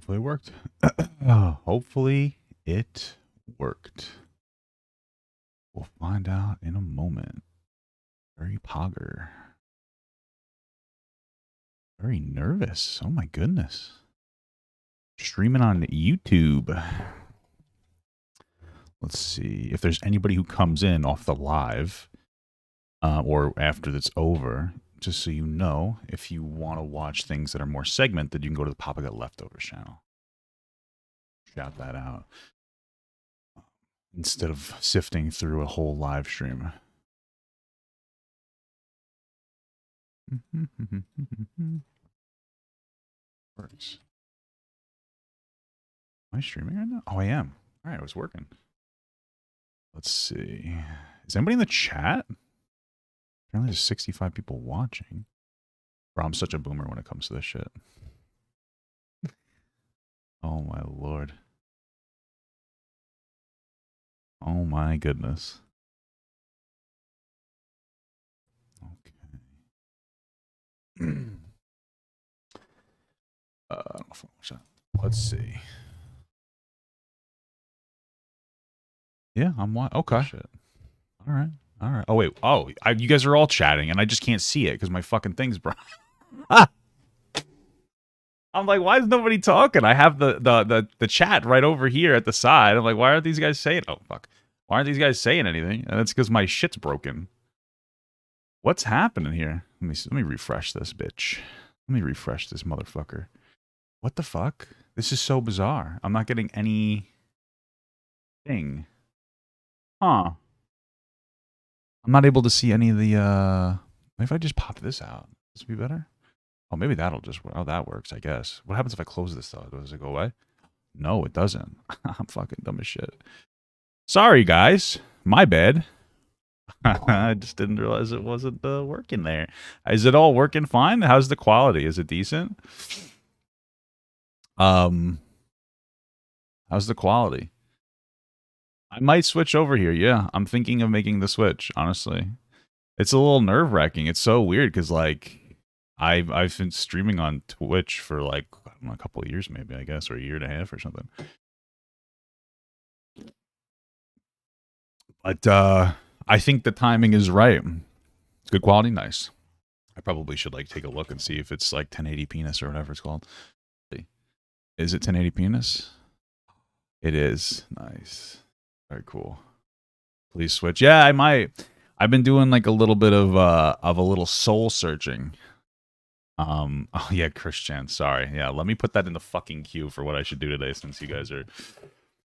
Hopefully it worked. Hopefully it worked. We'll find out in a moment. Very pogger. Very nervous. Oh my goodness. Streaming on YouTube. Let's see if there's anybody who comes in off the live or after that's over. Just so you know, if you want to watch things that are more segmented, you can go to the Papa Got Leftovers channel. Shout that out. Instead of sifting through a whole live stream. Works. Am I streaming right now? Oh, I am. All right, it was working. Let's see. Is anybody in the chat? Apparently there's 65 people watching. Bro, I'm such a boomer when it comes to this shit. Oh my lord. Oh my goodness. Okay. I don't know if I watch that. Let's see. Yeah, I'm okay. Shit. All right. All right. Oh wait. Oh, you guys are all chatting, and I just can't see it because my fucking thing's broken. I'm like, why is nobody talking? I have the chat right over here at the side. I'm like, why aren't these guys saying? Oh fuck. Why aren't these guys saying anything? And that's because my shit's broken. What's happening here? Let me refresh this bitch. Let me refresh this motherfucker. What the fuck? This is so bizarre. I'm not getting any thing. Huh. I'm not able to see any of the, maybe if I just pop this out, this would be better? Oh, maybe that'll just, oh, that works, I guess. What happens if I close this, though? Does it go away? No, it doesn't. I'm fucking dumb as shit. Sorry, guys. My bad. I just didn't realize it wasn't working there. Is it all working fine? How's the quality? Is it decent? How's the quality? I might switch over here. Yeah, I'm thinking of making the switch, honestly. It's a little nerve-wracking. It's so weird because, like, I've been streaming on Twitch for, like, I don't know, a couple of years maybe, I guess, or a year and a half or something. But I think the timing is right. It's good quality, nice. I probably should, like, take a look and see if it's, like, 1080 penis or whatever it's called. Is it 1080 penis? It is. Nice. Very cool. Please switch. Yeah, I might. I've been doing like a little bit of a little soul searching. Oh yeah, Christian. Sorry. Yeah, let me put that in the fucking queue for what I should do today since you guys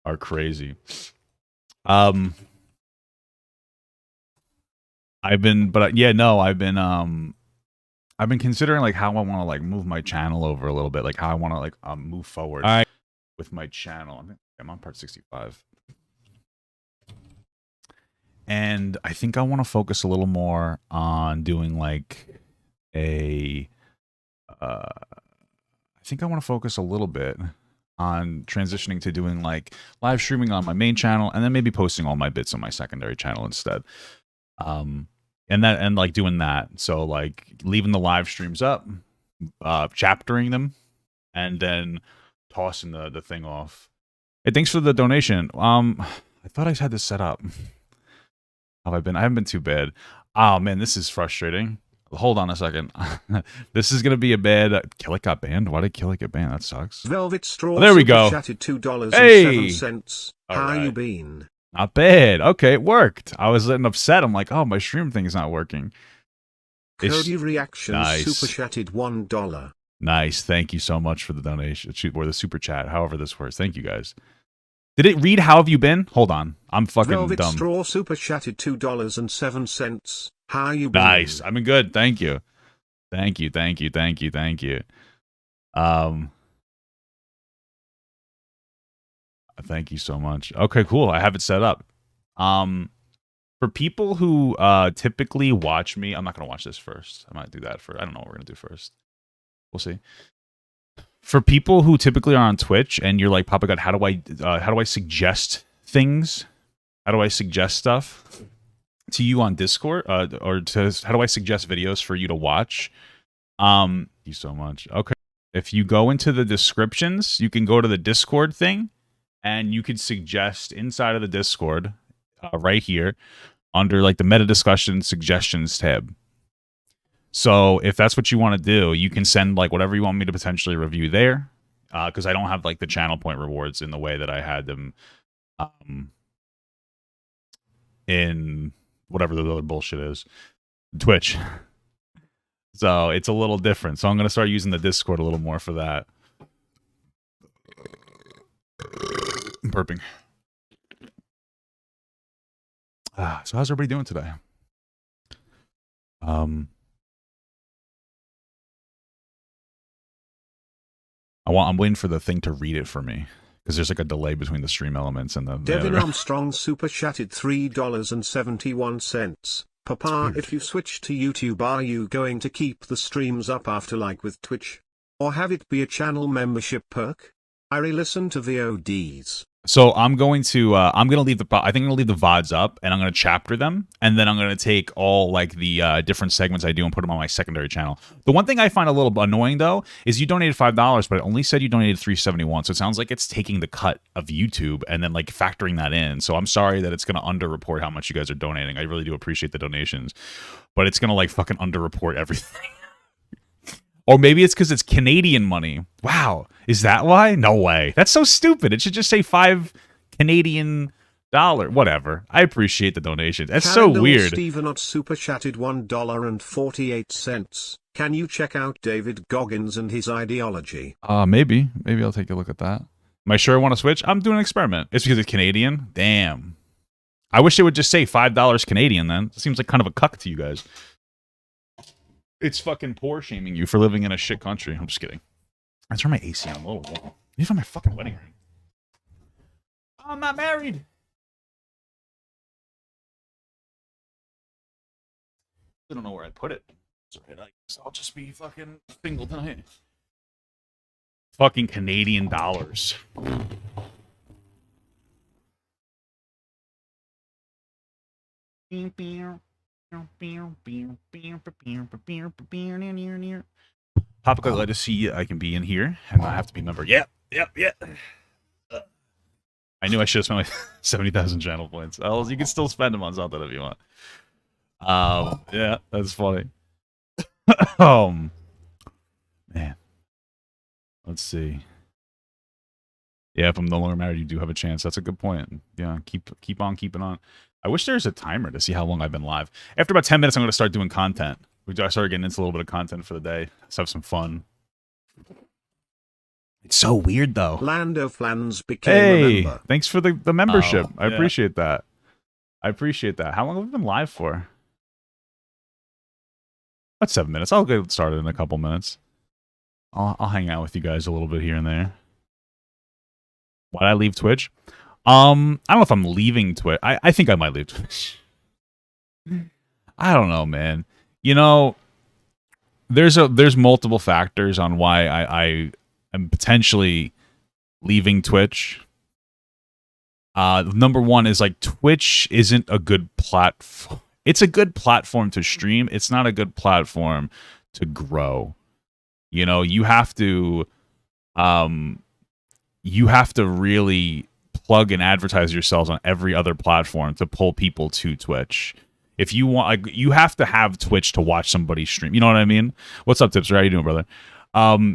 are crazy. I've been considering like how I want to like move my channel over a little bit, like how I want to like move forward with my channel. I'm on part 65. And I think I want to focus a little more on doing like I think I want to focus a little bit on transitioning to doing like live streaming on my main channel and then maybe posting all my bits on my secondary channel instead. And like doing that. So like leaving the live streams up, chaptering them, and then tossing the thing off. Hey, thanks for the donation. I thought I had this set up. How have I been? I haven't been too bad. Oh man, this is frustrating. Hold on a second. This is gonna be a bad. Kill It got banned. Why did Kill It get banned? That sucks. Velvet Straw. Oh, there we go. Chatted $2.07. Hey, how you been? Not bad. Okay, it worked. I was getting upset. I'm like, oh, my stream thing is not working. Cody Reactions nice. super chatted $1. Nice. Thank you so much for the donation or the super chat. However this works. Thank you guys. Did it read how have you been? Hold on. I'm fucking Velvet dumb. Straw super chatted $2.07. How you been? Nice. I've been good. Thank you. Thank you. Thank you. Thank you. Thank you. Thank you so much. Okay, cool. I have it set up. For people who typically watch me, I'm not gonna watch this first. I might do that for. I don't know what we're gonna do first. We'll see. For people who typically are on Twitch and you're like, Papa God, how do I suggest things? How do I suggest stuff to you on Discord? How do I suggest videos for you to watch? Thank you so much. Okay. If you go into the descriptions, you can go to the Discord thing, and you could suggest inside of the Discord, right here, under like the meta discussion suggestions tab. So if that's what you want to do, you can send like whatever you want me to potentially review there, because I don't have like the channel point rewards in the way that I had them in whatever the other bullshit is, Twitch. So it's a little different. So I'm going to start using the Discord a little more for that. I'm burping. So how's everybody doing today? I'm waiting for the thing to read it for me, because there's like a delay between the stream elements and the... Devin Armstrong super chatted $3.71. Papa, if you switch to YouTube, are you going to keep the streams up after like with Twitch? Or have it be a channel membership perk? I re-listen to VODs. So I'm going to leave the VODs up, and I'm going to chapter them, and then I'm going to take all like the different segments I do and put them on my secondary channel. The one thing I find a little annoying though is you donated $5, but it only said you donated $3.71. So it sounds like it's taking the cut of YouTube and then like factoring that in. So I'm sorry that it's going to underreport how much you guys are donating. I really do appreciate the donations, but it's going to like fucking underreport everything. Or maybe it's because it's Canadian money. Wow. Is that why? No way. That's so stupid. It should just say $5 Canadian. Whatever. I appreciate the donation. That's so weird. Stevenot super chatted $1.48. Can you check out David Goggins and his ideology? Maybe. Maybe I'll take a look at that. Am I sure I want to switch? I'm doing an experiment. It's because it's Canadian? Damn. I wish it would just say $5 Canadian then. It seems like kind of a cuck to you guys. It's fucking poor shaming you for living in a shit country. I'm just kidding. I turn my AC on a little bit. You find my fucking wedding ring. I'm not married. I don't know where I'd put it. It's right, I guess I'll just be fucking single tonight. Fucking Canadian dollars. Papa, glad to see I can be in here and not have to be a member. Yep. I knew I should have spent my 70,000 channel points. Well, you can still spend them on something if you want. Yeah, that's funny. Man. Let's see. Yeah, if I'm no longer married, you do have a chance. That's a good point. Yeah, keep on keeping on. I wish there's a timer to see how long I've been live. After about 10 minutes, I'm going to start doing content. I started getting into a little bit of content for the day. Let's have some fun. It's so weird, though. Lando Flans became a member. Thanks for the membership. I appreciate that. I appreciate that. How long have we been live for? About 7 minutes. I'll get started in a couple minutes. I'll hang out with you guys a little bit here and there. Why'd I leave Twitch? I don't know if I'm leaving Twitch. I think I might leave Twitch. I don't know, man. You know, there's multiple factors on why I am potentially leaving Twitch. Number one is like Twitch isn't a good platform. It's a good platform to stream. It's not a good platform to grow. You know, you have to really plug and advertise yourselves on every other platform to pull people to Twitch. If you want, like, you have to have Twitch to watch somebody stream. You know what I mean? What's up, Tipster? How you doing, brother?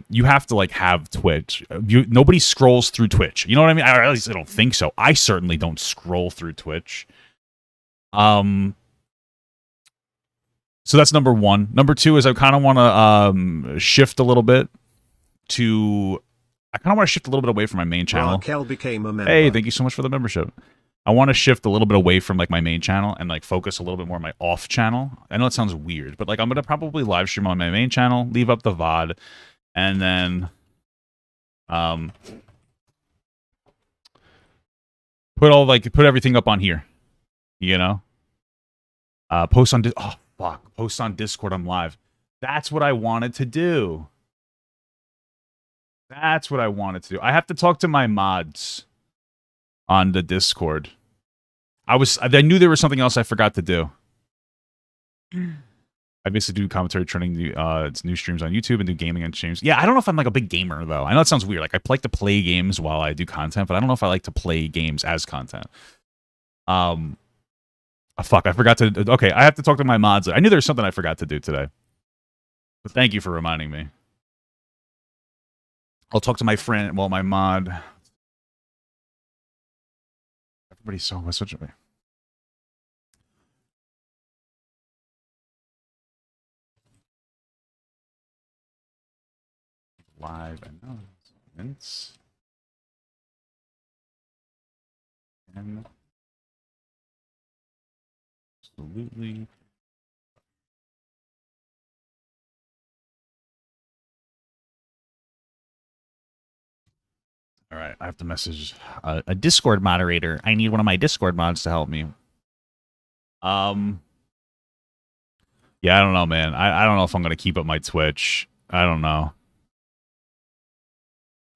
You have to like have Twitch. Nobody scrolls through Twitch. You know what I mean? At least I don't think so. I certainly don't scroll through Twitch. So that's number one. Number two is I kind of want to shift a little bit to. I kind of want to shift a little bit away from my main channel. Raquel became a member. Hey, thank you so much for the membership. I want to shift a little bit away from like my main channel and like focus a little bit more on my off channel. I know it sounds weird, but like I'm gonna probably live stream on my main channel, leave up the VOD, and then put everything up on here. You know? Post on Discord. I'm live. That's what I wanted to do. I have to talk to my mods on the Discord. I knew there was something else I forgot to do. I basically do commentary, trending new streams on YouTube and do gaming and streams. Yeah, I don't know if I'm like a big gamer though. I know it sounds weird. Like I like to play games while I do content, but I don't know if I like to play games as content. Fuck, I forgot to. Okay, I have to talk to my mods. I knew there was something I forgot to do today, but thank you for reminding me. I'll talk to my friend. Well, my mod. Everybody's so such a. Live announcements and absolutely. All right, I have to message a Discord moderator. I need one of my Discord mods to help me. Yeah, I don't know, man. I don't know if I'm gonna keep up my Twitch. I don't know.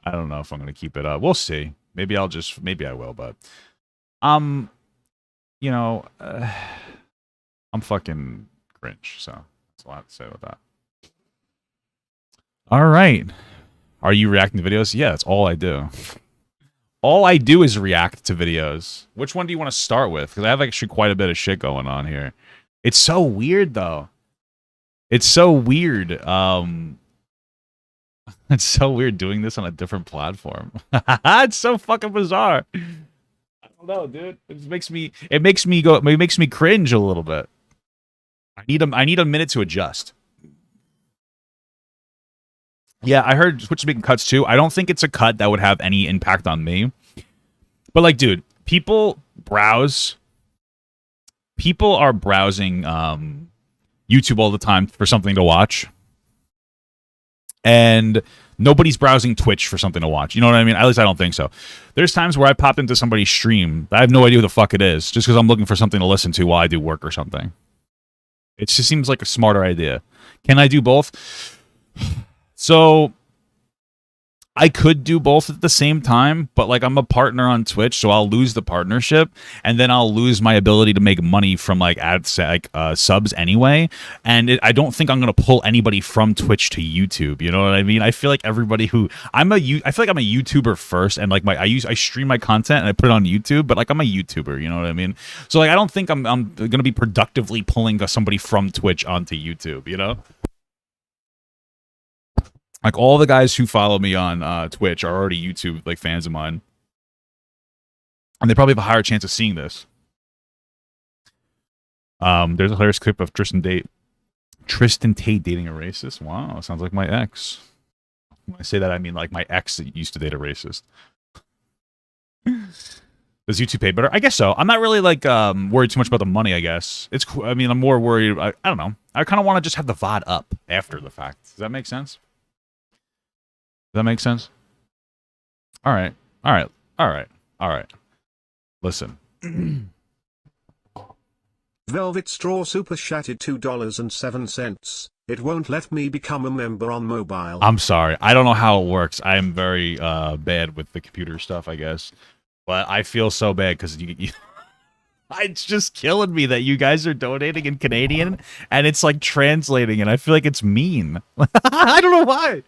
I don't know if I'm gonna keep it up. We'll see. Maybe maybe I will, but you know, I'm fucking cringe. So that's a lot to say about that. All right. Are you reacting to videos? Yeah, that's all I do. All I do is react to videos. Which one do you want to start with? Because I have actually quite a bit of shit going on here. It's so weird, though. It's so weird. It's so weird doing this on a different platform. It's so fucking bizarre. I don't know, dude. It makes me cringe a little bit. I need a minute to adjust. Yeah, I heard Twitch is making cuts too. I don't think it's a cut that would have any impact on me. But like, dude, people are browsing YouTube all the time for something to watch. And nobody's browsing Twitch for something to watch. You know what I mean? At least I don't think so. There's times where I pop into somebody's stream. I have no idea who the fuck it is, just because I'm looking for something to listen to while I do work or something. It just seems like a smarter idea. Can I do both? So I could do both at the same time, but like I'm a partner on Twitch, so I'll lose the partnership, and then I'll lose my ability to make money from like subs anyway. And I don't think I'm gonna pull anybody from Twitch to YouTube. You know what I mean? I feel like everybody who I feel like I'm a YouTuber first, and like I stream my content and I put it on YouTube, but like I'm a YouTuber. You know what I mean? So like I don't think I'm gonna be productively pulling somebody from Twitch onto YouTube. You know? Like all the guys who follow me on Twitch are already YouTube like fans of mine, and they probably have a higher chance of seeing this. There's a hilarious clip of Tristan Tate dating a racist. Wow, sounds like my ex. When I say that, I mean like my ex that used to date a racist. Does YouTube pay better? I guess so. I'm not really like worried too much about the money. I guess it's. I mean, I'm more worried. I don't know. I kind of want to just have the VOD up after the fact. Does that make sense? Does that make sense? All right. All right. All right. All right. Listen. Velvet Straw super chatted $2.07. It won't let me become a member on mobile. I'm sorry. I don't know how it works. I am very bad with the computer stuff, I guess. But I feel so bad because it's just killing me that you guys are donating in Canadian and it's like translating and I feel like it's mean. I don't know why.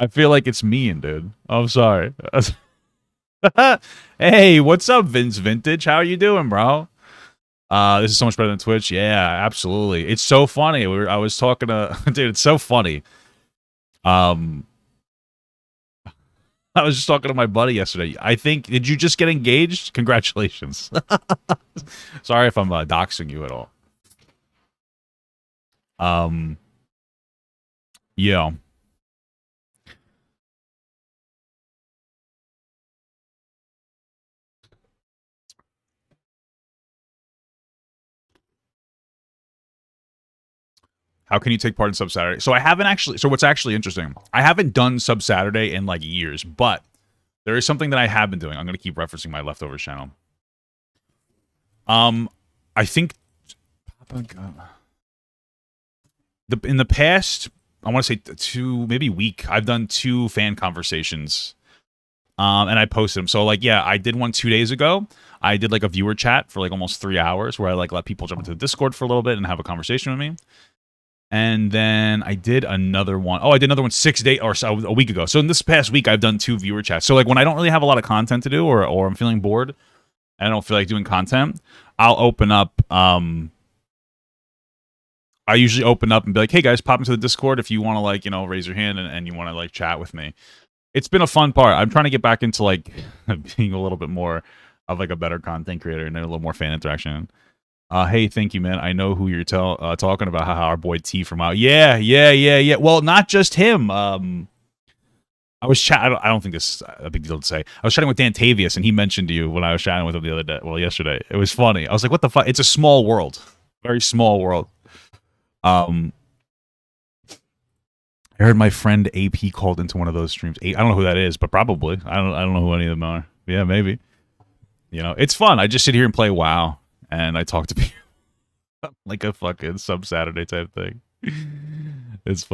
I feel like it's mean, dude. I'm sorry. Hey, what's up, Vince Vintage? How are you doing, bro? This is so much better than Twitch. Yeah, absolutely. It's so funny. I was talking to dude. It's so funny. I was just talking to my buddy yesterday. I think did you just get engaged? Congratulations. Sorry if I'm doxing you at all. Yeah. How can you take part in Sub Saturday? So I haven't actually. So what's actually interesting? I haven't done Sub Saturday in like years, but there is something that I have been doing. I'm going to keep referencing my leftovers channel. I think in the past, I want to say 2, maybe week, I've done 2 fan conversations and I posted them. So like, yeah, I did one 2 days ago. I did like a viewer chat for like almost 3 hours where I like let people jump into the Discord for a little bit and have a conversation with me. And then I did another one. Oh, I did another one 6 days or so, a week ago. So in this past week, I've done 2 viewer chats. So like when I don't really have a lot of content to do, or I'm feeling bored and I don't feel like doing content, I'll open up. I usually open up and be like, "Hey guys, pop into the Discord if you want to like raise your hand and you want to like chat with me." It's been a fun part. I'm trying to get back into like being a little bit more of like a better content creator and a little more fan interaction. Hey, thank you, man. I know who you're talking about. Haha, our boy T from out. Yeah. Well, not just him. I was chatting. I don't think this is a big deal to say. I was chatting with Dan Tavius, and he mentioned you when I was chatting with him the other day. Well, yesterday. It was funny. I was like, "What the fuck?" It's a small world, very small world. I heard my friend AP called into one of those streams. I don't know who that is, but probably. I don't know who any of them are. Yeah, maybe. It's fun. I just sit here and play WoW. And I talk to people like a fucking sub Saturday type thing. It's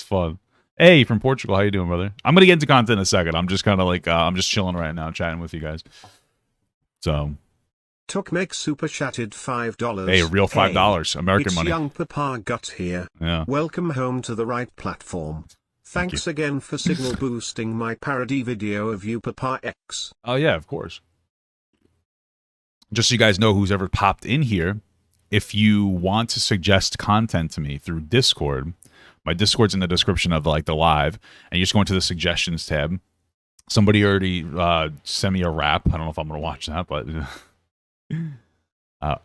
fun. Hey, from Portugal, how you doing, brother? I'm gonna get into content in a second. I'm just kind of like I'm just chilling right now, chatting with you guys. So, Tukmek super chatted $5. Hey, real $5, American it's money. Young Papa got here. Yeah. Welcome home to the right platform. Thanks again for signal boosting my parody video of you, Papa X. Oh yeah, of course. Just so you guys know who's ever popped in here, if you want to suggest content to me through Discord, my Discord's in the description of like the live, and you just go into the suggestions tab. Somebody already sent me a rap. I don't know if I'm going to watch that, but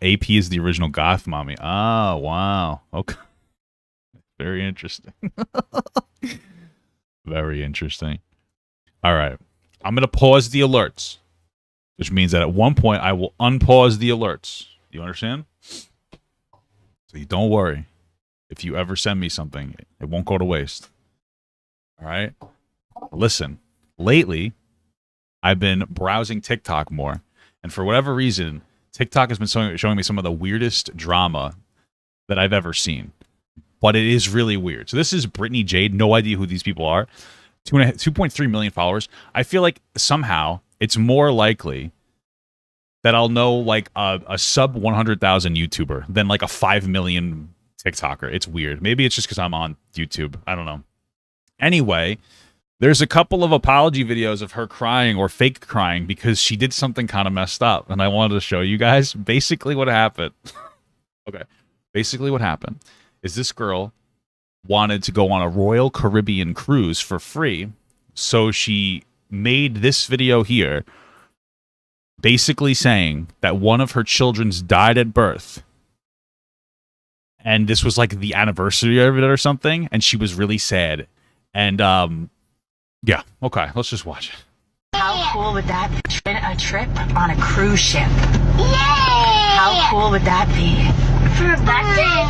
AP is the original goth mommy. Oh, wow. Okay. Very interesting. Very interesting. All right. I'm going to pause the alerts, which means that at one point I will unpause the alerts. You understand? So you don't worry. If you ever send me something, it won't go to waste. All right? Listen, lately, I've been browsing TikTok more. And for whatever reason, TikTok has been showing me some of the weirdest drama that I've ever seen. But it is really weird. So this is Brittany, Jade. No idea who these people are. 2.3 million followers. I feel like somehow it's more likely that I'll know like a sub 100,000 YouTuber than like a 5 million TikToker. It's weird. Maybe it's just because I'm on YouTube. I don't know. Anyway, there's a couple of apology videos of her crying or fake crying because she did something kind of messed up. And I wanted to show you guys basically what happened. Okay. Basically what happened is this girl wanted to go on a Royal Caribbean cruise for free. So she made this video here basically saying that one of her children's died at birth. And this was like the anniversary of it or something. And she was really sad. And, yeah. Okay, let's just watch it. How cool would that be? A trip on a cruise ship. Yay! How cool would that be? For a birthday?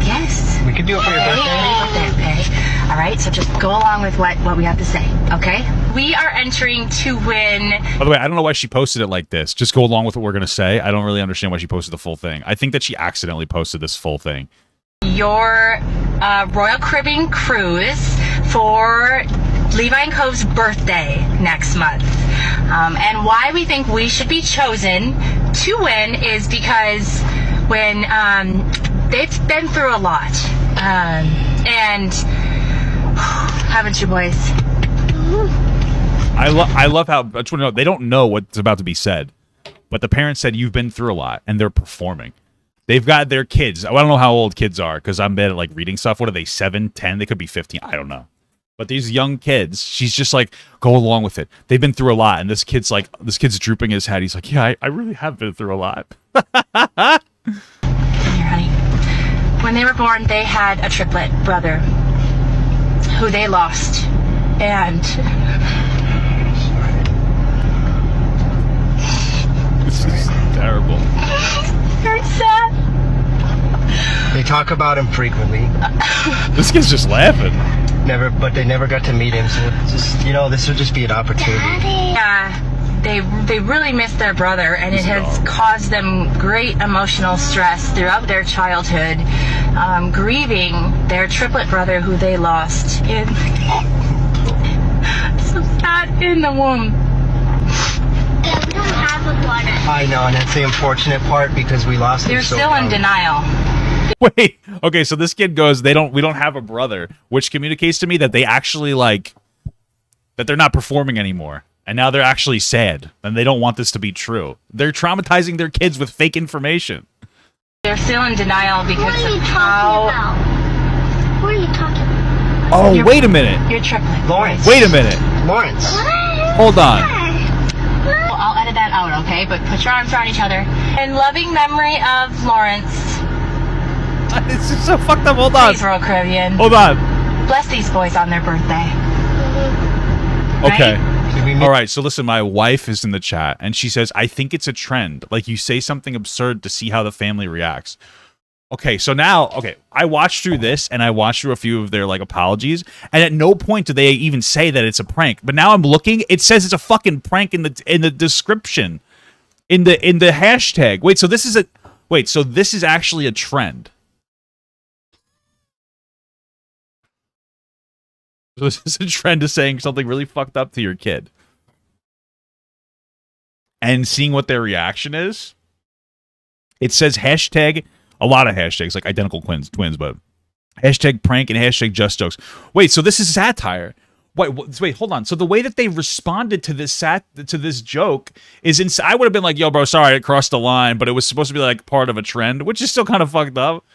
Yes. We could do it for your birthday. Okay. All right, so just go along with what we have to say, okay? We are entering to win. By the way, I don't know why she posted it like this. Just go along with what we're going to say. I don't really understand why she posted the full thing. I think that she accidentally posted this full thing. Your Royal Caribbean cruise for Levi and Cove's birthday next month. And why we think we should be chosen to win is because when they've been through a lot. And haven't you, boys? I love how, I just want to know, they don't know what's about to be said, but the parents said you've been through a lot, and they're performing. They've got their kids. I don't know how old kids are, because I'm bad at like reading stuff. What are they, 7, 10? They could be 15. I don't know. But these young kids, she's just like, go along with it. They've been through a lot, and this kid's drooping his head. He's like, yeah, I really have been through a lot. Here, honey. When they were born, they had a triplet brother who they lost. And this is terrible. very sad. They talk about him frequently. This kid's just laughing. But they never got to meet him. So just, this would just be an opportunity. Yeah, they really miss their brother, and it has caused them great emotional stress throughout their childhood, grieving their triplet brother who they lost in so sad in the womb. don't have a brother. I know, and that's the unfortunate part because we lost him They're so still in young. denial. Wait, okay, so this kid goes, we don't have a brother, which communicates to me that they actually like that they're not performing anymore. And now they're actually sad, and they don't want this to be true. They're traumatizing their kids with fake information. They're still in denial What because are you of talking how about? What are you talking about? Oh, wait a minute. you're triplet. Lawrence. Wait a minute. Lawrence. Hold on. Well, I'll edit that out, okay? But put your arms around each other. In loving memory of Lawrence. It's just so fucked up. Hold on. Please, Royal Caribbean. Hold on. Bless these boys on their birthday. Okay. Did we meet? All right, so listen, my wife is in the chat, and she says, I think it's a trend. Like, you say something absurd to see how the family reacts. Okay, so now, okay, I watched through this, and I watched through a few of their, like, apologies, and at no point do they even say that it's a prank. But now I'm looking, it says it's a fucking prank in the description, in the hashtag. Wait, so this is actually a trend. So this is a trend of saying something really fucked up to your kid. And seeing what their reaction is. It says hashtag, a lot of hashtags, like identical twins, but hashtag prank and hashtag just jokes. Wait, so this is satire. Wait, hold on. So the way that they responded to this joke is I would have been like, yo, bro, sorry, I crossed the line, but it was supposed to be like part of a trend, which is still kind of fucked up.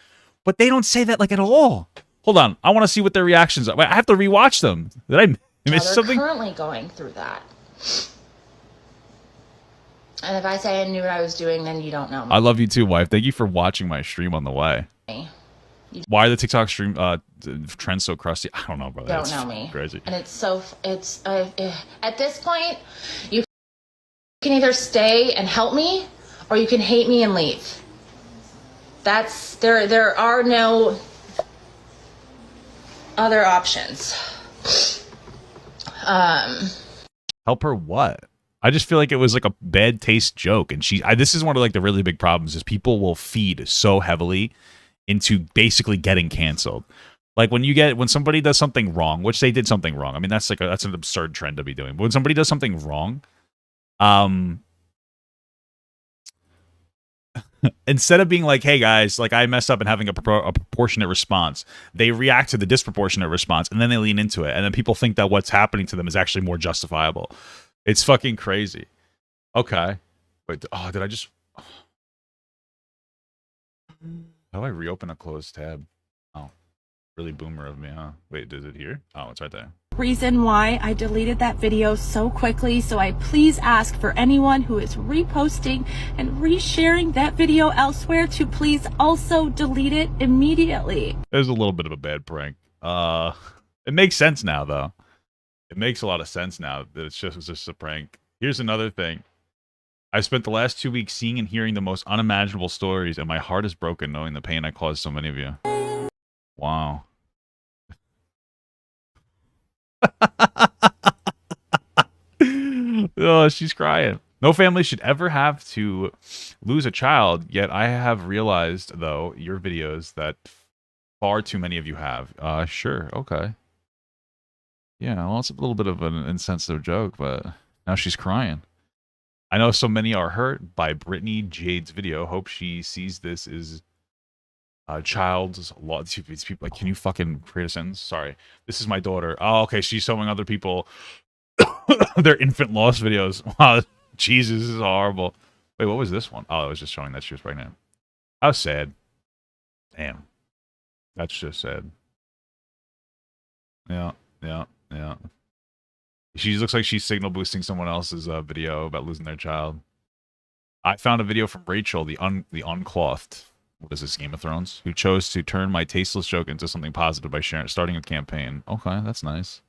But they don't say that like at all. Hold on, I want to see what their reactions are. I have to rewatch them. Did I miss they're something? currently going through that. And if I say I knew what I was doing, then you don't know me. I love you too, wife. Thank you for watching my stream on the way. Why are the TikTok stream trends so crusty? I don't know, brother. Don't That's know me. Crazy. And it's at this point, you can either stay and help me, or you can hate me and leave. There are no other options. Help her what? I just feel like it was like a bad taste joke, and this is one of like the really big problems is people will feed so heavily into basically getting canceled. Like when somebody does something wrong, which they did something wrong. I mean, that's an absurd trend to be doing. But when somebody does something wrong, instead of being like, hey guys, like I messed up and having a proportionate response, they react to the disproportionate response and then they lean into it. And then people think that what's happening to them is actually more justifiable. It's fucking crazy. Okay. Wait, oh, did I just... How do I reopen a closed tab? Oh, really boomer of me, huh? Wait, is it here? Oh, it's right there. Reason why I deleted that video so quickly, so I please ask for anyone who is reposting and resharing that video elsewhere to please also delete it immediately. It was a little bit of a bad prank. It makes sense now, though. It makes a lot of sense now that it was just a prank. Here's another thing. I spent the last 2 weeks seeing and hearing the most unimaginable stories, and my heart is broken knowing the pain I caused so many of you. Wow. Oh, she's crying. No family should ever have to lose a child, yet I have realized, though, your videos that far too many of you have. Sure, okay. Yeah, well, it's a little bit of an insensitive joke, but now she's crying. I know so many are hurt by Brittany Jade's video. Hope she sees this as child's law. These people, like, can you fucking create a sentence? Sorry. This is my daughter. Oh, okay. She's showing other people their infant loss videos. Wow, Jesus, this is horrible. Wait, what was this one? Oh, it was just showing that she was pregnant. How sad. Damn. That's just sad. Yeah. She looks like she's signal boosting someone else's video about losing their child. I found a video from Rachel, the unclothed. What is this, Game of Thrones? Who chose to turn my tasteless joke into something positive by starting a campaign. Okay, that's nice.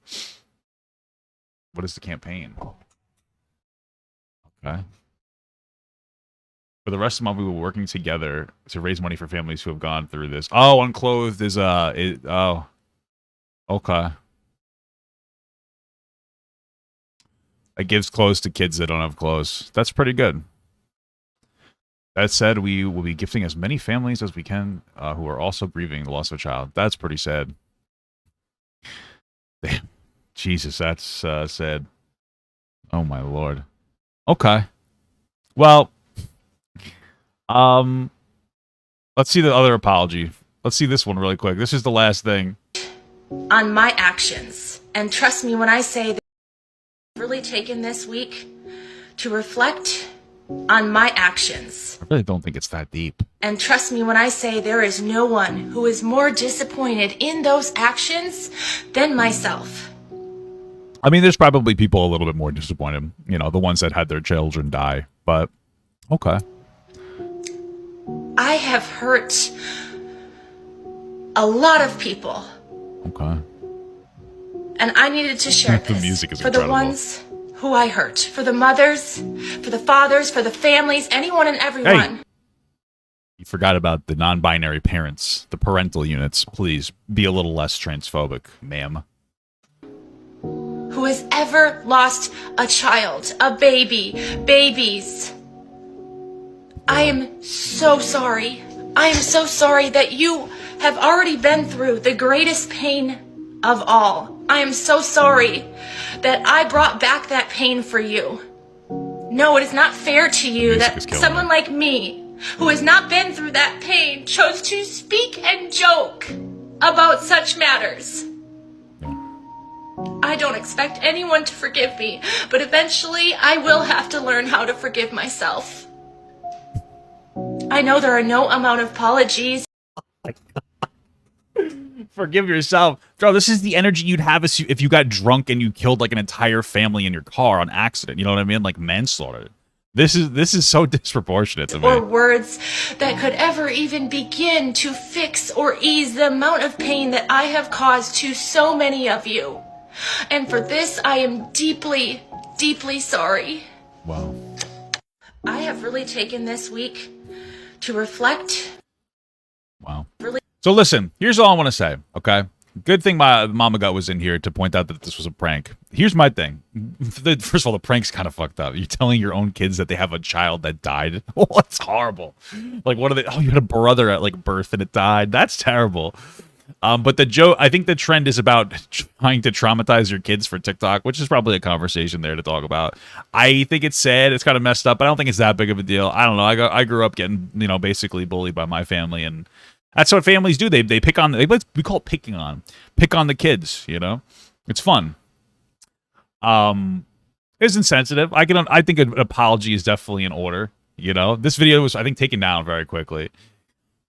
What is the campaign? Okay. For the rest of the month, we were working together to raise money for families who have gone through this. Oh, unclothed is oh. Okay. It gives clothes to kids that don't have clothes. That's pretty good. That said, we will be gifting as many families as we can who are also grieving the loss of a child. That's pretty sad. Damn. Jesus, that's sad. Oh, my Lord. Okay. Well, let's see the other apology. Let's see this one really quick. This is the last thing. On my actions. And trust me when I say that I've really taken this week to reflect on my actions. I really don't think it's that deep. And trust me when I say there is no one who is more disappointed in those actions than myself. I mean, there's probably people a little bit more disappointed. You know, the ones that had their children die. But, okay. I have hurt a lot of people. Okay. And I needed to share The this music is for incredible. the ones who I hurt. For the mothers, for the fathers, for the families, anyone and everyone. Hey. You forgot about the non-binary parents, the parental units. Please be a little less transphobic, ma'am. Who has ever lost a child, a baby, babies. I am so sorry. I am so sorry that you have already been through the greatest pain of all. I am so sorry that I brought back that pain for you. No, it is not fair to you that someone like me, who has not been through that pain, chose to speak and joke about such matters. I don't expect anyone to forgive me, but eventually I will have to learn how to forgive myself. I know there are no amount of apologies. Forgive yourself. Bro, this is the energy you'd have if you got drunk and you killed like an entire family in your car on accident. You know what I mean? Like manslaughter. This is so disproportionate to me. Or words that could ever even begin to fix or ease the amount of pain that I have caused to so many of you. And for this, I am deeply, deeply sorry. Wow. I have really taken this week to reflect. Wow. Really. So listen, here's all I want to say, okay? Good thing my Mama Gut was in here to point out that this was a prank. Here's my thing. First of all, the prank's kind of fucked up. You're telling your own kids that they have a child that died. Oh, that's horrible. Like, what are they? Oh, you had a brother at, like, birth and it died. That's terrible. But the joke, I think the trend is about trying to traumatize your kids for TikTok, which is probably a conversation there to talk about. I think it's sad. It's kind of messed up. I don't think it's that big of a deal. I don't know. I grew up getting, you know, basically bullied by my family, and that's what families do. They pick on. We call it picking on. Pick on the kids. You know, it's fun. It's insensitive. I think an apology is definitely in order. You know, this video was, I think, taken down very quickly.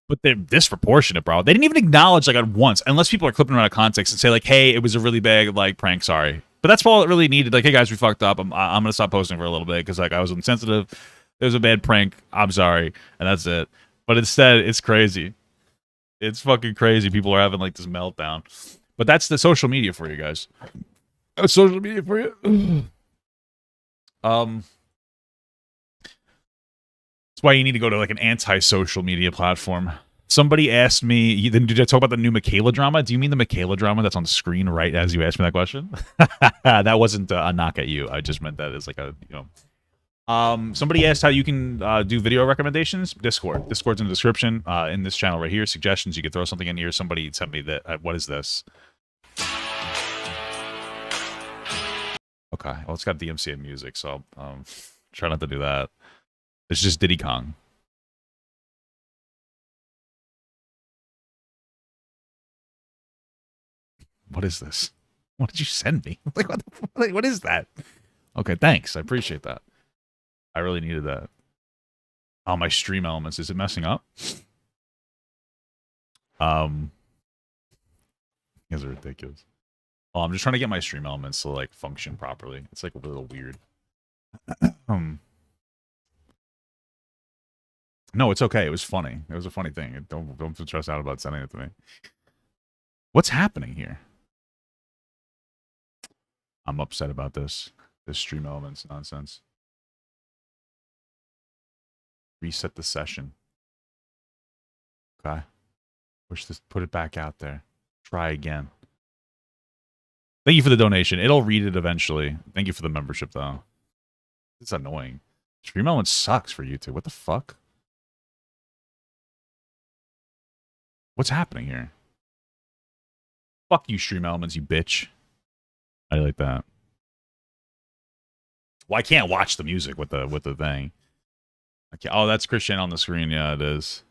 But they're disproportionate, bro. They didn't even acknowledge, like, at once, unless people are clipping around out of context and say, like, hey, it was a really bad, like, prank, sorry. But that's all it really needed. Like, hey, guys, we fucked up. I'm going to stop posting for a little bit because, like, I was insensitive. It was a bad prank. I'm sorry. And that's it. But instead, it's crazy. It's fucking crazy. People are having, like, this meltdown. But that's the social media for you guys. That's social media for you. That's why you need to go to, like, an anti-social media platform. Somebody asked me, did I talk about the new Mikayla drama? Do you mean the Mikayla drama that's on the screen right as you asked me that question? That wasn't a knock at you. I just meant that as, like, a, you know. Somebody asked how you can do video recommendations. Discord. Discord's in the description. In this channel right here, suggestions. You could throw something in here. Somebody sent me that. What is this? Okay. Well, it's got DMCA music, so try not to do that. It's just Diddy Kong. What is this? What did you send me? Like, what is that? Okay, thanks. I appreciate that. I really needed that. Oh, my stream elements. Is it messing up? You guys are ridiculous. Oh, I'm just trying to get my stream elements to, like, function properly. It's, like, a little weird. No, it's okay. It was funny. It was a funny thing. Don't stress out about sending it to me. What's happening here? I'm upset about this. This stream elements nonsense. Reset the session. Okay. Push this. Put it back out there. Try again. Thank you for the donation. It'll read it eventually. Thank you for the membership, though. It's annoying. Stream elements sucks for YouTube. What the fuck? What's happening here? Fuck you, stream elements, you bitch. I like that. Well, I can't watch the music with the thing. Okay. Oh, that's Christian on the screen. Yeah, it is.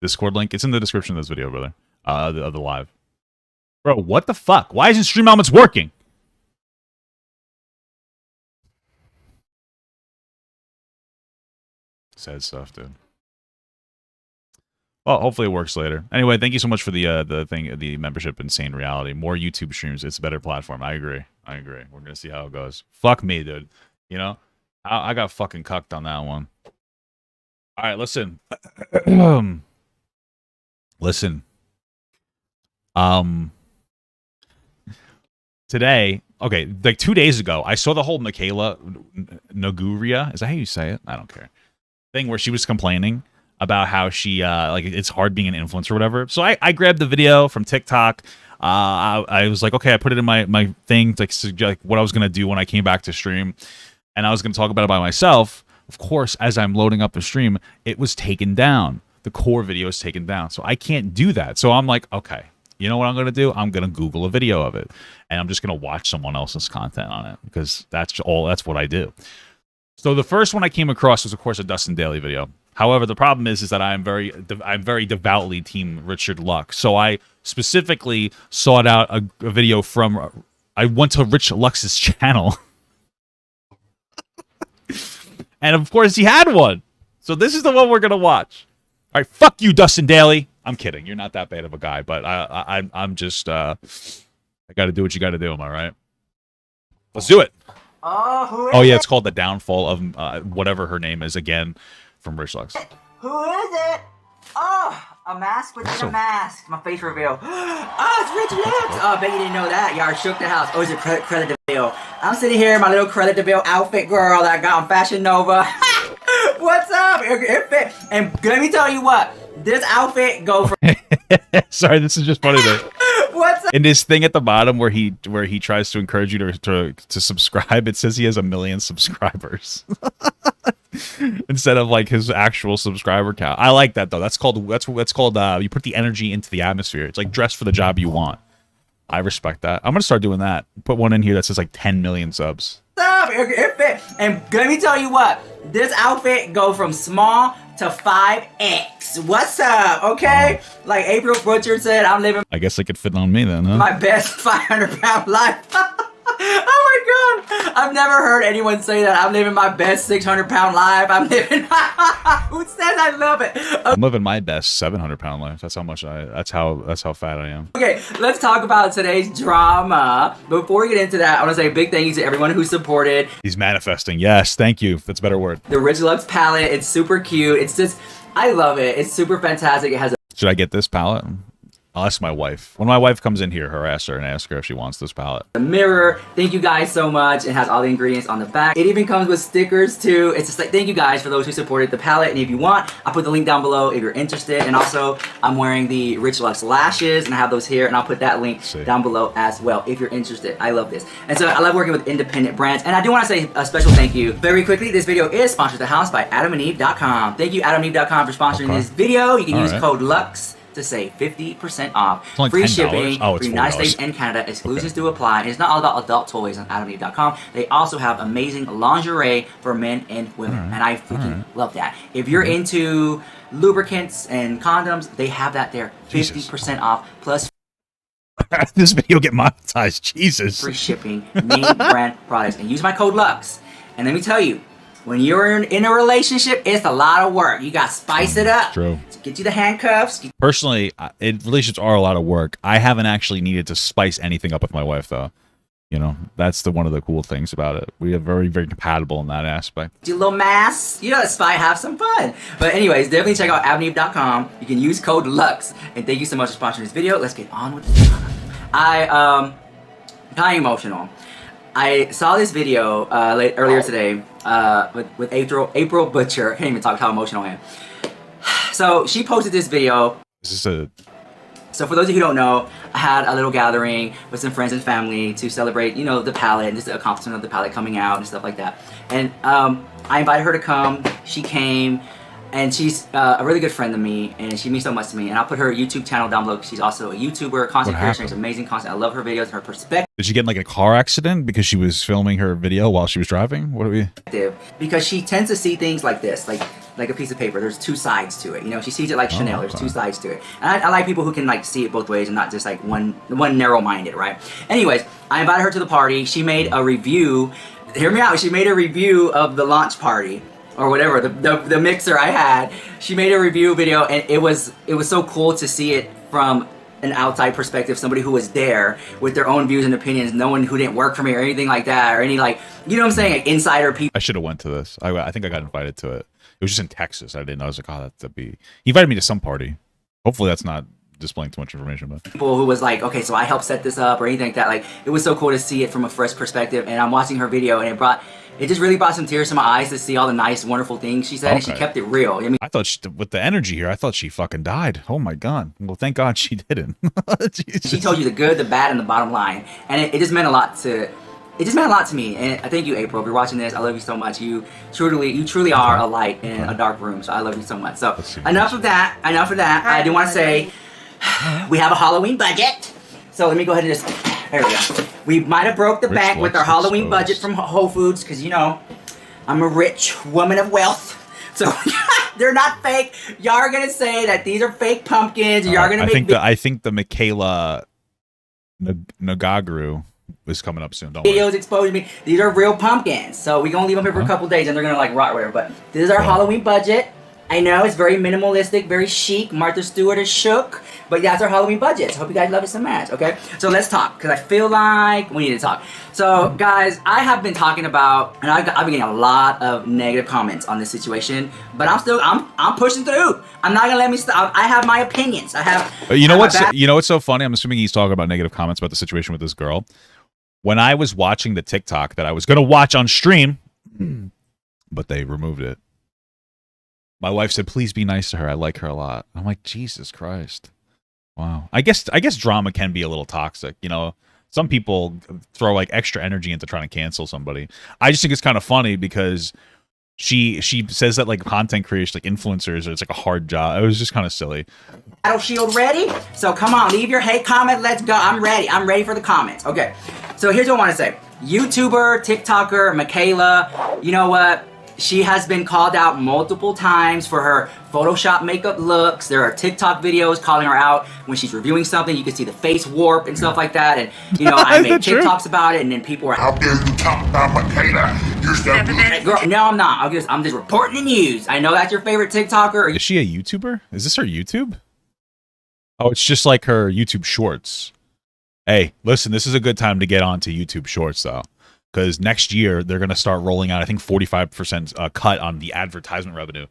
Discord link. It's in the description of this video, brother. Of the live. Bro, what the fuck? Why isn't Stream Elements working? Sad stuff, dude. Well, hopefully it works later. Anyway, thank you so much for the membership. Insane Reality. More YouTube streams. It's a better platform. I agree. We're gonna see how it goes. Fuck me, dude. You know, I got fucking cucked on that one. All right, listen. Listen. Today, okay, like 2 days ago, I saw the whole Mikayla Nogueria. Is that how you say it? I don't care. Thing where she was complaining about how she like it's hard being an influencer or whatever. So I grabbed the video from TikTok. I was like, okay, I put it in my thing to like what I was gonna do when I came back to stream, and I was gonna talk about it by myself. Of course, as I'm loading up the stream, it was taken down. The core video is taken down, so I can't do that. So I'm like, okay, you know what I'm gonna do? I'm gonna Google a video of it, and I'm just gonna watch someone else's content on it because that's what I do. So the first one I came across was, of course, a Dustin Daily video. However, the problem is that I'm very devoutly Team Richard Luck. So I specifically sought out a video from. I went to Rich Lux's channel, and of course he had one. So this is the one we're gonna watch. All right, fuck you, Dustin Daily. I'm kidding. You're not that bad of a guy, but I'm just I got to do what you got to do. Am I right? Let's do it. Oh yeah, it's called The Downfall of whatever her name is again from Rich Lux. Who is it? Oh, a mask within a mask. My face reveal. Oh, it's Rich Lux. Oh, I bet you didn't know that. Y'all shook the house. Oh, it's a credit DeVille. I'm sitting here in my little credit DeVille outfit, girl, that I got on Fashion Nova. What's up? It fit. And let me tell you what. This outfit go for. Sorry, this is just funny though. What's up? In this thing at the bottom where he tries to encourage you to subscribe, it says he has 1 million subscribers instead of like his actual subscriber count. I like that though. That's called you put the energy into the atmosphere. It's like dress for the job you want. I respect that. I'm gonna start doing that. Put one in here that says like 10 million subs. It fit. And let me tell you what. This outfit go from small to 5X. What's up? Okay? Like April Butcher said, I'm living. I guess it could fit on me then, huh? My best 500-pound life. Oh my god! I've never heard anyone say that. I'm living my best 600-pound life. I'm living. Who says I love it? Okay. I'm living my best 700-pound life. That's how much that's how fat I am. Okay, let's talk about today's drama. Before we get into that, I want to say a big thank you to everyone who supported. He's manifesting. Yes, thank you. That's a better word. The Rich Lux palette. It's super cute. It's just, I love it. It's super fantastic. It has a. Should I get this palette? I'll ask my wife. When my wife comes in here, harass her and ask her if she wants this palette. A mirror. Thank you guys so much. It has all the ingredients on the back. It even comes with stickers too. It's just like, thank you guys for those who supported the palette. And if you want, I'll put the link down below if you're interested. And also, I'm wearing the Rich Lux lashes and I have those here. And I'll put that link down below as well if you're interested. I love this. And so I love working with independent brands. And I do want to say a special thank you. Very quickly, this video is sponsored the house by AdamandEve.com. Thank you, AdamandEve.com, for sponsoring this video. You can use code LUX to save 50% off. Like free $10? shipping Oh, for the United States and Canada. Exclusives do apply. And it's not all about adult toys on AdamandEve.com. They also have amazing lingerie for men and women. And I freaking love that. If you're into lubricants and condoms, they have that there. 50% off plus this video get monetized. Jesus. free shipping, name brand products. And use my code LUX. And let me tell you, when you're in a relationship, it's a lot of work. You got to spice it up. True. Get you the handcuffs. Personally, relationships are a lot of work. I haven't actually needed to spice anything up with my wife, though. You know, that's one of the cool things about it. We are very, very compatible in that aspect. Do a little mass, you know, have some fun. But anyways, definitely check out AdamandEve.com. You can use code LUX. And thank you so much for sponsoring this video. Let's get on with it. I'm kind of emotional. I saw this video earlier today with April Butcher. I can't even talk how emotional I am. So she posted this video. So for those of you who don't know, I had a little gathering with some friends and family to celebrate, you know, the palette and just the accomplishment of the palette coming out and stuff like that. And I invited her to come. She came, and she's a really good friend to me, and she means so much to me. And I'll put her YouTube channel down below. She's also a YouTuber, content creator. She's amazing content. I love her videos, her perspective. Did she get in like a car accident because she was filming her video while she was driving? What do we? Because she tends to see things like this, like like a piece of paper. There's two sides to it. You know, she sees it like Chanel. okay. There's two sides to it. And I like people who can like see it both ways and not just like one narrow-minded, right? Anyways, I invited her to the party. She made a review. Hear me out. She made a review of the launch party or whatever, the mixer I had. She made a review video, and it was so cool to see it from an outside perspective, somebody who was there with their own views and opinions, no one who didn't work for me or anything like that, or any like, you know what I'm saying, like insider people. I should have went to this. I think I got invited to it. It was just in Texas. I didn't know. I was like, oh, that'd be. He invited me to some party. Hopefully, that's not displaying too much information. But people who was like, okay, so I helped set this up or anything like that. Like, it was so cool to see it from a fresh perspective. And I'm watching her video, and it just really brought some tears to my eyes to see all the nice, wonderful things she said, and she kept it real. I mean, I thought with the energy here, I thought she fucking died. Oh my god. Well, thank God she didn't. she told you the good, the bad, and the bottom line, and it just meant a lot to. It just meant a lot to me, and I thank you, April. If you're watching this, I love you so much. You truly are a light in a dark room, so I love you so much. So enough of that. I do want to say we have a Halloween budget. So let me go ahead and just, there we go. We might have broke the bank with our Halloween budget from Whole Foods, because you know, I'm a rich woman of wealth. So they're not fake. Y'all are gonna say that these are fake pumpkins. Y'all are gonna make. I think the Mikayla Nogueria is coming up soon. Don't videos worry. exposing me. These are real pumpkins. So we're gonna leave them here for a couple days, and they're gonna like rot whatever. But this is our Halloween budget. I know it's very minimalistic, very chic. Martha Stewart is shook, but that's our Halloween budget. So hope you guys love it so much. Okay, so let's talk, because I feel like we need to talk. So guys, I have been talking about, and I've been getting a lot of negative comments on this situation, but I'm pushing through. I'm not gonna let me stop. I have my opinions. I have. You know what's so funny? I'm assuming he's talking about negative comments about the situation with this girl. When I was watching the TikTok that I was gonna watch on stream, but they removed it. My wife said, "Please be nice to her. I like her a lot." I'm like, Jesus Christ. Wow. I guess drama can be a little toxic. You know, some people throw like extra energy into trying to cancel somebody. I just think it's kind of funny because she says that like content creators, like influencers, it's like a hard job. It was just kind of silly. Battle Shield ready? So come on, leave your hate comment. Let's go. I'm ready. I'm ready for the comments. Okay. So here's what I want to say. YouTuber, TikToker, Mikayla, you know what? She has been called out multiple times for her Photoshop makeup looks. There are TikTok videos calling her out when she's reviewing something. You can see the face warp and stuff like that. And, you know, I made TikToks about it, and then people are, how dare you talk about Mikayla? You're so girl, no, I'm not. I'm just reporting the news. I know that's your favorite TikToker. Is she a YouTuber? Is this her YouTube? Oh, it's just like her YouTube Shorts. Hey, listen, this is a good time to get onto YouTube Shorts, though. Because next year, they're going to start rolling out, I think, 45% cut on the advertisement revenue.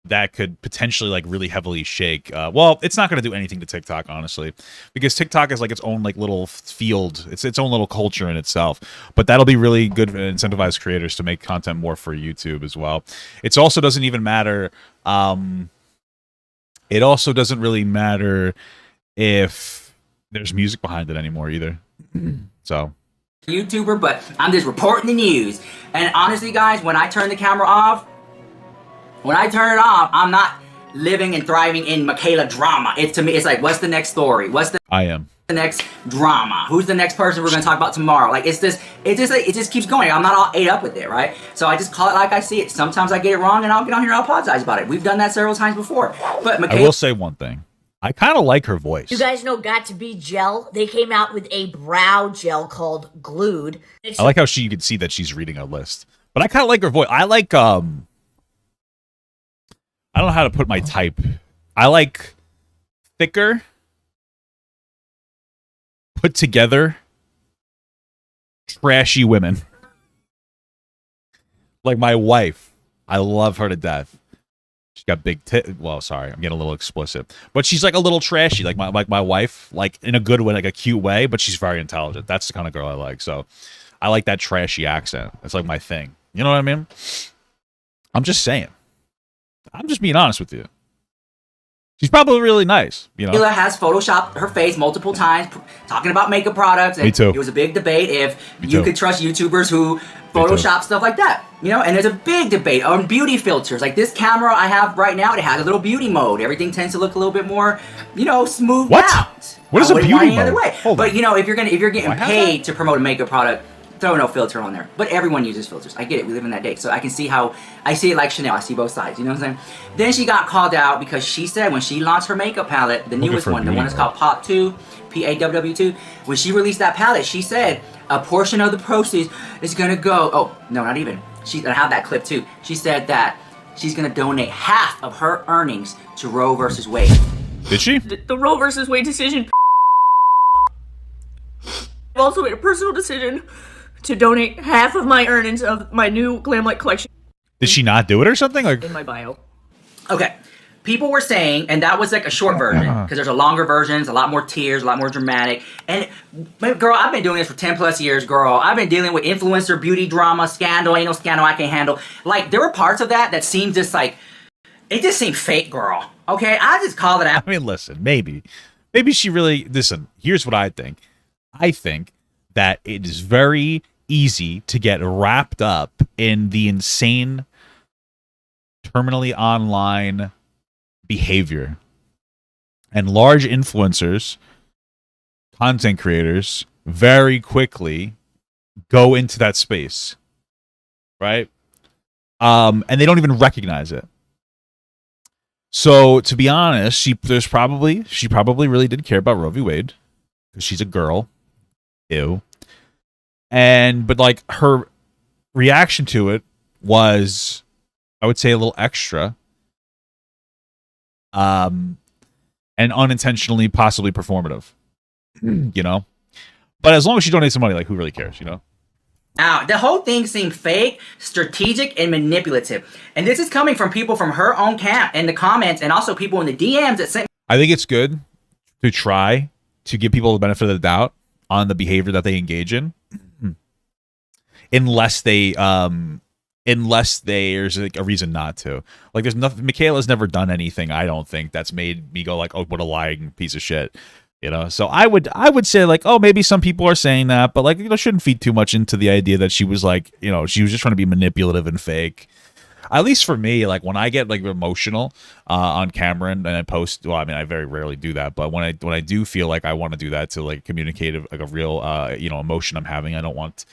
That could potentially, like, really heavily shake. Well, it's not going to do anything to TikTok, honestly. Because TikTok is, like, its own, like, little field. It's its own little culture in itself. But that'll be really good to incentivize creators to make content more for YouTube as well. It also doesn't even matter... it also doesn't really matter if there's music behind it anymore, either. So... YouTuber, but I'm just reporting the news. And honestly, guys, when I turn the camera off, I'm not living and thriving in Mikayla drama. To me, it's like, what's the next story? What's the next drama? Who's the next person we're gonna talk about tomorrow? Like, it just keeps going. I'm not all ate up with it, right? So I just call it like I see it. Sometimes I get it wrong, and I'll get on here and I'll apologize about it. We've done that several times before. But Mikayla, I will say one thing. I kind of like her voice. You guys know Got to Be Gel? They came out with a brow gel called Glued. I like how you can see that she's reading a list. But I kind of like her voice. I like, I don't know how to put my type. I like thicker, put together, trashy women. Like my wife. I love her to death. She's got big well, sorry, I'm getting a little explicit. But she's like a little trashy, like my wife, like in a good way, like a cute way, but she's very intelligent. That's the kind of girl I like. So I like that trashy accent. It's like my thing. You know what I mean? I'm just saying. I'm just being honest with you. She's probably really nice, you know. Mikayla has photoshopped her face multiple times, talking about makeup products. And Me too. It was a big debate if you could trust YouTubers who Photoshop stuff like that, you know. And there's a big debate on beauty filters. Like this camera I have right now, it has a little beauty mode. Everything tends to look a little bit more, you know, smoothed out. What is a beauty mode? But you know, if you're getting paid to promote a makeup product, throw no filter on there. But everyone uses filters. I get it. We live in that day. So I can see how, I see it like Chanel. I see both sides. You know what I'm saying? Then she got called out because she said when she launched her makeup palette, the newest one, the one that's called Pop 2, P-A-W-W 2, when she released that palette, she said a portion of the proceeds is going to go, oh, no, not even. I have that clip too. She said that she's going to donate half of her earnings to Roe versus Wade. Did she? The Roe versus Wade decision. I've also made a personal decision to donate half of my earnings of my new Glam Light collection. Did she not do it or something? Like in my bio. Okay. People were saying, and that was like a short version, because there's a longer version, a lot more tears, a lot more dramatic. And girl, I've been doing this for 10 plus years, girl. I've been dealing with influencer beauty drama, scandal, ain't no scandal I can't handle. Like, there were parts of that seemed just like, it just seemed fake, girl. Okay, I just called it out. I mean, listen, maybe she really, listen, here's what I think. I think that it is very easy to get wrapped up in the insane, terminally online behavior. And large influencers, content creators, very quickly go into that space. Right? And they don't even recognize it. So, to be honest, she probably really did care about Roe v. Wade. Because she's a girl. Ew. But like her reaction to it was, I would say, a little extra. And unintentionally, possibly performative. You know? But as long as she donates some money, like, who really cares, you know? Now, the whole thing seemed fake, strategic, and manipulative. And this is coming from people from her own camp in the comments, and also people in the DMs that sent. I think it's good to try to give people the benefit of the doubt on the behavior that they engage in, unless there's like a reason not to. Like, there's nothing. Mikayla's never done anything, I don't think, that's made me go like, oh, what a lying piece of shit. You know, so I would say like, oh, maybe some people are saying that, but like, you know, shouldn't feed too much into the idea that she was like, you know, she was just trying to be manipulative and fake. At least for me, like when I get like emotional on camera and I post, well, I mean, I very rarely do that, but when I do feel like I want to do that to like communicate like a real you know, emotion I'm having, I don't want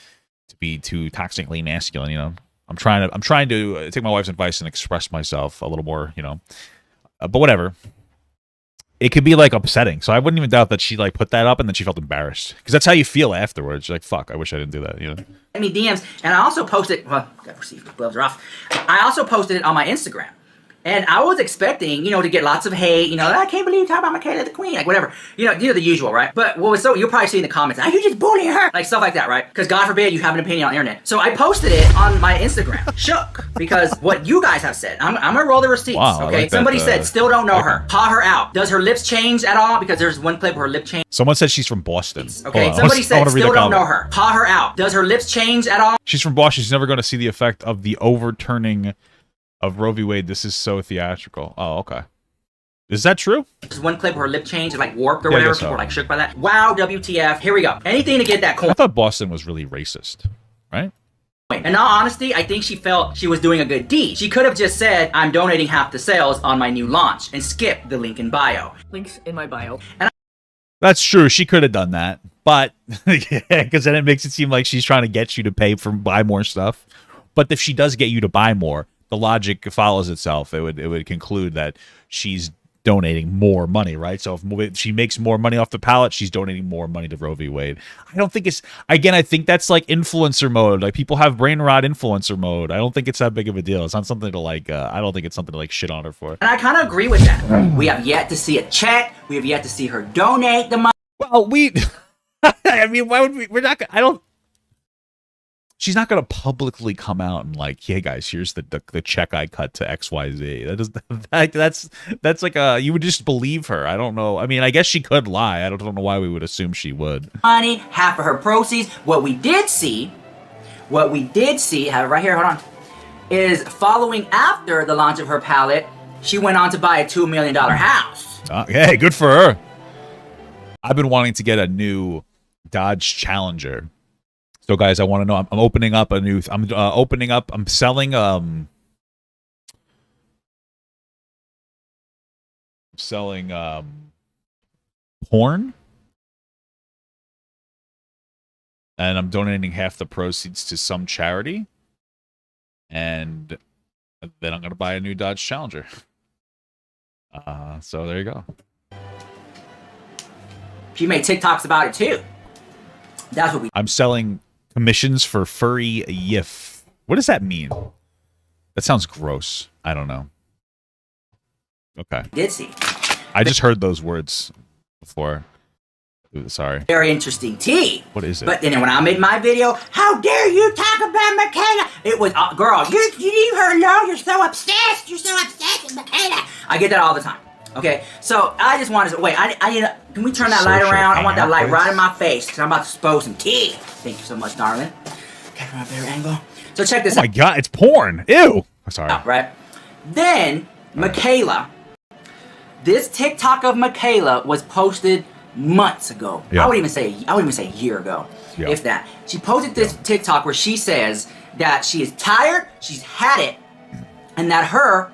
to be too toxically masculine. You know, I'm trying to take my wife's advice and express myself a little more. You know, but whatever. It could be like upsetting, so I wouldn't even doubt that she like put that up and then she felt embarrassed, because that's how you feel afterwards. You're like, fuck, I wish I didn't do that, you know. I mean, DMs, and I also posted. Well, gotta see if the gloves are off. I also posted it on my Instagram, and I was expecting, you know, to get lots of hate. You know, I can't believe you talk about Mikayla the Queen, like whatever. You know the usual, right? But what was so you'll probably see in the comments, "Are you just bullying her?" Like stuff like that, right? Because God forbid you have an opinion on the internet. So I posted it on my Instagram, shook, because what you guys have said. I'm gonna roll the receipts. Wow, okay, like somebody that, said still don't know her. Call her out. Does her lips change at all? Because there's one clip where her lip change. Someone said she's from Boston. Okay, somebody said still don't know her. Call her out. Does her lips change at all? She's from Boston. She's never going to see the effect of the overturning of Roe v. Wade. This is so theatrical. Oh, okay. Is that true? There's one clip where her lip changed, like warped or whatever. People were like shook by that. Wow, WTF. Here we go. Anything to get that coin. I thought Boston was really racist, right? In all honesty, I think she felt she was doing a good deed. She could have just said, I'm donating half the sales on my new launch, and skipped the link in bio. Links in my bio. That's true. She could have done that, but because then it makes it seem like she's trying to get you to buy more stuff. But if she does get you to buy more, the logic follows itself. It would conclude that she's donating more money, right? So if she makes more money off the pallet, she's donating more money to Roe v. Wade. I don't think it's, again, I think that's like influencer mode. Like, people have brain rot influencer mode. I don't think it's that big of a deal. It's not something to like, I don't think it's something to like shit on her for. And I kind of agree with that. We have yet to see a check. We have yet to see her donate the money. Well, I mean, why would we're not, she's not going to publicly come out and like, hey guys, here's the check I cut to XYZ. That's like you would just believe her. I don't know. I mean, I guess she could lie. I don't know why we would assume she would. Money, half of her proceeds. What we did see, have it right here, hold on, is following after the launch of her palette, she went on to buy a $2 million house. Hey, good for her. I've been wanting to get a new Dodge Challenger. So guys, I want to know, I'm opening up a new, I'm selling, porn and I'm donating half the proceeds to some charity, and then I'm gonna buy a new Dodge Challenger. So there you go. She made TikToks about it too. That's what we. I'm selling commissions for furry yiff. What does that mean? That sounds gross. I don't know. Okay. Did see. I just heard those words before. Ooh, sorry. Very interesting tea. What is it? But then when I made my video, how dare you talk about Mikayla? It was, girl, you leave her alone. You're so obsessed. You're so obsessed with Mikayla. I get that all the time. Okay, so I just wanted to wait. I need to. Can we turn that light around? I want that light right in my face because I'm about to expose some tea. Thank you so much, darling. Okay, from a better angle. So check this out. Oh my god, it's porn. Ew. Sorry. Right. Then Mikayla. This TikTok of Mikayla was posted months ago. Yeah. I wouldn't even say a year ago, if that. She posted this TikTok where she says that she is tired, she's had it, and that her.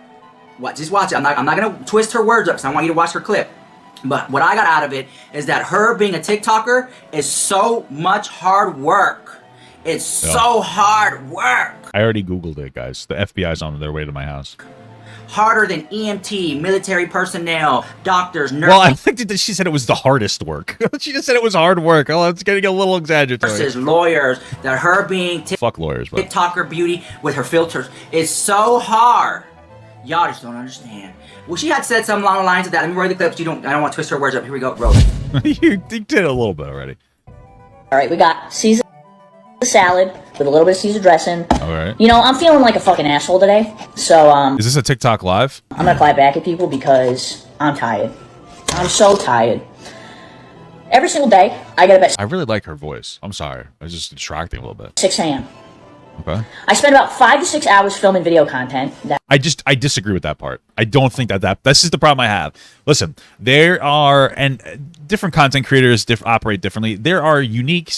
What? Just watch it. I'm not gonna twist her words up because I want you to watch her clip. But what I got out of it is that her being a TikToker is so much hard work. It's so hard work. I already Googled it, guys. The FBI's on their way to my house. Harder than EMT, military personnel, doctors, nurses. Well, I think that she said it was the hardest work. She just said it was hard work. Oh, it's getting a little exaggerated. Nurses, lawyers, that her being fuck lawyers, bro. TikToker beauty with her filters is so hard. Y'all just don't understand. Well, she had said something along the lines of that. Let me roll the clips. I don't want to twist her words up. Here we go. Roll it. you did a little bit already. All right, we got Caesar salad with a little bit of Caesar dressing. All right. You know, I'm feeling like a fucking asshole today. So, Is this a TikTok live? I'm gonna fly back at people because I'm tired. I'm so tired. Every single day, I get up at I really like her voice. I'm sorry. I was just distracting a little bit. 6 a.m. Okay. I spend about 5 to 6 hours filming video content. I disagree with that part. I don't think that this is the problem I have. Listen, there are, and different content creators operate differently. There are unique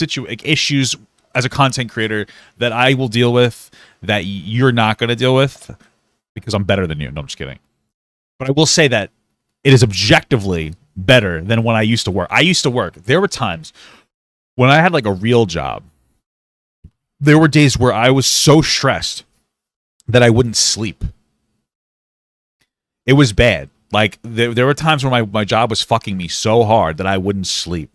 issues as a content creator that I will deal with that you're not going to deal with because I'm better than you. No, I'm just kidding. But I will say that it is objectively better than when I used to work. There were times when I had like a real job. There were days where I was so stressed that I wouldn't sleep. It was bad. Like, there were times when my job was fucking me so hard that I wouldn't sleep.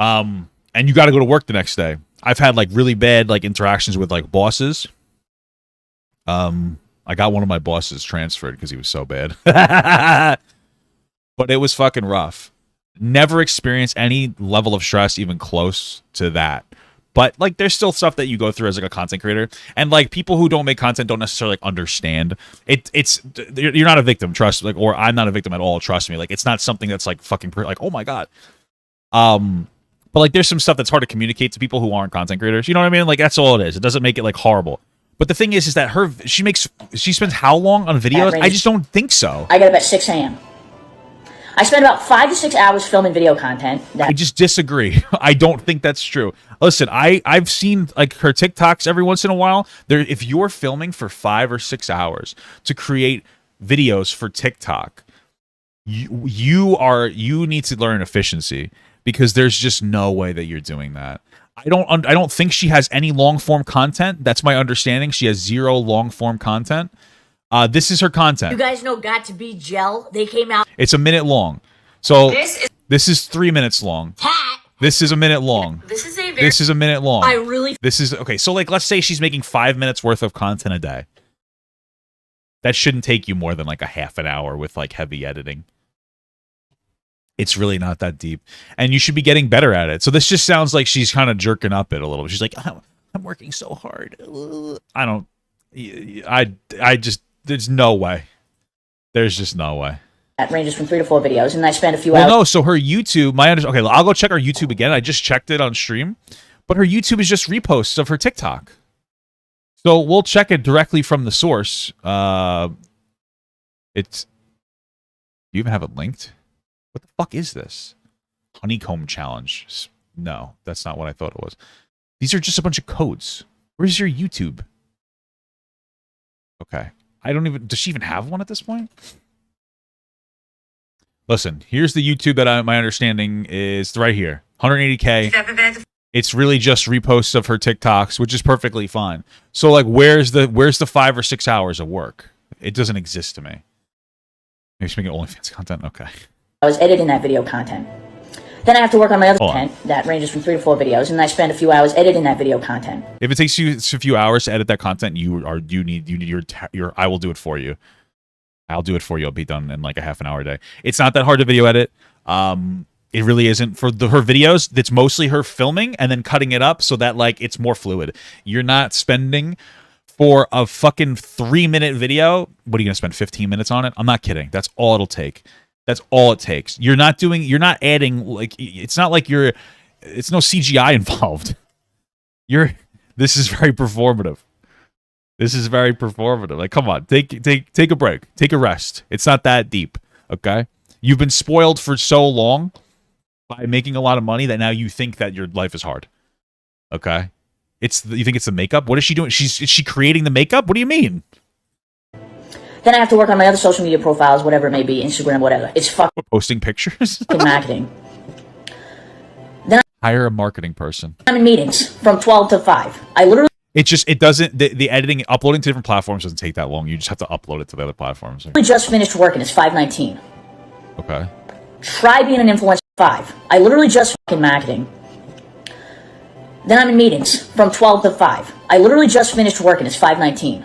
And you got to go to work the next day. I've had, like, really bad, like, interactions with, like, bosses. I got one of my bosses transferred because he was so bad. But it was fucking rough. Never experienced any level of stress even close to that. But, like, there's still stuff that you go through as, like, a content creator. And, like, people who don't make content don't necessarily, like, understand. You're not a victim, trust, like, or I'm not a victim at all, trust me. Like, it's not something that's, like, fucking, like, oh, my God. But, like, there's some stuff that's hard to communicate to people who aren't content creators. You know what I mean? Like, that's all it is. It doesn't make it, like, horrible. But the thing is that she spends how long on videos? I just don't think so. I get up at 6 a.m. I spend about 5 to 6 hours filming video content. I just disagree. I don't think that's true. Listen, I've seen like her TikToks every once in a while. If you're filming for 5 or 6 hours to create videos for TikTok, you need to learn efficiency because there's just no way that you're doing that. I don't think she has any long form content. That's my understanding. She has 0 long form content. This is her content. You guys know Got to Be Gel? They came out. It's a minute long. So this is 3 minutes long. This is a minute long. This is a minute long. Okay. So like, let's say she's making 5 minutes worth of content a day. That shouldn't take you more than like a half an hour with like heavy editing. It's really not that deep, and you should be getting better at it. So this just sounds like she's kind of jerking up it a little bit. She's like, I'm working so hard. I just, there's no way. There's just no way. That ranges from 3 to 4 videos, and I spend a few hours. Well, no, so her YouTube, okay, I'll go check her YouTube again. I just checked it on stream, but her YouTube is just reposts of her TikTok. So we'll check it directly from the source. Do you even have it linked? What the fuck is this? Honeycomb challenge. No, that's not what I thought it was. These are just a bunch of codes. Where's your YouTube? Okay. Does she even have one at this point? Listen, here's the YouTube that my understanding is right here. 180K. It's really just reposts of her TikToks, which is perfectly fine. So like, where's the 5 or 6 hours of work? It doesn't exist to me. Maybe she's making OnlyFans content. Okay. I was editing that video content. Then I have to work on my other content that ranges from 3 to 4 videos, and I spend a few hours editing that video content. If it takes you a few hours to edit that content, you need your I will do it for you. I'll do it for you. I'll be done in like a half an hour a day. It's not that hard to video edit. It really isn't. For her videos, it's mostly her filming and then cutting it up so that like it's more fluid. You're not spending for a fucking 3-minute video. What are you gonna spend 15 minutes on it? I'm not kidding. That's all it'll take. That's all it takes. You're not adding, like, it's not like it's no CGI involved. This is very performative. This is very performative. Like, come on, take a break. Take a rest. It's not that deep, okay? You've been spoiled for so long by making a lot of money that now you think that your life is hard. Okay? You think it's the makeup? What is she doing? Is she creating the makeup? What do you mean? Then I have to work on my other social media profiles, whatever it may be, Instagram, whatever. It's fucking posting pictures. Marketing. Then hire a marketing person. I'm in meetings from 12 to 5. It doesn't, the editing, uploading to different platforms doesn't take that long. You just have to upload it to the other platforms. I just finished working. It's 5:19. Okay. Try being an influencer at 5. I literally just fucking marketing. Then I'm in meetings from 12 to 5. I literally just finished working. It's 5:19.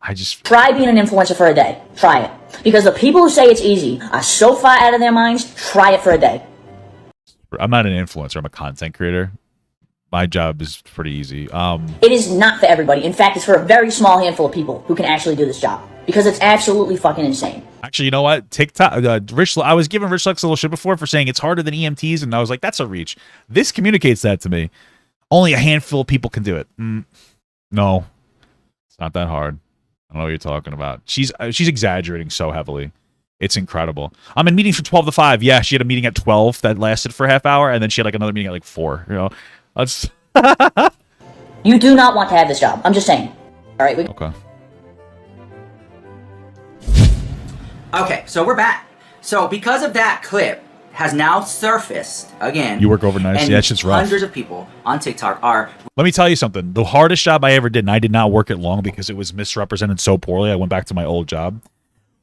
I just try being an influencer for a day. Try it. Because the people who say it's easy are so far out of their minds. Try it for a day. I'm not an influencer. I'm a content creator. My job is pretty easy. It is not for everybody. In fact, it's for a very small handful of people who can actually do this job. Because it's absolutely fucking insane. Actually, you know what? TikTok, I was giving Rich Lux a little shit before for saying it's harder than EMTs, and I was like, that's a reach. This communicates that to me. Only a handful of people can do it. No, it's not that hard. I don't know what you're talking about. She's exaggerating so heavily. It's incredible. I'm in meetings from 12 to 5. Yeah, she had a meeting at 12 that lasted for a half hour, and then she had like another meeting at like 4. You know, that's. You do not want to have this job. I'm just saying. All right. Okay. Okay, so we're back. So because of that clip has now surfaced again. You work overnight. Yeah, that shit's rough. Hundreds of people on TikTok are. Let me tell you something. The hardest job I ever did, and I did not work it long because it was misrepresented so poorly. I went back to my old job.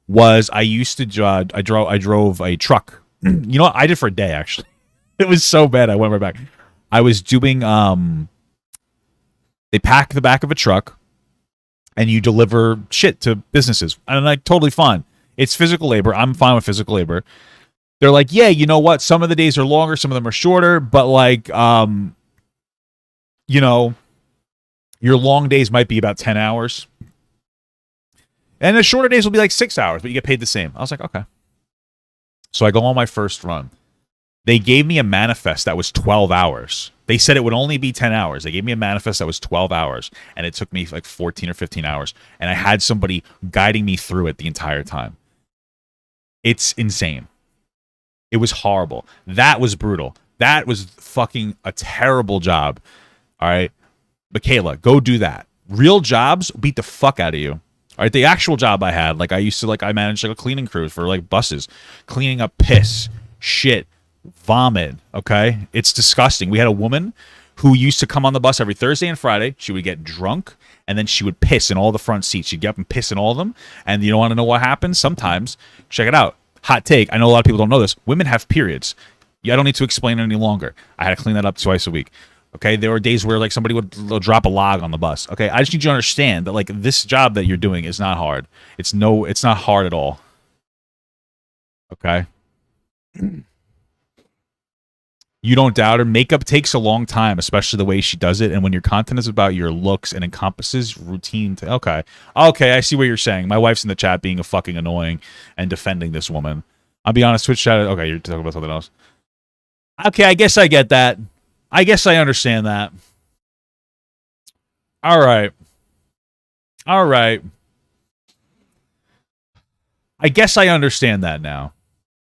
Was I used to I drove a truck. You know what? I did for a day actually. It was so bad. I went right back. I was doing they pack the back of a truck and you deliver shit to businesses. And I'm like, totally fine. It's physical labor. I'm fine with physical labor. They're like, yeah, you know what? Some of the days are longer, some of them are shorter, but like you know, your long days might be about 10 hours. And the shorter days will be like 6 hours, but you get paid the same. I was like, okay. So I go on my first run. They gave me a manifest that was 12 hours. They said it would only be 10 hours. They gave me a manifest that was 12 hours, and it took me like 14 or 15 hours. And I had somebody guiding me through it the entire time. It's insane. It was horrible. That was brutal. That was fucking a terrible job. All right? Mikayla, go do that. Real jobs beat the fuck out of you. All right? The actual job I had, like I used to, like I managed like a cleaning crew for like buses, cleaning up piss, shit, vomit. Okay? It's disgusting. We had a woman who used to come on the bus every Thursday and Friday. She would get drunk, and then she would piss in all the front seats. She'd get up and piss in all of them. And you don't want to know what happens? Sometimes, check it out. Hot take. I know a lot of people don't know this. Women have periods. Yeah, I don't need to explain it any longer. I had to clean that up twice a week. Okay, there were days where like somebody would drop a log on the bus. Okay, I just need you to understand that like this job that you're doing is not hard. It's not hard at all. Okay. You don't doubt her. Makeup takes a long time, especially the way she does it. And when your content is about your looks and encompasses routine. Okay, I see what you're saying. My wife's in the chat being a fucking annoying and defending this woman. I'll be honest, Twitch chat. Okay, you're talking about something else. Okay, I guess I get that. I guess I understand that. All right. I guess I understand that now.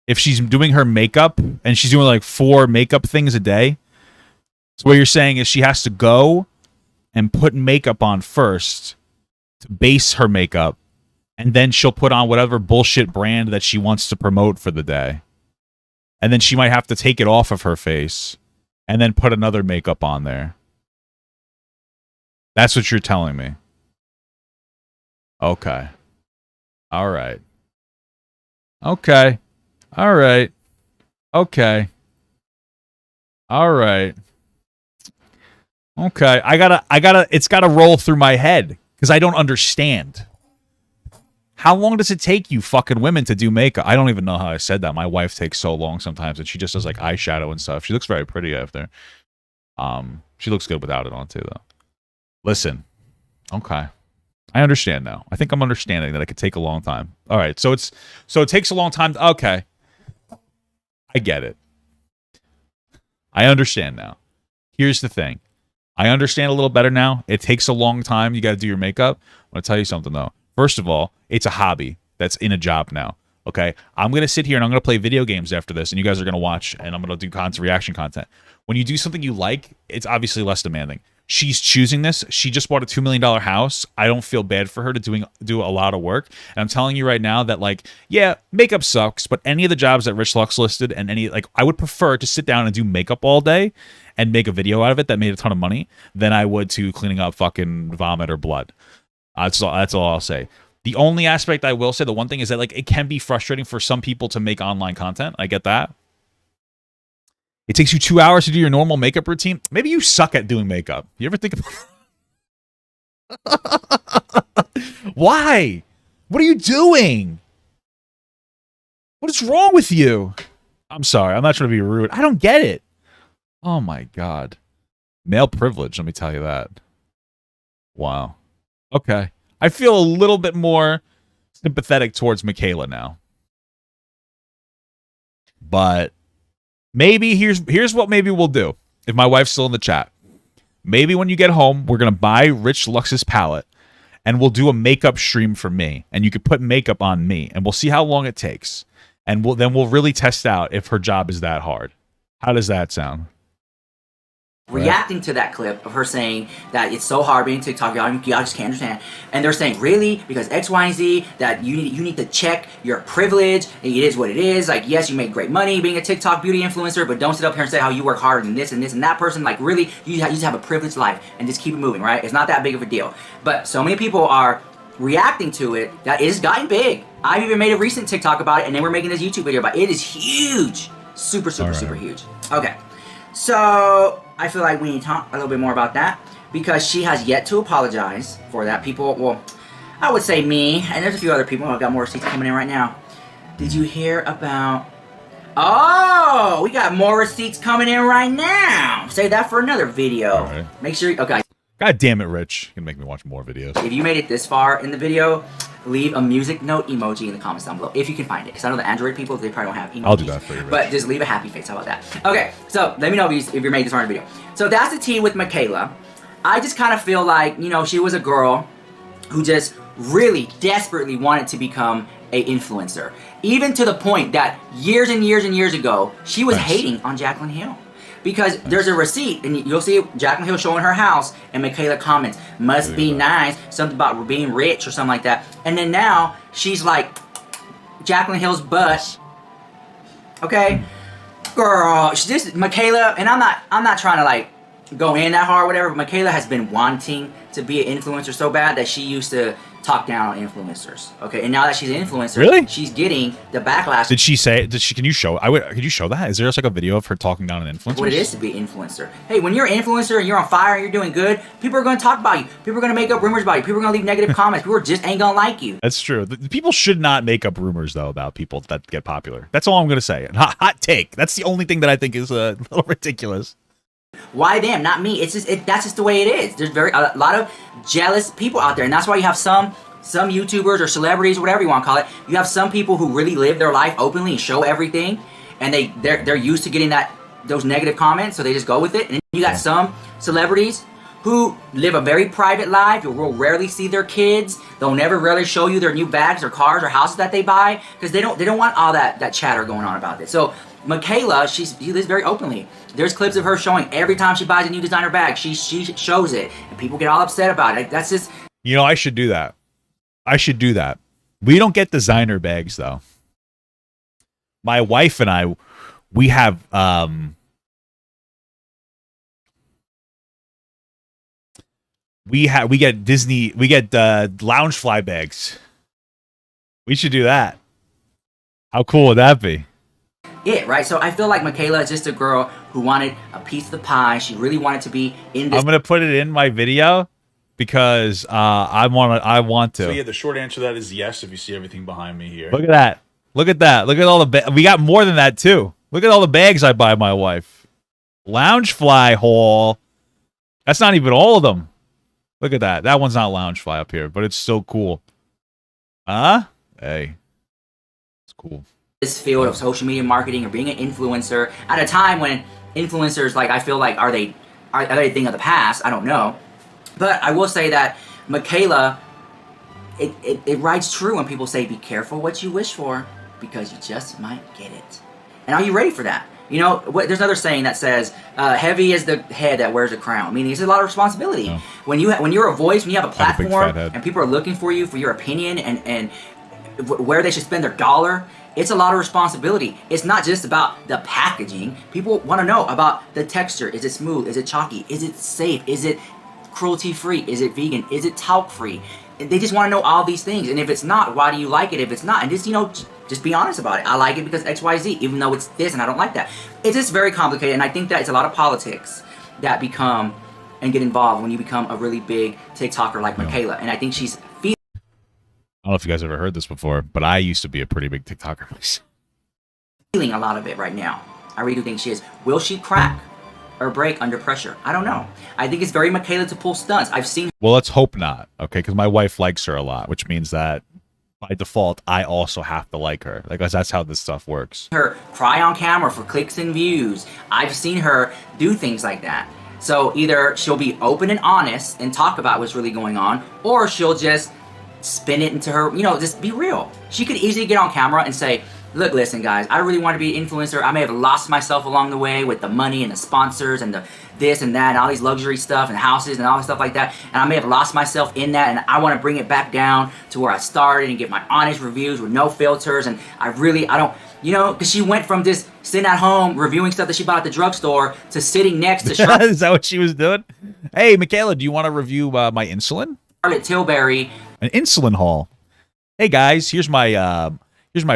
If she's doing her makeup and she's doing like 4 makeup things a day, so what you're saying is she has to go and put makeup on first to base her makeup, and then she'll put on whatever bullshit brand that she wants to promote for the day. and then she might have to take it off of her face and then put another makeup on there. That's what you're telling me. Okay. All right. Okay. All right. Okay. All right. Okay. It's gotta roll through my head because I don't understand. How long does it take you fucking women to do makeup? I don't even know how I said that. My wife takes so long sometimes, and she just does like eyeshadow and stuff. She looks very pretty after. She looks good without it on too, though. Listen, okay, I understand now. I think I'm understanding that it could take a long time. All right, so it takes a long time. Okay, I get it. I understand now. Here's the thing. I understand a little better now. It takes a long time. You got to do your makeup. I'm gonna tell you something though. First of all, it's a hobby that's in a job now. Okay, I'm gonna sit here and I'm gonna play video games after this, and you guys are gonna watch, and I'm gonna do reaction content. When you do something you like, it's obviously less demanding. She's choosing this. She just bought a $2 million house. I don't feel bad for her to do a lot of work. And I'm telling you right now that, like, yeah, makeup sucks, but any of the jobs that Rich Lux listed and I would prefer to sit down and do makeup all day and make a video out of it that made a ton of money than I would to cleaning up fucking vomit or blood. That's all I'll say. The only aspect I will say, the one thing is that, like, it can be frustrating for some people to make online content. I get that. It takes you 2 hours to do your normal makeup routine. Maybe you suck at doing makeup. You ever think about Why? What are you doing? What is wrong with you? I'm sorry. I'm not trying to be rude. I don't get it. Oh, my God. Male privilege, let me tell you that. Wow. Okay. I feel a little bit more sympathetic towards Mikayla now. But maybe here's what maybe we'll do. If my wife's still in the chat. Maybe when you get home, we're going to buy Rich Lux's palette and we'll do a makeup stream for me. And you could put makeup on me and we'll see how long it takes. And we'll really test out if her job is that hard. How does that sound? Reacting to that clip of her saying that it's so hard being TikTok, y'all just can't understand. And they're saying, really? Because X, Y, and Z, that you need to check your privilege. It is what it is. Like, yes, you make great money being a TikTok beauty influencer, but don't sit up here and say how you work harder than this and this and that person. Like, really, you just have a privileged life and just keep it moving, right? It's not that big of a deal. But so many people are reacting to it that it has gotten big. I've even made a recent TikTok about it, and then we're making this YouTube video about it. It is huge. Super, super, super huge. Okay. So I feel like we need to talk a little bit more about that because she has yet to apologize for that. People, well, I would say me, and there's a few other people. I've got more receipts coming in right now. Did you hear about... Oh, we got more receipts coming in right now. Save that for another video. Right. Make sure... Okay. God damn it, Rich. You're going to make me watch more videos. If you made it this far in the video, leave a music note emoji in the comments down below if you can find it, because I know the Android people, they probably don't have emojis. I'll do that for you, Rich. But just leave a happy face. How about that? Okay, so let me know if you're making this far in the video. So that's the tea with Mikayla. I just kind of feel like, you know, she was a girl who just really desperately wanted to become an influencer. Even to the point that years and years and years ago, she was hating on Jaclyn Hill. Because there's a receipt, and you'll see Jaclyn Hill showing her house, and Mikayla comments, must be nice, something about being rich or something like that. And then now, she's like, Jaclyn Hill's butt. Okay? Girl, Mikayla, and I'm not trying to, like, go in that hard or whatever, but Mikayla has been wanting to be an influencer so bad that she used to talk down on influencers. Okay, and now that she's an influencer, really, she's getting the backlash. Did she say? Can you show? Could you show that? Is there just like a video of her talking down on influencers? What it is to be an influencer. Hey, when you're an influencer and you're on fire and you're doing good, people are going to talk about you. People are going to make up rumors about you. People are going to leave negative comments. People just ain't going to like you. That's true. The people should not make up rumors though about people that get popular. That's all I'm going to say. Hot take. That's the only thing that I think is a little ridiculous. Why them, not me? It's just that's just the way it is. There's a lot of jealous people out there, and that's why you have some YouTubers or celebrities, whatever you want to call it. You have some people who really live their life openly and show everything, and they're used to getting those negative comments, so they just go with it. And you got some celebrities who live a very private life. You will rarely see their kids. They'll never really show you their new bags or cars or houses that they buy because they don't want all that chatter going on about it. So Mikayla, she lives very openly. There's clips of her showing every time she buys a new designer bag, she shows it, and people get all upset about it. That's just... You know, I should do that. I should do that. We don't get designer bags, though. My wife and I, we have we get Disney, we get lounge fly bags. We should do that. How cool would that be? Right? So I feel like Mikayla is just a girl who wanted a piece of the pie. She really wanted to be in this. I'm gonna put it in my video because I want to. So yeah, the short answer to that is yes. If you see everything behind me here. Look at that. Look at that. Look at all the we got more than that too. Look at all the bags I buy my wife. Lounge fly haul. That's not even all of them. Look at that. That one's not lounge fly up here, but it's so cool. Huh? Hey. It's cool. This field of social media marketing or being an influencer at a time when influencers, like, I feel like are they a thing of the past? I don't know. But I will say that Mikayla, it rides true when people say be careful what you wish for because you just might get it. And are you ready for that? You know, there's another saying that says, heavy is the head that wears a crown. Meaning it's a lot of responsibility. No. When you're a voice, when you have a platform and people are looking for you for your opinion and where they should spend their dollar, it's a lot of responsibility. It's not just about the packaging. People want to know about the texture. Is it smooth? Is it chalky? Is it safe? Is it cruelty-free? Is it vegan? Is it talc-free? They just want to know all these things. And if it's not, why do you like it? If it's not, and just, you know, just be honest about it. I like it because X, Y, Z, even though it's this and I don't like that. It's just very complicated. And I think that it's a lot of politics that become and get involved when you become a really big TikToker like Mikayla. And I think she's I don't know if you guys ever heard this before, but I used to be a pretty big TikToker. feeling a lot of it right now. I really do think she is. Will she crack or break under pressure? I don't know. I think it's very Mikayla to pull stunts. I've seen. Well, let's hope not. Okay, because my wife likes her a lot, which means that by default, I also have to like her. Like, that's how this stuff works. Her cry on camera for clicks and views. I've seen her do things like that. So either she'll be open and honest and talk about what's really going on, or she'll just spin it into her, you know, just be real. She could easily get on camera and say, look, listen, guys, I really want to be an influencer. I may have lost myself along the way with the money and the sponsors and the this and that and all these luxury stuff and houses and all this stuff like that. And I may have lost myself in that, and I want to bring it back down to where I started and get my honest reviews with no filters. And I don't, you know, because she went from just sitting at home reviewing stuff that she bought at the drugstore to sitting next to Charlotte. Is that what she was doing? Hey, Mikayla, do you want to review my insulin? Charlotte Tilbury. An insulin haul. Hey guys, here's my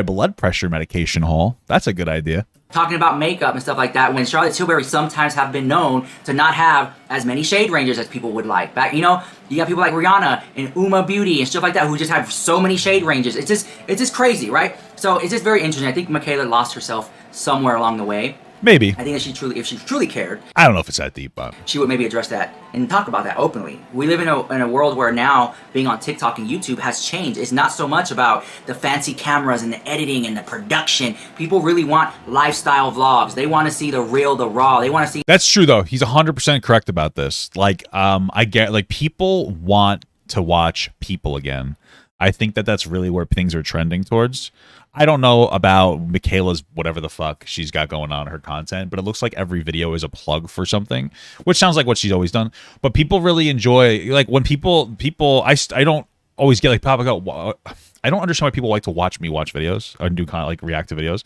blood pressure medication haul. That's a good idea. Talking about makeup and stuff like that, when Charlotte Tilbury sometimes have been known to not have as many shade ranges as people would like. Back, you know, you got people like Rihanna and Uma Beauty and stuff like that who just have so many shade ranges. It's just crazy, right? So it's just very interesting. I think Mikayla lost herself somewhere along the way. Maybe. I think that if she truly cared, I don't know if it's that deep, but she would maybe address that and talk about that openly. We live in a world where now being on TikTok and YouTube has changed. It's not so much about the fancy cameras and the editing and the production. People really want lifestyle vlogs. They want to see the real, the raw. They want to see. That's true though. He's 100% correct about this. Like, I get, like, people want to watch people again. I think that that's really where things are trending towards. I don't know about Mikayla's whatever the fuck she's got going on in her content, but it looks like every video is a plug for something, which sounds like what she's always done. But people really enjoy, like, when people I don't always get, like, pop out. I don't understand why people like to watch me watch videos or do kind of like reactive videos.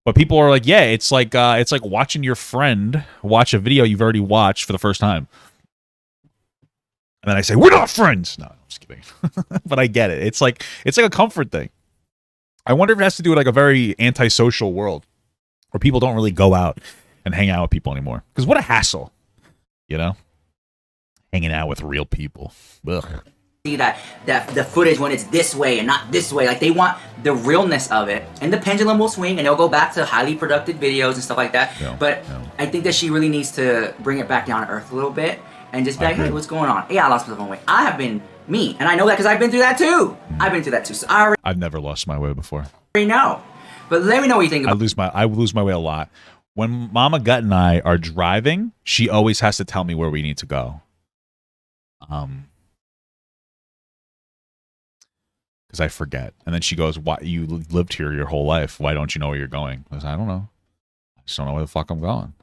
But people are like, yeah, it's like watching your friend watch a video you've already watched for the first time. And then I say, we're not friends. No, I'm just kidding. But I get it. It's like a comfort thing. I wonder if it has to do with, like, a very antisocial world where people don't really go out and hang out with people anymore. Because what a hassle, you know? Hanging out with real people. Ugh. See that the footage when it's this way and not this way. Like, they want the realness of it. And the pendulum will swing and they'll go back to highly productive videos and stuff like that. I think that she really needs to bring it back down to earth a little bit and just be like, hey, what's going on? Yeah, I lost myself on weight. I have been me, and I know that because I've been through that too. So I've never lost my way before. I know, but let me know what you think. I lose my way a lot. When Mama Gut and I are driving, she always has to tell me where we need to go. Because I forget, and then she goes, "Why, you lived here your whole life? Why don't you know where you're going?" I said, "I don't know. I just don't know where the fuck I'm going."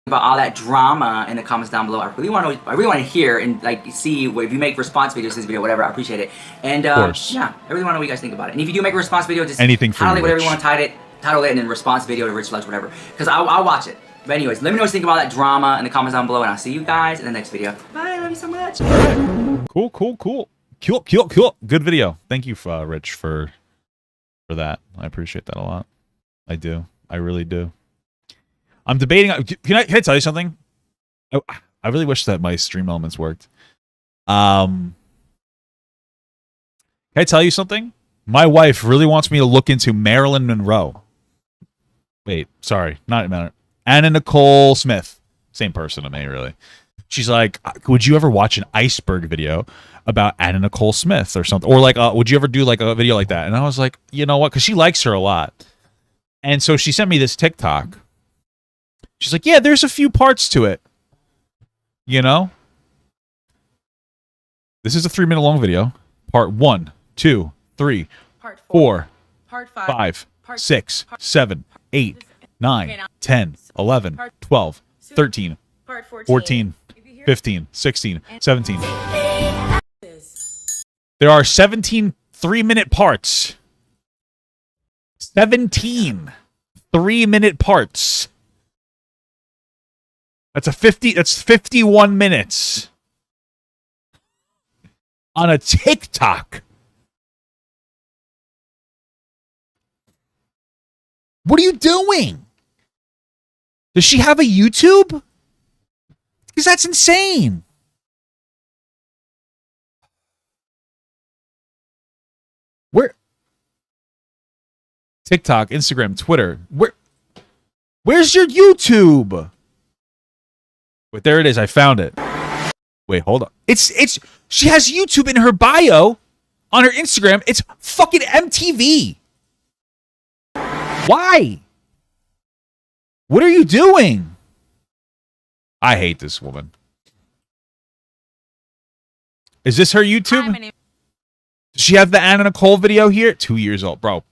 About all that drama in the comments down below. I really want to hear and, like, see if you make response videos to this video, whatever. I appreciate it. And yeah, I really want to know what you guys think about it. And if you do make a response video, just anything for whatever you want to title it and then response video to Rich Lux, whatever. Because I'll watch it. But anyways, let me know what you think about that drama in the comments down below, and I'll see you guys in the next video. Bye, love you so much. All right. Cool. Good video. Thank you, Rich, for that. I appreciate that a lot. I do. I really do. I'm debating. Can I tell you something? I really wish that my stream elements worked. Can I tell you something? My wife really wants me to look into Marilyn Monroe. Wait, sorry, not Marilyn. Anna Nicole Smith. Same person to me, really. She's like, would you ever watch an iceberg video about Anna Nicole Smith or something? Or like, would you ever do like a video like that? And I was like, you know what? Because she likes her a lot. And so she sent me this TikTok. She's like, yeah, there's a few parts to it. You know? This is a 3-minute long video. Part 1, 2, 3, Part 4, Part 5, 6, 7, 8, 9, 10, 11, 12, 13, 14, 15, 16, 17. There are 17 3-minute parts. 17 3-minute parts. That's 51 minutes on a TikTok. What are you doing? Does she have a YouTube? Because that's insane. Where? TikTok, Instagram, Twitter. Where's your YouTube? Wait, there it is. I found it. Wait, hold on. She has YouTube in her bio on her Instagram. It's fucking MTV. Why? What are you doing? I hate this woman. Is this her YouTube? Does she have the Anna Nicole video here? 2 years old, bro.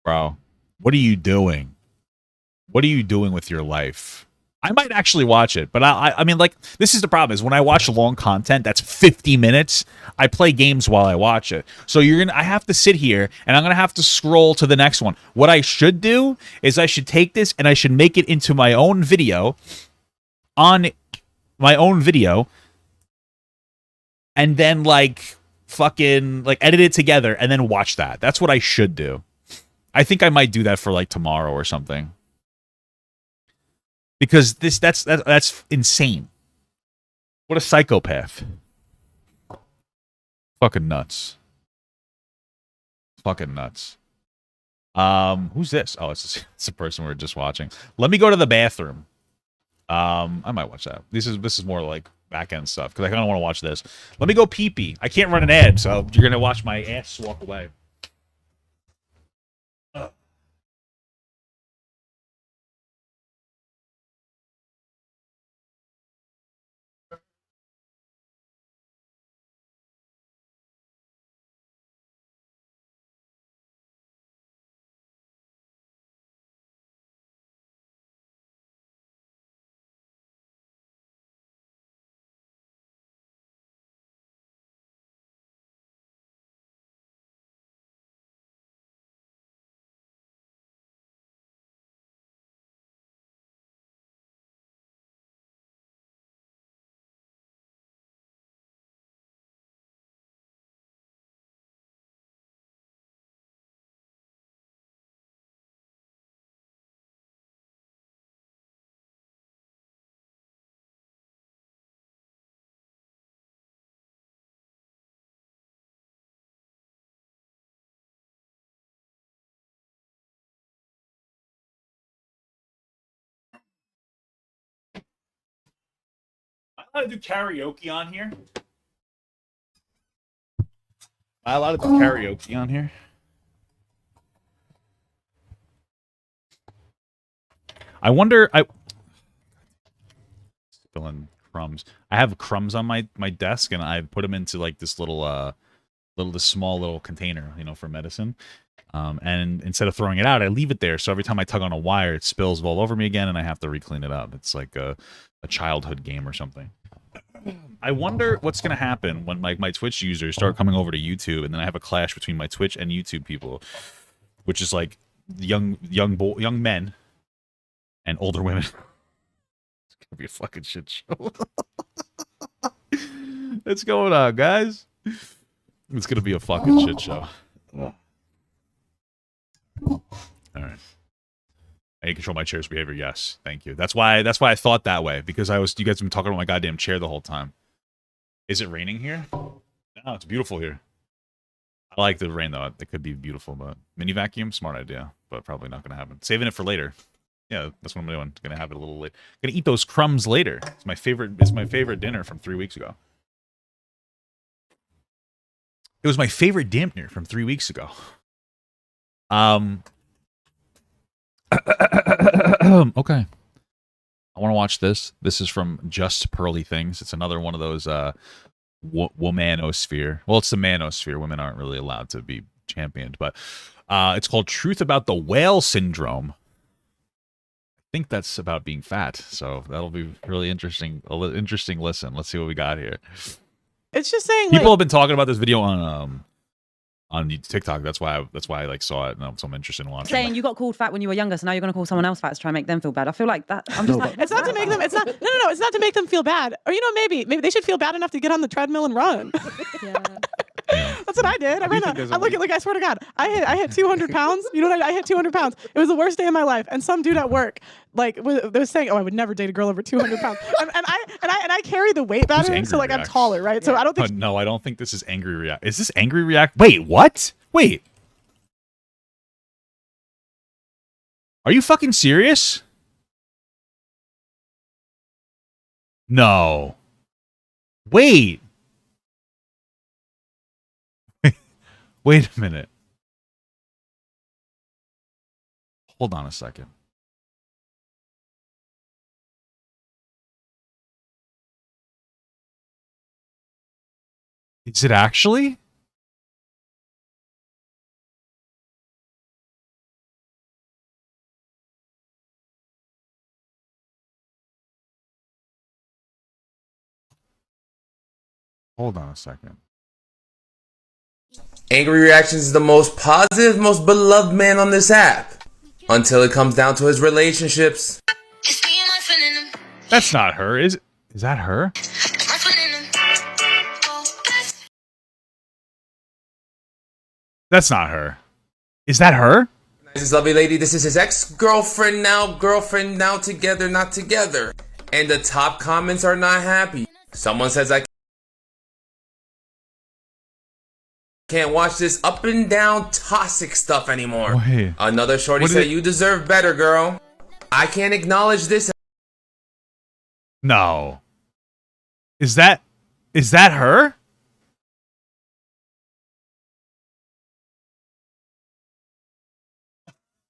Bro, what are you doing? What are you doing with your life? I might actually watch it, but I mean, like, this is the problem is when I watch long content that's 50 minutes, I play games while I watch it. So I have to sit here and I'm gonna have to scroll to the next one. What I should do is I should take this and I should make it into my own video on my own video, and then like fucking like edit it together and then watch that. That's what I should do. I think I might do that for like tomorrow or something. Because that's insane. What a psychopath. Fucking nuts. Fucking nuts. Who's this? Oh, it's a person we're just watching. Let me go to the bathroom. I might watch that. This is more like back end stuff because I kind of want to watch this. Let me go pee-pee. I can't run an ad, so you're gonna watch my ass walk away. Am I allowed to do karaoke on here? Am I allowed to do karaoke on here? I wonder. Spilling crumbs. I have crumbs on my desk, and I put them into like this this small little container, you know, for medicine. And instead of throwing it out, I leave it there. So every time I tug on a wire, it spills all over me again, and I have to re-clean it up. It's like a childhood game or something. I wonder what's gonna happen when my Twitch users start coming over to YouTube, and then I have a clash between my Twitch and YouTube people, which is like young men and older women. It's gonna be a fucking shit show. What's going on, guys? It's gonna be a fucking shit show. All right. I can control my chair's behavior. Yes, thank you. That's why I thought that way, because you guys have been talking about my goddamn chair the whole time. Is it raining here? No, it's beautiful here. I like the rain though. It could be beautiful, but mini vacuum, smart idea, but probably not gonna happen. Saving it for later. Yeah, that's what I'm doing. Gonna have it a little late. Gonna eat those crumbs later. It's my favorite. It's my favorite dinner from 3 weeks ago. It was my favorite dinner from 3 weeks ago. Okay. I want to watch this. This is from JustPearlyThings. It's another one of those womanosphere. Well, it's the manosphere. Women aren't really allowed to be championed, but it's called Truth About the Whale Syndrome. I think that's about being fat, so that'll be really interesting. Interesting listen. Let's see what we got here. It's just saying people have been talking about this video on TikTok. That's why I like saw it, and so I'm interested in watching. Saying you got called fat when you were younger, so now you're going to call someone else fat to try and make them feel bad. I feel like that. I'm just like, it's not to make them. It's not. No. It's not to make them feel bad. Or maybe they should feel bad enough to get on the treadmill and run. Yeah. That's what I did. I ran. I swear to God, I hit 200 pounds. You know what? I hit 200 pounds. It was the worst day of my life. And some dude at work was saying, "Oh, I would never date a girl over 200 pounds." and I carry the weight better, so I'm taller, right? Yeah. So I don't think. No, I don't think this is angry react. Is this angry react? Wait, what? Wait. Are you fucking serious? No. Wait. Wait a minute. Hold on a second. Is it actually? Hold on a second. Angry Reactions is the most positive, most beloved man on this app. Until it comes down to his relationships. That's not her. Is that her? That's not her. Is that her? This lovely lady, this is his ex-girlfriend now together, not together. And the top comments are not happy. Someone says I can't watch this up and down toxic stuff anymore. Wait. Another shorty said, you deserve better, girl. I can't acknowledge this. No. Is that her?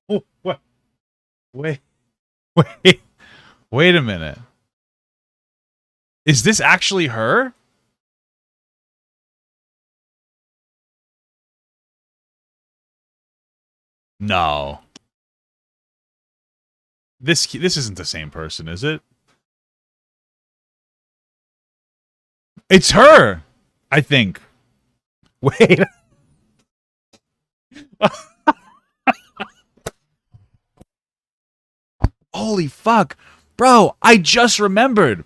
Oh, what? Wait a minute. Is this actually her? No. This isn't the same person, is it? It's her, I think. Wait. Holy fuck. Bro, I just remembered.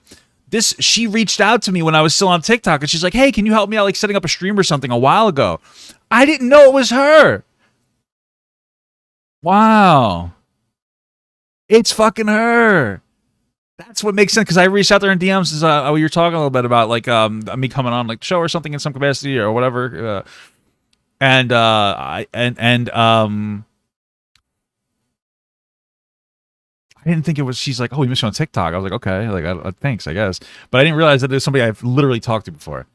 She reached out to me when I was still on TikTok, and she's like, hey, can you help me out like setting up a stream or something a while ago? I didn't know it was her. Wow. It's fucking her. That's what makes sense, because I reached out there in DMs as we were talking a little bit about like me coming on like the show or something in some capacity or whatever. I didn't think it was. She's like, oh, we missed you on TikTok. I was like, okay, like thanks, I guess. But I didn't realize that it was somebody I've literally talked to before.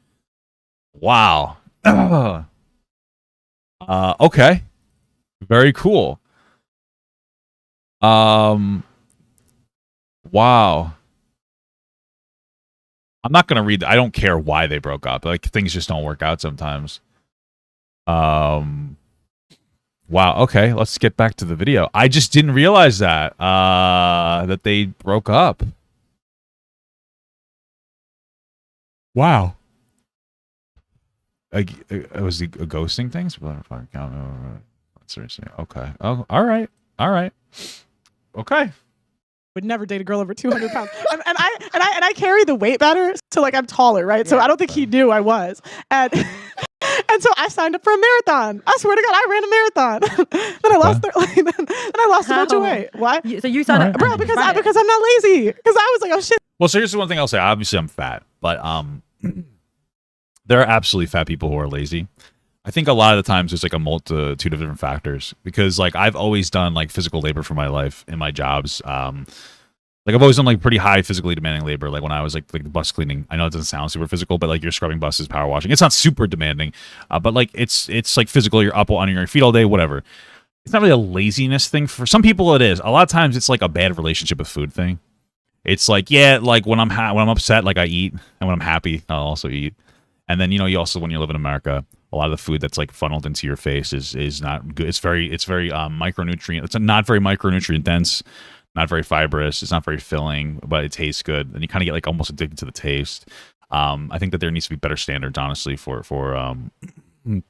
Wow. Okay. Very cool. Wow. I'm not gonna read. I don't care why they broke up. Like things just don't work out sometimes. Wow. Okay, let's get back to the video. I just didn't realize that that they broke up. Wow. Was he ghosting things? Seriously. Okay. Oh, all right. All right. Okay. Would never date a girl over 200 pounds. And I carry the weight better, so like I'm taller, right? So I don't think he knew I was. And and so I signed up for a marathon. I swear to God, I ran a marathon. Then I lost then I lost a bunch of weight. Why? So you signed up, bro? Because I'm not lazy. Because I was like, oh shit. Well, so here's the one thing I'll say. Obviously, I'm fat, but there are absolutely fat people who are lazy. I think a lot of the times there's like a multitude of different factors because like I've always done like physical labor for my life in my jobs. Like I've always done like pretty high physically demanding labor. Like when I was like the bus cleaning, I know it doesn't sound super physical, but like you're scrubbing buses, power washing. It's not super demanding, but like it's like physical. You're up on your feet all day, whatever. It's not really a laziness thing. For some people, it is. A lot of times, it's like a bad relationship with food thing. It's like like when I'm upset, like I eat, and when I'm happy, I'll also eat. And then you also when you live in America, a lot of the food that's like funneled into your face is not good. It's very micronutrient. It's not very micronutrient dense, not very fibrous. It's not very filling, but it tastes good, and you kind of get like almost addicted to the taste. I think that there needs to be better standards, honestly, for I think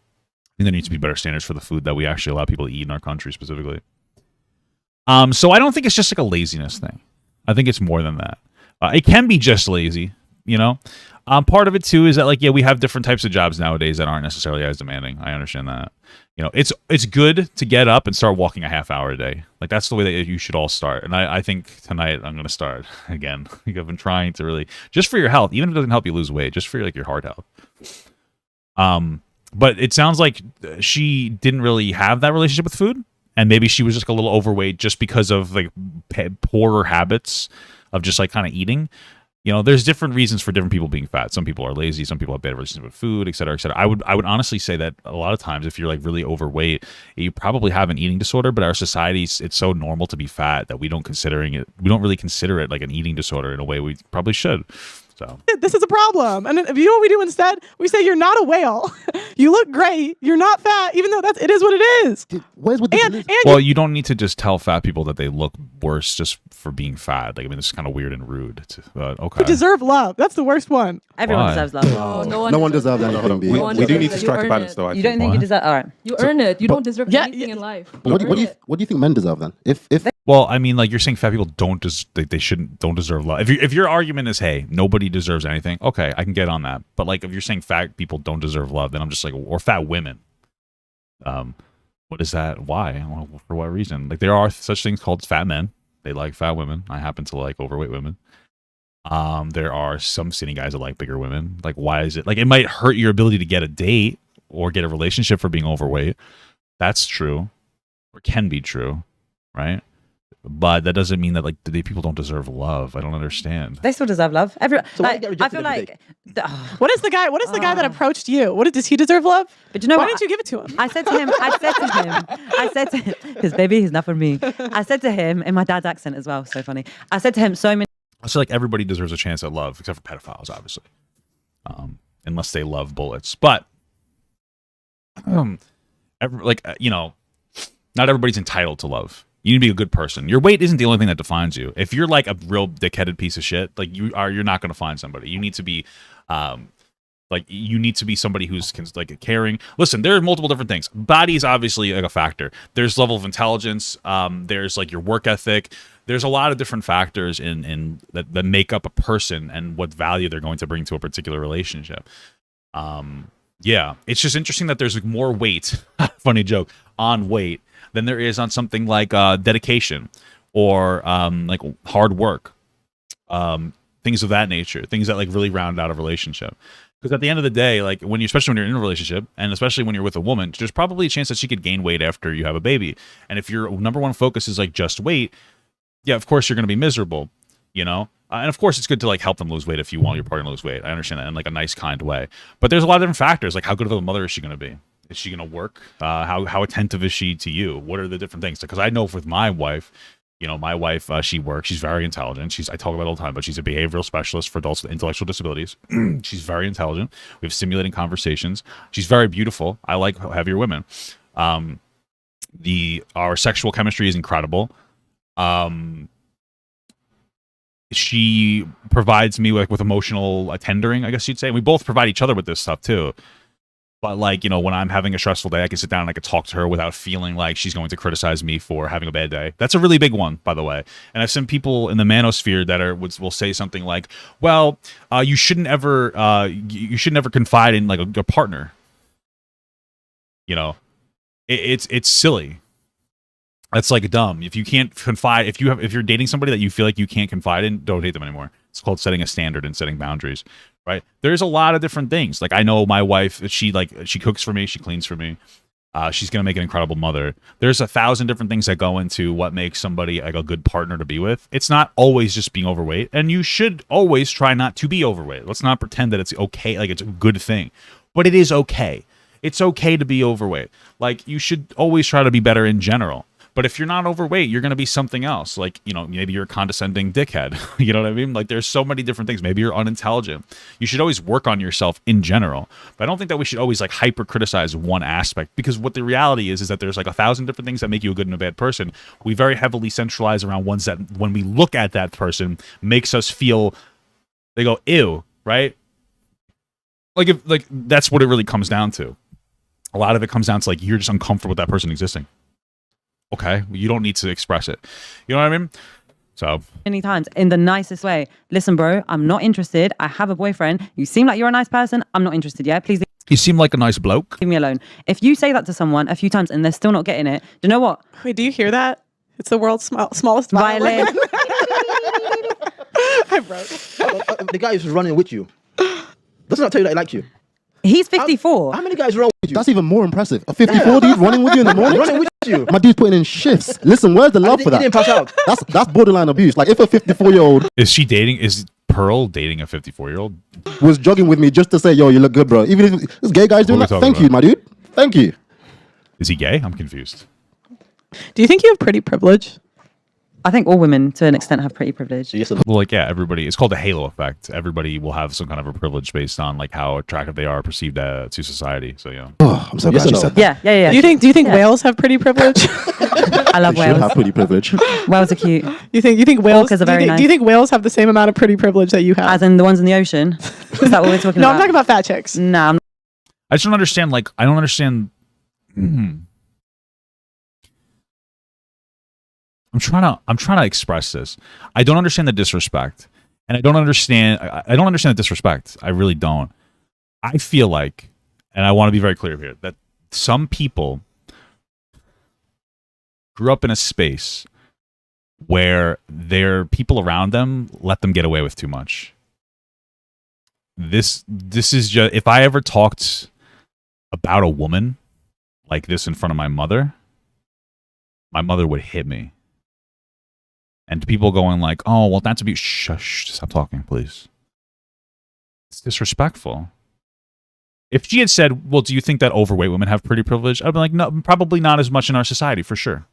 there needs to be better standards for the food that we actually allow people to eat in our country specifically. So I don't think it's just like a laziness thing. I think it's more than that. It can be just lazy, Part of it too is that like we have different types of jobs nowadays that aren't necessarily as demanding. I understand that. It's good to get up and start walking a half hour a day. Like that's the way that you should all start. And I think tonight I'm going to start again. I've been trying to really just for your health, even if it doesn't help you lose weight, just for your heart health. But it sounds like she didn't really have that relationship with food, and maybe she was just a little overweight just because of like poorer habits of just like kind of eating. There's different reasons for different people being fat. Some people are lazy. Some people have bad relationship with food, et cetera, et cetera. I would honestly say that a lot of times, if you're like really overweight, you probably have an eating disorder. But our society, it's so normal to be fat that we don't really consider it like an eating disorder in a way we probably should. So this is a problem. And then, you know what we do instead? We say you're not a whale. You look great. You're not fat, even though it is what it is. Well, you don't need to just tell fat people that they look worse just for being fat. Like, I mean, this is kind of weird and rude. But okay. You deserve love. That's the worst one. Everyone deserves love. No one deserves anything. We do need to strike a balance, though. You don't think you deserve? All right. You earn it. You don't deserve anything in life. What do you think men deserve then? If Well, I mean, like you're saying, fat people don't deserve love. If your argument is, hey, nobody deserves anything, okay, I can get on that. But like, if you're saying fat people don't deserve love, then I'm just like, or fat women. What is that? Why? Well, for what reason? Like, there are such things called fat men. They like fat women. I happen to like overweight women. There are some skinny guys that like bigger women. Like, why is it? Like, it might hurt your ability to get a date or get a relationship for being overweight. That's true, or can be true, right? But that doesn't mean that like people don't deserve love. I don't understand. They still deserve love. I feel like. What is the guy that approached you? Does he deserve love? But you know why what? didn't you give it to him? I said to him, because baby, he's not for me. I said to him in my dad's accent as well. So funny. I said to him so many. I feel like everybody deserves a chance at love, except for pedophiles, obviously, unless they love bullets. But not everybody's entitled to love. You need to be a good person. Your weight isn't the only thing that defines you. If you're like a real dickheaded piece of shit, like you're not going to find somebody. You need to be, somebody who's like caring. Listen, there are multiple different things. Body is obviously like a factor. There's level of intelligence. There's like your work ethic. There's a lot of different factors in that make up a person and what value they're going to bring to a particular relationship. Yeah, it's just interesting that there's like more weight. Funny joke on weight than there is on something like dedication or like hard work, things of that nature, things that like really round out a relationship. Because at the end of the day, like especially when you're in a relationship, and especially when you're with a woman, there's probably a chance that she could gain weight after you have a baby. And if your number one focus is like just weight, yeah, of course you're going to be miserable, and of course it's good to like help them lose weight if you want your partner to lose weight. I understand that in like a nice, kind way. But there's a lot of different factors, like how good of a mother is she going to be? Is she going to work? How attentive is she to you? What are the different things? Because I know with my wife, she works. She's very intelligent. I talk about it all the time, but she's a behavioral specialist for adults with intellectual disabilities. She's very intelligent. We have stimulating conversations. She's very beautiful. I like heavier women. Our sexual chemistry is incredible. she provides me with emotional tendering, I guess you'd say. We both provide each other with this stuff too. But like, you know, when I'm having a stressful day, I can sit down and I can talk to her without feeling like she's going to criticize me for having a bad day. That's a really big one, by the way. And I've seen people in the manosphere that will say something like, "Well, you shouldn't ever confide in like a partner." You know, it's silly. That's like dumb. If you can't confide, if you're dating somebody that you feel like you can't confide in, don't date them anymore. It's called setting a standard and setting boundaries. Right? There's a lot of different things. Like I know my wife, she cooks for me, she cleans for me. She's gonna make an incredible mother. There's 1,000 different things that go into what makes somebody like a good partner to be with. It's not always just being overweight, and you should always try not to be overweight. Let's not pretend that it's okay, like it's a good thing, but it is okay. It's okay to be overweight. Like you should always try to be better in general. But if you're not overweight, you're going to be something else. Like, you know, maybe you're a condescending dickhead. You know what I mean? Like, there's so many different things. Maybe you're unintelligent. You should always work on yourself in general. But I don't think that we should always, like, hyper-criticize one aspect. Because what the reality is that there's, like, 1,000 different things that make you a good and a bad person. We very heavily centralize around ones that, when we look at that person, makes us feel, they go, ew, right? Like, that's what it really comes down to. A lot of it comes down to, like, you're just uncomfortable with that person existing. Okay, you don't need to express it. You know what I mean? So many times in the nicest way. Listen, bro, I'm not interested. I have a boyfriend. You seem like you're a nice person. I'm not interested. Yeah, please. You seem like a nice bloke. Leave me alone. If you say that to someone a few times and they're still not getting it, do you know what? Wait, do you hear that? It's the world's smallest violin. I wrote. The guy who's running with you does not tell you that he likes you. He's 54. How many guys run with you? That's even more impressive. A 54 dude running with you in the morning? Running with you. My dude's putting in shifts. Listen, where's the love for that? He didn't pass out. That's borderline abuse. Like if a 54-year-old is Pearl dating a 54-year-old? Was jogging with me just to say, yo, you look good, bro. Even if this gay guy's doing that, thank you, my dude. Thank you. Is he gay? I'm confused. Do you think you have pretty privilege? I think all women, to an extent, have pretty privilege. Well, like, yeah, everybody. It's called the halo effect. Everybody will have some kind of a privilege based on like how attractive they are perceived to society. So yeah. Oh, I'm so glad you said that. Yeah. Do you think whales have pretty privilege? I love They whales. should have pretty privilege. Whales are cute. You think whales? Orcas are very nice. Do you think whales have the same amount of pretty privilege that you have? As in the ones in the ocean? Is that what we're talking No, about? I'm talking about fat chicks. No, I just don't understand. Like, I don't understand. I'm trying to express this. I don't understand the disrespect, and I don't understand the disrespect. I really don't. I feel like, and I want to be very clear here, that some people grew up in a space where their people around them let them get away with too much. This is just, if I ever talked about a woman like this in front of my mother would hit me. And people going like, oh, well, that's abuse. Shush, stop talking, please. It's disrespectful. If she had said, well, do you think that overweight women have pretty privilege? I'd be like, no, probably not as much in our society, for sure.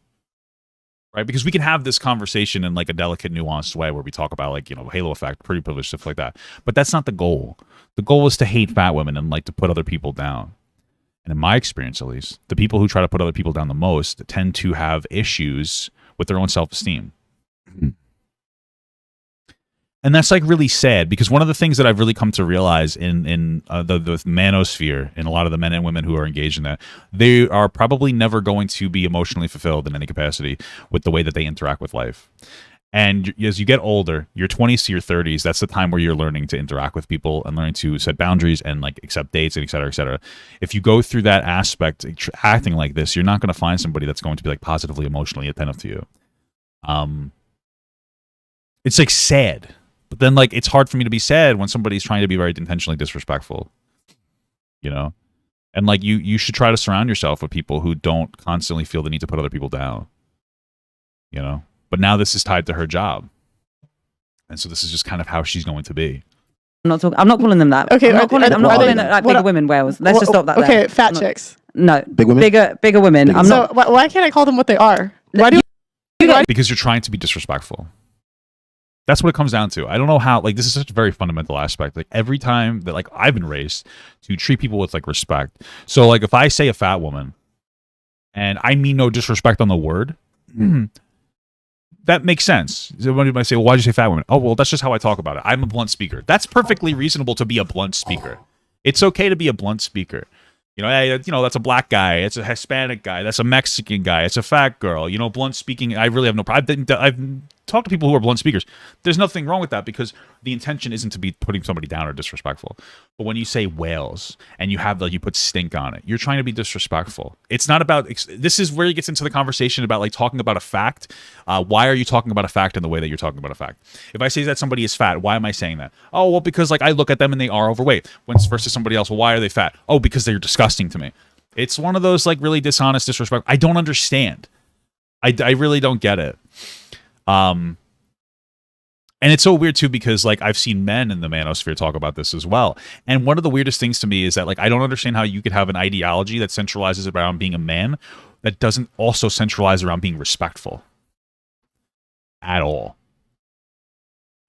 Right? Because we can have this conversation in like a delicate, nuanced way where we talk about like, you know, halo effect, pretty privilege, stuff like that. But that's not the goal. The goal is to hate fat women and like to put other people down. And in my experience, at least, the people who try to put other people down the most tend to have issues with their own self-esteem. And that's like really sad, because one of the things that I've really come to realize in the manosphere, in a lot of the men and women who are engaged in that, they are probably never going to be emotionally fulfilled in any capacity with the way that they interact with life. And as you get older, your 20s to your 30s, that's the time where you're learning to interact with people and learning to set boundaries and like accept dates and et cetera, et cetera. If you go through that aspect, acting like this, you're not going to find somebody that's going to be like positively emotionally attentive to you. It's like sad, but then like it's hard for me to be sad when somebody's trying to be very intentionally disrespectful, you know. And like you should try to surround yourself with people who don't constantly feel the need to put other people down, you know. But now this is tied to her job, and so this is just kind of how she's going to be. I'm not calling them that. Okay, I'm not calling it like bigger women whales. Let's just stop that. Okay, there. fat chicks. No, big women. Bigger women. I'm so not. Why can't I call them what they are? Why do Because you're trying to be disrespectful. That's what it comes down to. I don't know how, like, this is such a very fundamental aspect. Like, every time that, like, I've been raised to treat people with, like, respect. So, like, if I say a fat woman, and I mean no disrespect on the word, that makes sense. Somebody might say, well, why'd you say fat women? Oh, well, that's just how I talk about it. I'm a blunt speaker. That's perfectly reasonable to be a blunt speaker. It's okay to be a blunt speaker. You know, hey, that's a black guy. It's a Hispanic guy. That's a Mexican guy. It's a fat girl. You know, blunt speaking, I really have no problem. I've talked to people who are blunt speakers. There's nothing wrong with that because the intention isn't to be putting somebody down or disrespectful. But when you say whales and you put stink on it, you're trying to be disrespectful. It's not about, this is where it gets into the conversation about like talking about a fact. Why are you talking about a fact in the way that you're talking about a fact? If I say that somebody is fat, why am I saying that? Oh, well, because like I look at them and they are overweight. Versus somebody else, well, why are they fat? Oh, because they're disgusting to me. It's one of those like really dishonest, disrespectful. I don't understand. I really don't get it. And it's so weird too because like I've seen men in the manosphere talk about this as well. And one of the weirdest things to me is that like I don't understand how you could have an ideology that centralizes around being a man that doesn't also centralize around being respectful at all.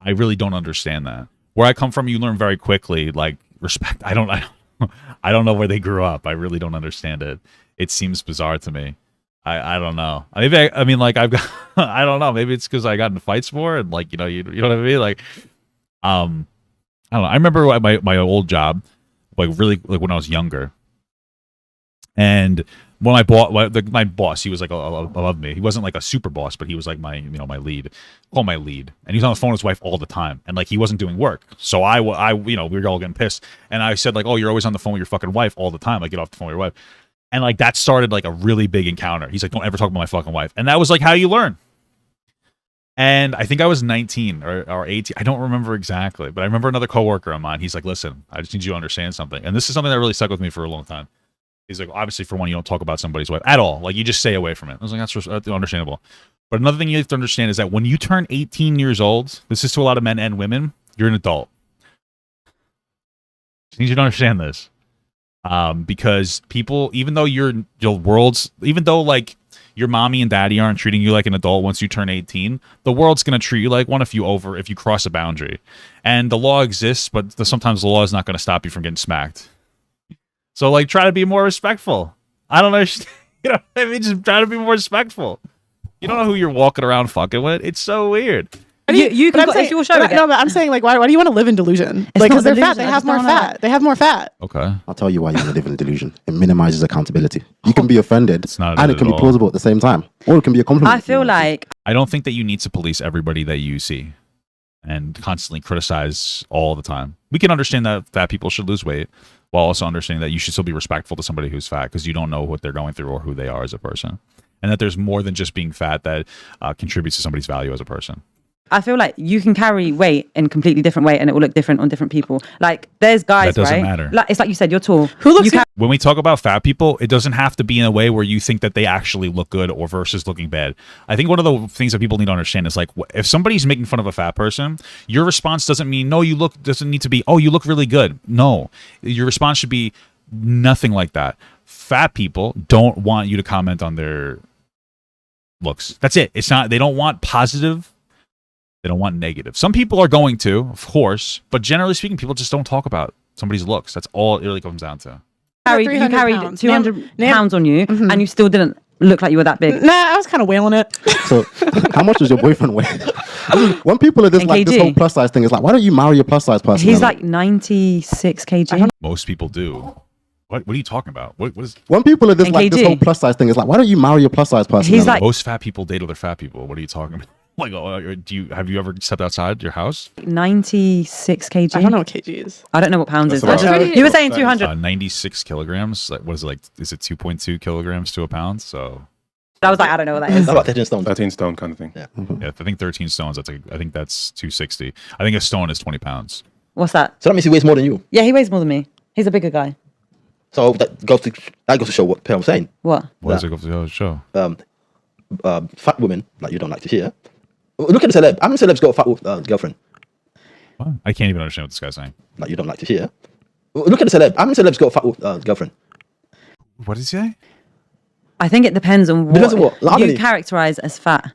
I really don't understand that. Where I come from, you learn very quickly like respect. I don't know where they grew up. I really don't understand it. It seems bizarre to me. I don't know. I mean, like I've got, I don't know. Maybe it's because I got in fights more and like, you know what I mean? Like, I don't know. I remember at my old job, like really like when I was younger. And when my boss, he was like above me. He wasn't like a super boss, but he was like my lead. Call my lead. And he's on the phone with his wife all the time. And like he wasn't doing work. So I we were all getting pissed. And I said like, oh, you're always on the phone with your fucking wife all the time. Like get off the phone with your wife. And like that started like a really big encounter. He's like, don't ever talk about my fucking wife. And that was like how you learn. And I think I was 19 or 18. I don't remember exactly. But I remember another coworker of mine. He's like, listen, I just need you to understand something. And this is something that really stuck with me for a long time. He's like, obviously, for one, you don't talk about somebody's wife at all. Like, you just stay away from it. I was like, that's understandable. But another thing you have to understand is that when you turn 18 years old, this is to a lot of men and women, you're an adult. I need you to understand this. Because people, even though even though like your mommy and daddy aren't treating you like an adult once you turn 18, the world's going to treat you like one if you cross a boundary. And the law exists, but sometimes the law is not going to stop you from getting smacked. So like try to be more respectful. I don't understand. You know what I mean? Just try to be more respectful. You don't know who you're walking around fucking with. It's so weird. You can it's your show again. No, but I'm saying like why do you want to live in delusion? Like because they're fat, they have more fat. They have more fat. Okay. I'll tell you why you want to live in delusion. It minimizes accountability. You can be offended and it can be plausible at the same time. Or it can be a compliment. I feel like I don't think that you need to police everybody that you see and constantly criticize all the time. We can understand that fat people should lose weight while also understanding that you should still be respectful to somebody who's fat because you don't know what they're going through or who they are as a person. And that there's more than just being fat that contributes to somebody's value as a person. I feel like you can carry weight in a completely different way and it will look different on different people. Like there's guys, that doesn't right? matter. Like, it's like you said, you're tall. When we talk about fat people, it doesn't have to be in a way where you think that they actually look good or versus looking bad. I think one of the things that people need to understand is like if somebody's making fun of a fat person, your response doesn't mean doesn't need to be, oh, you look really good. No, your response should be nothing like that. Fat people don't want you to comment on their looks. That's it. It's not, they don't want positive. They don't want negative. Some people are going to, of course, but generally speaking, people just don't talk about somebody's looks. That's all it really comes down to. You carried 200 pounds on you, and you still didn't look like you were that big. Nah, I was kind of wailing it. So, how much does your boyfriend weigh? When people are this whole plus size thing, it's like, why don't you marry a plus size person? He's like 96 kg. Most people do. What are you talking about? What is? When people are this this whole plus size thing, it's like, why don't you marry a plus size person? He's like, most fat people date other fat people. What are you talking about? Like, have you ever stepped outside your house? 96 kg. I don't know what kg is. I don't know what pounds is. You were saying 200. 96 kilograms. Like, what is it like? Is it 2.2 kilograms to a pound? So. I was like, I don't know what that is. About 13 stone. 13 stone kind of thing. Yeah. Yeah, I think 13 stones. I think that's 260. I think a stone is 20 pounds. What's that? So that means he weighs more than you. Yeah, he weighs more than me. He's a bigger guy. So that goes to show what I'm saying. What? What does it go to show? Fat women, like you don't like to hear. Look at the celeb. How many celebs got a fat girlfriend? What? I can't even understand what this guy's saying. Like you don't like to hear. Look at the celeb. How many celebs got a fat girlfriend? What did he say? I think it depends on what you characterize as fat.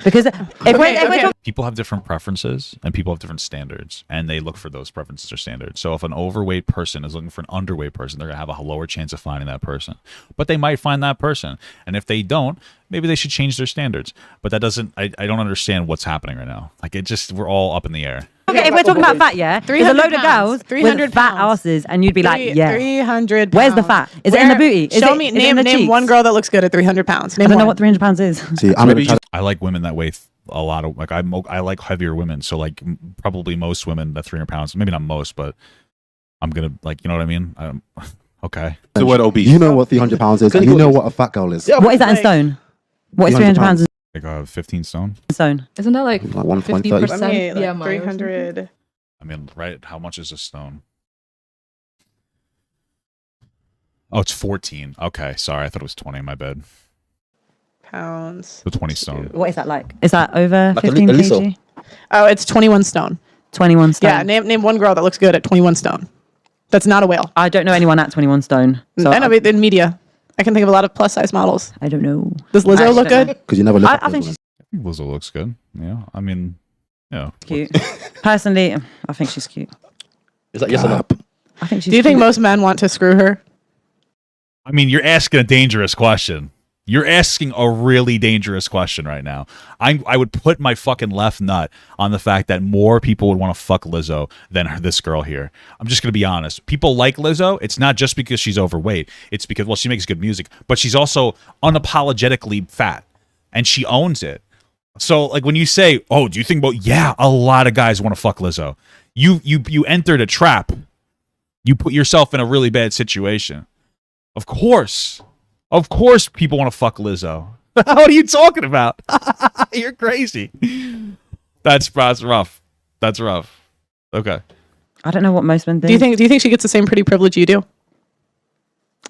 Because if we're talking people have different preferences and people have different standards, and they look for those preferences or standards. So if an overweight person is looking for an underweight person, they're gonna have a lower chance of finding that person, but they might find that person. And if they don't, maybe they should change their standards. But that doesn't, I don't understand what's happening right now. Like, we're all up in the air. Okay, if we're talking about fat, yeah, there's a load of girls 300 fat asses, and you'd be like, yeah, 300. Where's the fat? Is it in the booty? Show me. Name one girl that looks good at 300 pounds. I don't know what 300 pounds is. See, I like women that weigh a lot of, like, I like heavier women. So like probably most women at 300 pounds, maybe not most, but I'm gonna, like, you know what I mean? Okay. The word obese. You know what 300 pounds is. You know what a fat girl is. Yeah, what is that in stone? What is 300 pounds in like 15 stone? Stone. Isn't that like 1.30? Yeah, 300. I mean, right? How much is a stone? Oh, it's 14. Okay, sorry. I thought it was 20. My bad. Pounds. So 20 stone. What is that like? Is that over Like 15 kg? Oh, it's 21 stone. 21 stone. Yeah, name one girl that looks good at 21 stone. That's not a whale. I don't know anyone at 21 stone. So I know in media. I can think of a lot of plus size models. I don't know. Does Lizzo look good? Because you never look. I think she's Lizzo looks good. Yeah, I mean, yeah. cute. Personally, I think she's cute. Is that yes or no? I think she's Do you think cute. most men want to screw her? I mean, you're asking a dangerous question. You're asking a really dangerous question right now. I would put my fucking left nut on the fact that more people would want to fuck Lizzo than this girl here. I'm just going to be honest. People like Lizzo. It's not just because she's overweight. It's because, well, she makes good music, but she's also unapologetically fat, and she owns it. So, like, when you say, oh, do you think about, yeah, a lot of guys want to fuck Lizzo. You entered a trap. You put yourself in a really bad situation. Of course people want to fuck Lizzo. What are you talking about? You're crazy. That's rough. That's rough. Okay. I don't know what most men think. Do you think she gets the same pretty privilege you do?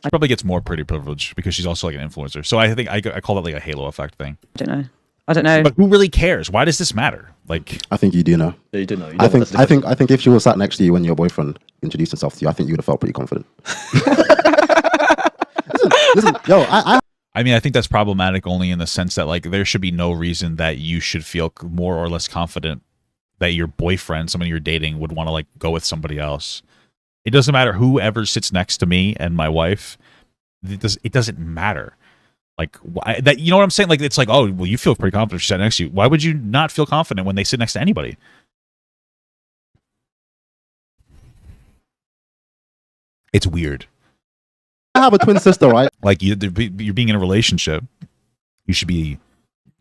She probably gets more pretty privilege because she's also like an influencer. So I think I call that like a halo effect thing. I don't know. But who really cares? Why does this matter? Like, I think you do know. Yeah, you do know. I think if she was sat next to you when your boyfriend introduced himself to you, I think you would have felt pretty confident. Listen, yo, I mean, I think that's problematic only in the sense that, like, there should be no reason that you should feel more or less confident that your boyfriend, someone you're dating, would want to, like, go with somebody else. It doesn't matter whoever sits next to me and my wife. It doesn't matter. Like, that, you know what I'm saying? Like, it's like, oh, well, you feel pretty confident if she sat next to you. Why would you not feel confident when they sit next to anybody? It's weird. I have a twin sister, right? Like, you're being in a relationship. You should be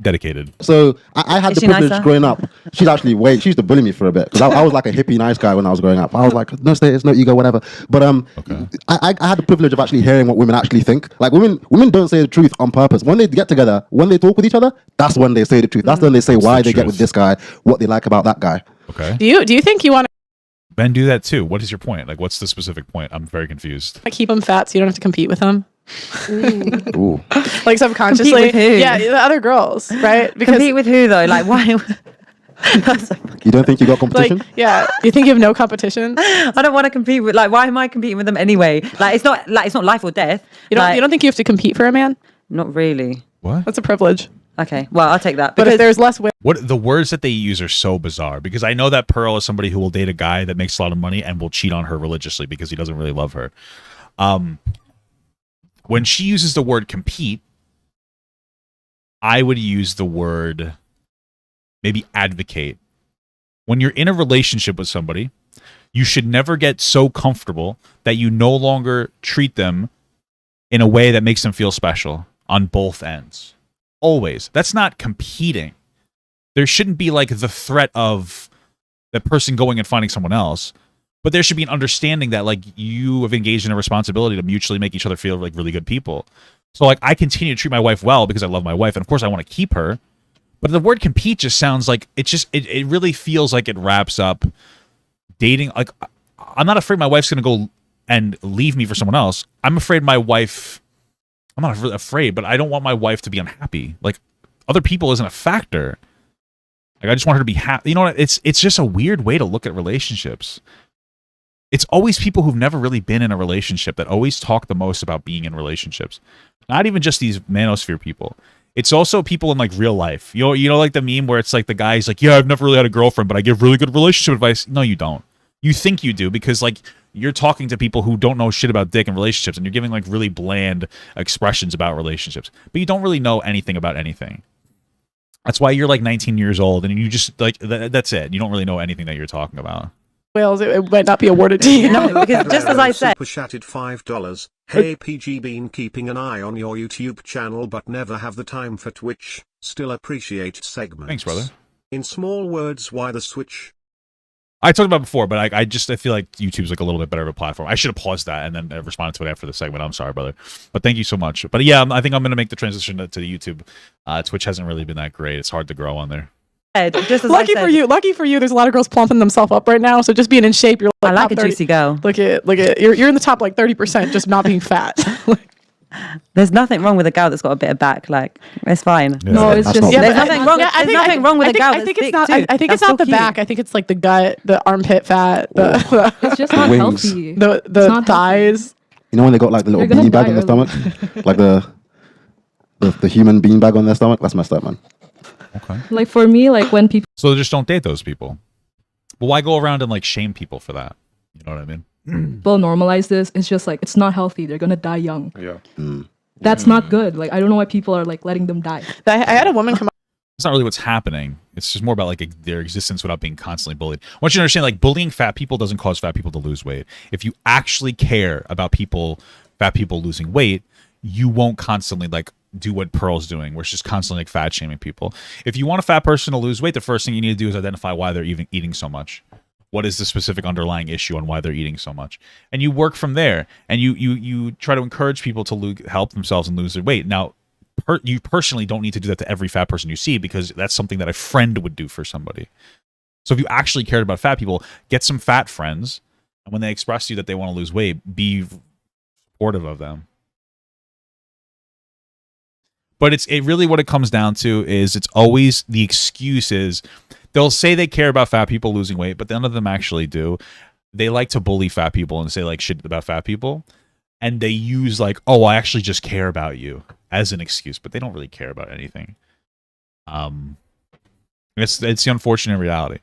dedicated. So I had the privilege growing up. She used to bully me for a bit because I was like a hippie nice guy when I was growing up. I was like, no status, no ego, whatever. But I had the privilege of actually hearing what women actually think. Like, women don't say the truth on purpose. When they get together, when they talk with each other, that's when they say the truth. That's when they say why they get with this guy, what they like about that guy. Okay. Do you think you want Men do that too. What is your point? Like, what's the specific point? I'm very confused. to keep them fat so you don't have to compete with them? Ooh. Like, subconsciously? Compete with who? Yeah, the other girls, right? Compete with who though? Like, why? You don't think you got competition? Like, yeah. You think you have no competition? I don't want to compete with. Like, why am I competing with them anyway? Like, it's not life or death. You don't think you have to compete for a man? Not really. What? That's a privilege. Okay, well, I'll take that. But if there's less women, What the words that they use are so bizarre because I know that Pearl is somebody who will date a guy that makes a lot of money and will cheat on her religiously because he doesn't really love her. When she uses the word compete, I would use the word maybe advocate. When you're in a relationship with somebody, you should never get so comfortable that you no longer treat them in a way that makes them feel special on both ends. Always. That's not competing. There shouldn't be like the threat of the person going and finding someone else, but there should be an understanding that like you have engaged in a responsibility to mutually make each other feel like really good people. So like I continue to treat my wife well because I love my wife and of course I want to keep her. But the word compete just sounds like it really feels like it wraps up dating. Like, I'm not afraid my wife's going to go and leave me for someone else. I'm afraid my wife, I'm not really afraid, but I don't want my wife to be unhappy. Like, other people isn't a factor. Like, I just want her to be happy. You know what? It's just a weird way to look at relationships. It's always people who've never really been in a relationship that always talk the most about being in relationships. Not even just these manosphere people. It's also people in like real life. You know, like the meme where it's like the guy's like, yeah, I've never really had a girlfriend, but I give really good relationship advice. No, you don't. You think you do because like you're talking to people who don't know shit about dick and relationships, and you're giving like really bland expressions about relationships, but you don't really know anything about anything. That's why you're like 19 years old, and you just like that's it. You don't really know anything that you're talking about. Wales, it might not be awarded to you. No, because just as I said. Super chatted $5. Hey PG, been keeping an eye on your YouTube channel but never have the time for Twitch. Still appreciate segments. Thanks, brother. In small words, why the switch? I talked about it before, but I feel like YouTube's like a little bit better of a platform. I should have paused that and then responded to it after the segment. I'm sorry, brother. But thank you so much. But yeah, I think I'm going to make the transition to the YouTube. Twitch hasn't really been that great. It's hard to grow on there. Just as lucky for you, there's a lot of girls plumping themselves up right now. So just being in shape, you're like, I like top a 30. juicy girl. Look at you're in the top like 30%, just not being fat. There's nothing wrong with a girl that's got a bit of back. Like it's fine. Yeah. No, it's just there's nothing wrong. There's nothing wrong with a girl. I think it's not. I think it's not the back. I think it's like the gut, the armpit fat. It's just not wings. healthy. The thighs. You know when they got like the little bean bag on their stomach, like the human bean bag on their stomach. That's messed up, man. Okay. Like for me, like when people. So just don't date those people. But why go around and like shame people for that? You know what I mean? People normalize this. It's just like it's not healthy. They're gonna die young. Yeah. That's not good. Like I don't know why people are like letting them die. I had a woman come up. It's not really what's happening. It's just more about like their existence without being constantly bullied. I want you to understand, like bullying fat people doesn't cause fat people to lose weight. If you actually care about fat people losing weight, you won't constantly like do what Pearl's doing, where it's just constantly like fat shaming people. If you want a fat person to lose weight, the first thing you need to do is identify why they're even eating so much. What is the specific underlying issue on why they're eating so much? And you work from there, and you try to encourage people to help themselves and lose their weight. Now, you personally don't need to do that to every fat person you see, because that's something that a friend would do for somebody. So if you actually cared about fat people, get some fat friends, and when they express to you that they want to lose weight, be supportive of them. But it really what it comes down to is it's always the excuse is they'll say they care about fat people losing weight, but none of them actually do. They like to bully fat people and say like shit about fat people. And they use like, oh, I actually just care about you as an excuse, but they don't really care about anything. It's the unfortunate reality.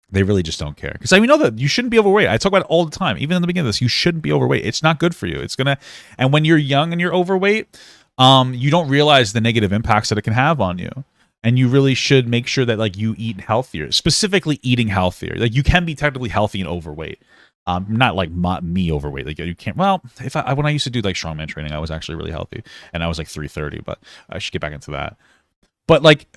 They really just don't care. Because I mean, know that you shouldn't be overweight. I talk about it all the time. Even in the beginning of this, you shouldn't be overweight. It's not good for you. And when you're young and you're overweight, you don't realize the negative impacts that it can have on you. And you really should make sure that like you eat healthier, specifically eating healthier. Like you can be technically healthy and overweight. Not like me overweight. Like you can't. Well, when I used to do like strongman training, I was actually really healthy, and I was like 330. But I should get back into that. But like,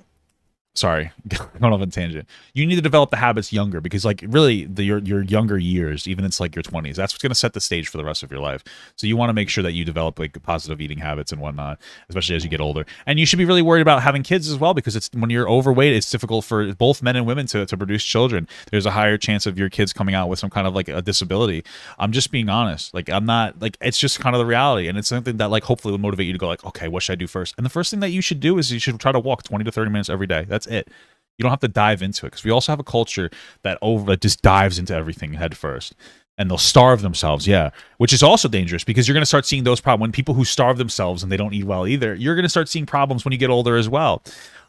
sorry, going off on a tangent. You need to develop the habits younger, because like really your younger years, even it's like your 20s, that's what's going to set the stage for the rest of your life. So you want to make sure that you develop like positive eating habits and whatnot, especially as you get older. And you should be really worried about having kids as well, because it's when you're overweight, it's difficult for both men and women to produce children. There's a higher chance of your kids coming out with some kind of like a disability. I'm just being honest. Like I'm not like, it's just kind of the reality, and it's something that like hopefully would motivate you to go like, okay, what should I do first? And the first thing that you should do is you should try to walk 20 to 30 minutes every day. That's it. You don't have to dive into it, because we also have a culture that just dives into everything head first, and they'll starve themselves. Yeah, which is also dangerous, because you're going to start seeing those problems when people who starve themselves and they don't eat well either. You're going to start seeing problems when you get older as well.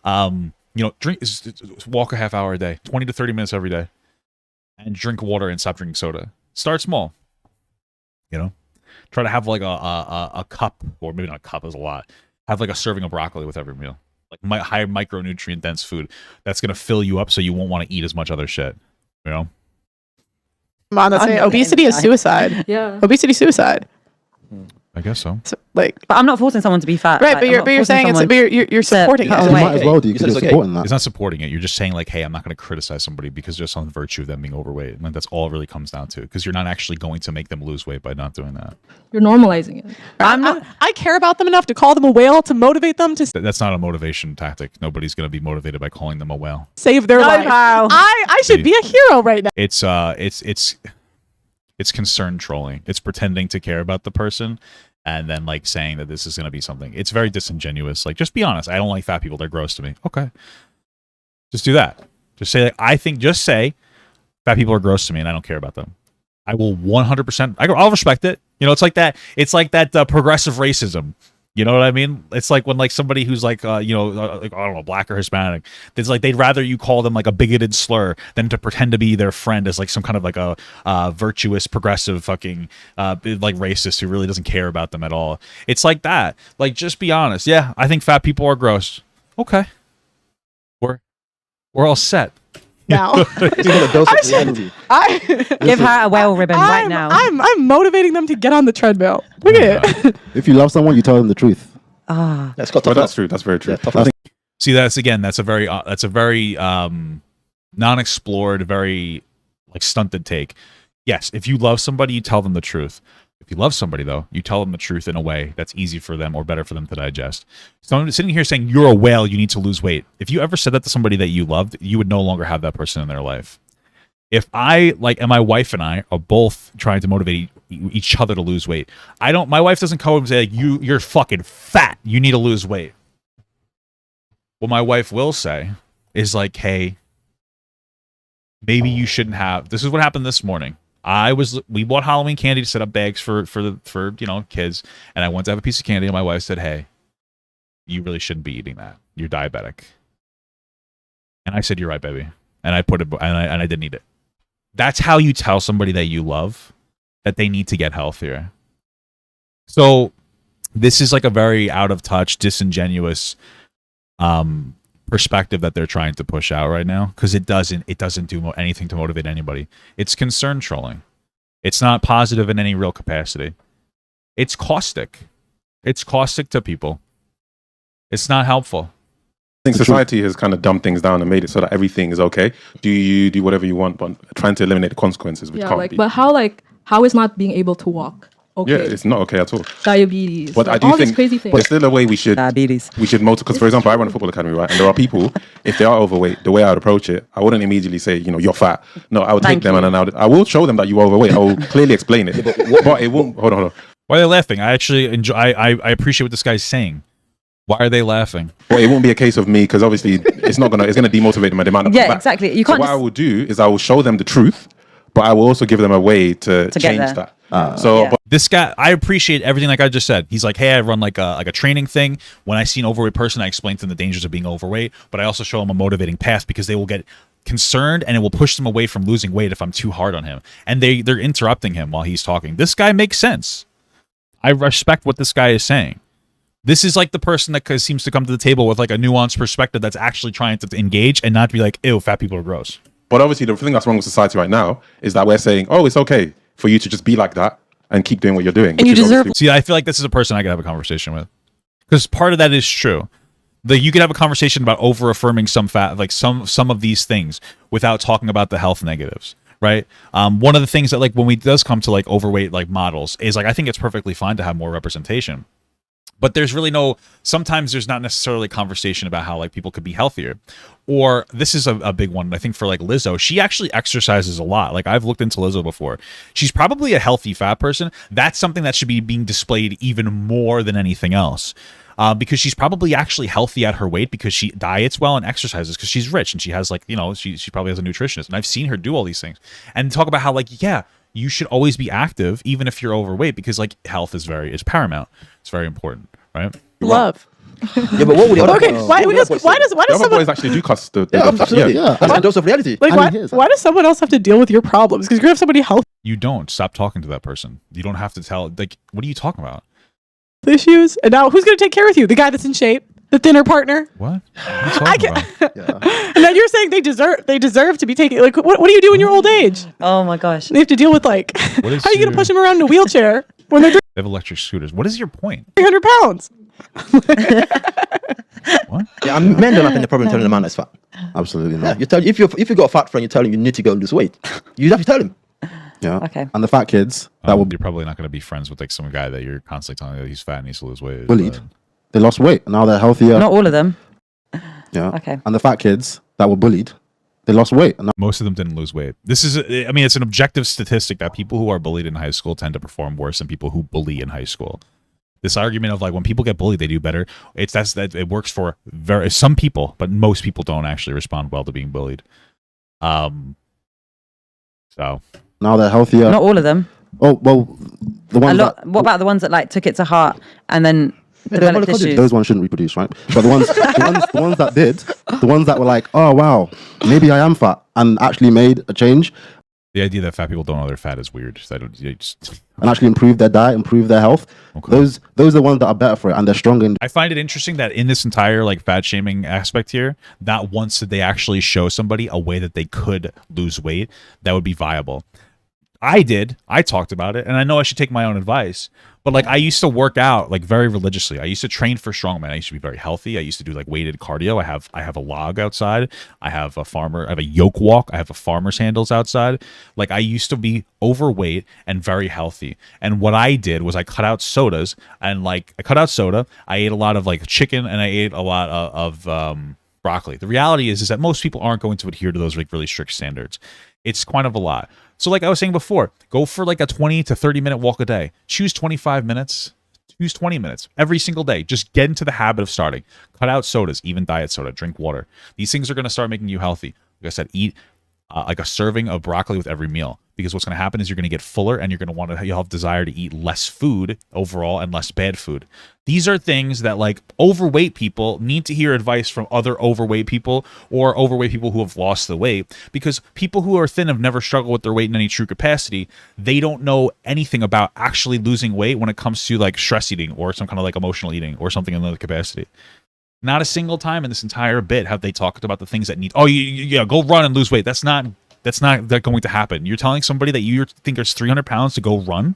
Walk a half hour a day, 20 to 30 minutes every day, and drink water and stop drinking soda. Start small. Try to have like a cup, or maybe not a cup is a lot. Have like a serving of broccoli with every meal. Like high micronutrient dense food that's going to fill you up, so you won't want to eat as much other shit. Come on, that's saying obesity is suicide. Yeah, obesity suicide. I guess so. But I'm not forcing someone to be fat. Right, like, but you're saying you're supporting it. You might as well do, because you're supporting that. It's not supporting it. You're just saying like, hey, I'm not going to criticize somebody because there's some virtue of them being overweight. And that's all it really comes down to, because you're not actually going to make them lose weight by not doing that. You're normalizing it. I care about them enough to call them a whale, to motivate them to. That's not a motivation tactic. Nobody's going to be motivated by calling them a whale. Save their life. I should be a hero right now. It's concern trolling. It's pretending to care about the person, and then like saying that this is going to be something. It's very disingenuous. Like, just be honest. I don't like fat people. They're gross to me. Okay. Just do that. Just say, like, just say fat people are gross to me and I don't care about them. I will 100%. I'll respect it. It's like that. It's like that progressive racism. You know what I mean? It's like when like somebody who's like like, I don't know, black or Hispanic. It's like they'd rather you call them like a bigoted slur than to pretend to be their friend as like some kind of like a virtuous, progressive fucking like racist who really doesn't care about them at all. It's like that. Like, just be honest. Yeah, I think fat people are gross. Okay, we're all set. Now, Give her a whale ribbon right now. I'm motivating them to get on the treadmill. Look at it. If you love someone, you tell them the truth. That's got that's true. That's very true. See, that's a very non-explored, very like stunted take. Yes, if you love somebody, you tell them the truth. If you love somebody, though, you tell them the truth in a way that's easy for them or better for them to digest. So I'm sitting here saying, you're a whale, you need to lose weight. If you ever said that to somebody that you loved, you would no longer have that person in their life. If and my wife and I are both trying to motivate each other to lose weight, my wife doesn't come and say, like, you're fucking fat, you need to lose weight. What my wife will say is like, hey, maybe you shouldn't have. This is what happened this morning. We bought Halloween candy to set up bags for kids, and I went to have a piece of candy, and my wife said, hey, you really shouldn't be eating that. You're diabetic. And I said, you're right, baby. And I put it, and I didn't eat it. That's how you tell somebody that you love that they need to get healthier. So this is like a very out of touch, disingenuous perspective that they're trying to push out right now, because it doesn't do anything to motivate anybody. It's concern trolling. It's not positive in any real capacity. It's caustic. It's caustic to people. It's not helpful. I think society has kind of dumbed things down and made it so that everything is okay. Do whatever you want, but trying to eliminate the consequences, which can't be. But how is not being able to walk okay? Yeah, it's not okay at all. Diabetes. But I do all think these crazy things. there's still a way we should because for example, I run a football academy, right? And there are people, if they are overweight, the way I would approach it, I wouldn't immediately say, you're fat. No, I would take them and then I will show them that you're overweight. I will clearly explain it. But it won't. Hold on. Why are they laughing? I actually enjoy. I appreciate what this guy's saying. Why are they laughing? Well, it won't be a case of me because obviously it's gonna demotivate them and demand. Yeah, exactly. You can't. So what I will do is I will show them the truth, but I will also give them a way to change that. But this guy, I appreciate everything like I just said. He's like, hey, I run like a training thing. When I see an overweight person, I explain to them the dangers of being overweight, but I also show them a motivating path because they will get concerned and it will push them away from losing weight if I'm too hard on him. And they're interrupting him while he's talking. This guy makes sense. I respect what this guy is saying. This is like the person that seems to come to the table with like a nuanced perspective that's actually trying to engage and not be like, ew, fat people are gross. But obviously the thing that's wrong with society right now is that we're saying, oh, it's okay for you to just be like that and keep doing what you're doing. And you deserve. See, I feel like this is a person I could have a conversation with, because part of that is true. You could have a conversation about over affirming some of these things without talking about the health negatives, right? One of the things that like when we does come to like overweight like models is like I think it's perfectly fine to have more representation. But there's really sometimes there's not necessarily a conversation about how like people could be healthier. Or this is a big one, I think, for like Lizzo. She actually exercises a lot. Like I've looked into Lizzo before. She's probably a healthy fat person. That's something that should be being displayed even more than anything else. Because she's probably actually healthy at her weight because she diets well and exercises because she's rich and she has like, she probably has a nutritionist. And I've seen her do all these things and talk about how like, yeah, you should always be active even if you're overweight because like health is paramount. It's very important, right? Love. Yeah, but what would why does someone boys actually do cuss the absolutely. Yeah. That's a dose of reality. Like why does someone else have to deal with your problems? Because you're gonna have somebody healthy. You don't stop talking to that person. You don't have to tell. Like, what are you talking about? Issues, and now who's gonna take care of you? The guy that's in shape, the thinner partner. What? I can't. And now you're saying they deserve to be taken. Like, what do you do in your old age? Oh my gosh, they have to deal with like how are you gonna push them around in a wheelchair when they're they have electric scooters? What is your point? 300 pounds. What? Yeah, men don't have any problem telling a man that's fat. Absolutely not. Yeah, if you got a fat friend, you tell him you need to go and lose weight. You have to tell him. Yeah. Okay. And the fat kids you're probably not going to be friends with like some guy that you're constantly telling that he's fat and needs to lose weight. Bullied. They lost weight and now they're healthier. Not all of them. Yeah. Okay. And the fat kids that were bullied, they lost weight. And most of them didn't lose weight. It's an objective statistic that people who are bullied in high school tend to perform worse than people who bully in high school. This argument of like when people get bullied, they do better. It works for some people, but most people don't actually respond well to being bullied. So now they're healthier. Not all of them. Oh well, the ones. What about the ones that like took it to heart and then develop tissues. Those ones shouldn't reproduce, right? But the ones that did, the ones that were like, oh wow, maybe I am fat, and actually made a change. The idea that fat people don't know they're fat is weird. And actually improve their diet, improve their health. Okay. Those are the ones that are better for it, and they're stronger. I find it interesting that in this entire like fat shaming aspect here, not once did they actually show somebody a way that they could lose weight that would be viable. I talked about it, and I know I should take my own advice, but like I used to work out like very religiously. I used to train for strongman. I used to be very healthy. I used to do like weighted cardio. I have a log outside. I have a yoke walk. I have a farmer's handles outside. Like I used to be overweight and very healthy. And what I did was I cut out sodas, and like I cut out soda. I ate a lot of like chicken, and I ate a lot of broccoli. The reality is that most people aren't going to adhere to those like really strict standards. It's kind of a lot. So like I was saying before, go for like a 20 to 30 minute walk a day. Choose 25 minutes. Choose 20 minutes every single day. Just get into the habit of starting. Cut out sodas, even diet soda. Drink water. These things are going to start making you healthy. Like I said, eat like a serving of broccoli with every meal, because what's going to happen is you're going to get fuller, and you'll have desire to eat less food overall and less bad food. These are things that like overweight people need to hear advice from other overweight people, or overweight people who have lost the weight, because people who are thin have never struggled with their weight in any true capacity. They don't know anything about actually losing weight when it comes to like stress eating or some kind of like emotional eating or something in another capacity. Not a single time in this entire bit have they talked about the things that need, go run and lose weight. That's not going to happen. You're telling somebody that you think is 300 pounds to go run?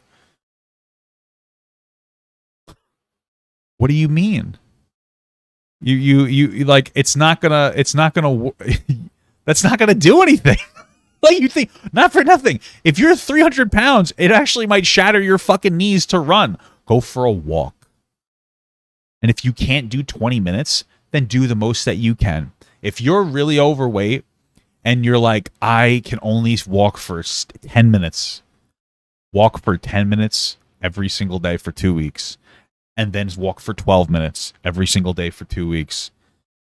What do you mean? You like, that's not gonna do anything. Like, you think, not for nothing. If you're 300 pounds, it actually might shatter your fucking knees to run. Go for a walk. And if you can't do 20 minutes, then do the most that you can. If you're really overweight and you're like, I can only walk for 10 minutes, walk for 10 minutes every single day for 2 weeks, and then walk for 12 minutes every single day for 2 weeks.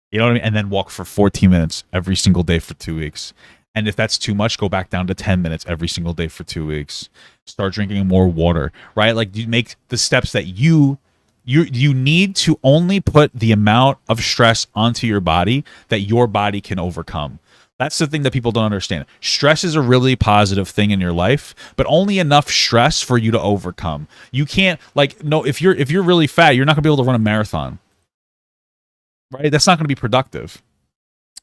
You know what I mean? And then walk for 14 minutes every single day for 2 weeks. And if that's too much, go back down to 10 minutes every single day for 2 weeks. Start drinking more water, right? Like, you make the steps that you need to only put the amount of stress onto your body that your body can overcome. That's the thing that people don't understand. Stress is a really positive thing in your life, but only enough stress for you to overcome. You can't, like, no, if you're really fat, you're not gonna be able to run a marathon, right? That's not gonna be productive.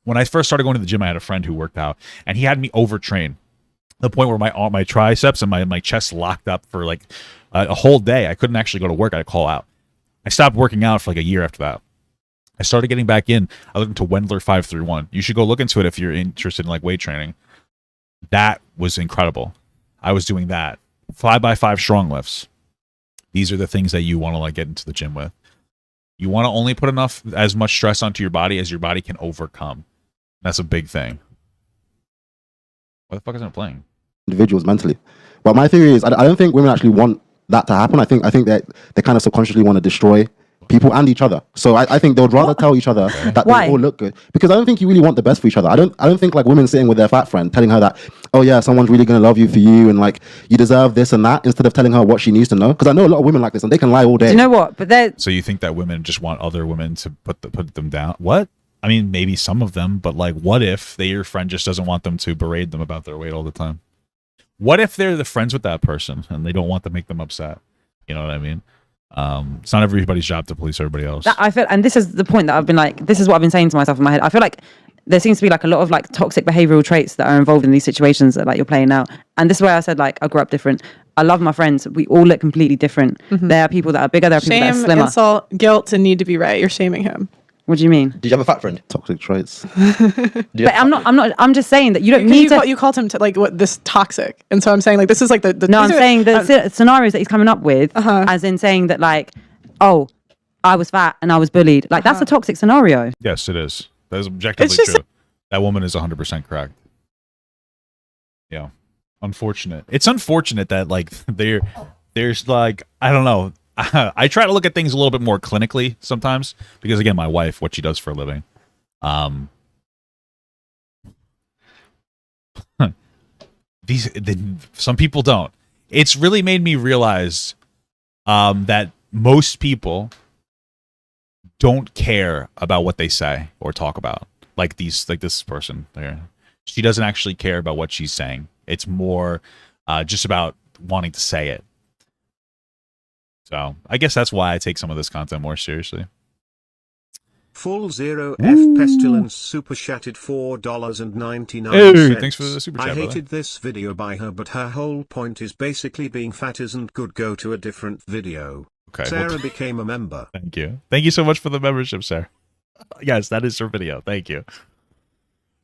When I first started going to the gym, I had a friend who worked out, and he had me overtrain, the point where my triceps and my chest locked up for like a whole day. I couldn't actually go to work. I'd call out. I stopped working out for like a year after that. I started getting back in. I looked into Wendler 531. You should go look into it if you're interested in like weight training. That was incredible. I was doing that. 5x5 strong lifts. These are the things that you want to like get into the gym with. You want to only put as much stress onto your body as your body can overcome. That's a big thing. Why the fuck isn't it playing? Individuals mentally. But my theory is, I don't think women actually want that to happen. I think that they kind of subconsciously want to destroy people and each other. So I think they would rather tell each other that they all look good, because I don't think you really want the best for each other. I don't think like women sitting with their fat friend telling her that, oh yeah, someone's really going to love you for you and like you deserve this and that, instead of telling her what she needs to know. Because I know a lot of women like this and they can lie all day. Do you know what? But so you think that women just want other women to put them down? What? I mean, maybe some of them, but like, what if your friend just doesn't want them to berate them about their weight all the time? What if they're the friends with that person and they don't want to make them upset? You know what I mean? It's not everybody's job to police everybody else. I feel, and this is the point that I've been like, this is what I've been saying to myself in my head. I feel like there seems to be like a lot of like toxic behavioral traits that are involved in these situations that like you're playing out. And this is where I said like I grew up different. I love my friends. We all look completely different. Mm-hmm. There are people that are bigger. There are people that are slimmer. Insult, guilt, and need to be right. You're shaming him. What do you mean? Did you have a fat friend? Toxic traits. But I'm not. I'm just saying that you don't need to. You called him to like what this toxic, and so I'm saying like this is like the. No, I'm saying the scenarios that he's coming up with, as in saying that like, oh, I was fat and I was bullied. Like that's a toxic scenario. Yes, it is. That is objectively true. That woman is 100% correct. Yeah, unfortunate. It's unfortunate that like there's like, I don't know. I try to look at things a little bit more clinically sometimes because, again, my wife, what she does for a living. Some people don't. It's really made me realize that most people don't care about what they say or talk about. Like this person there. She doesn't actually care about what she's saying. It's more just about wanting to say it. So I guess that's why I take some of this content more seriously. Full Zero F Pestilence super chatted $4.99. Hey, thanks for the super chat, I brother. hated this video by her, but her whole point is basically being fat isn't good. Go to a different video. Okay, Sarah became a member. Thank you. Thank you so much for the membership, Sarah. Yes, that is her video. Thank you.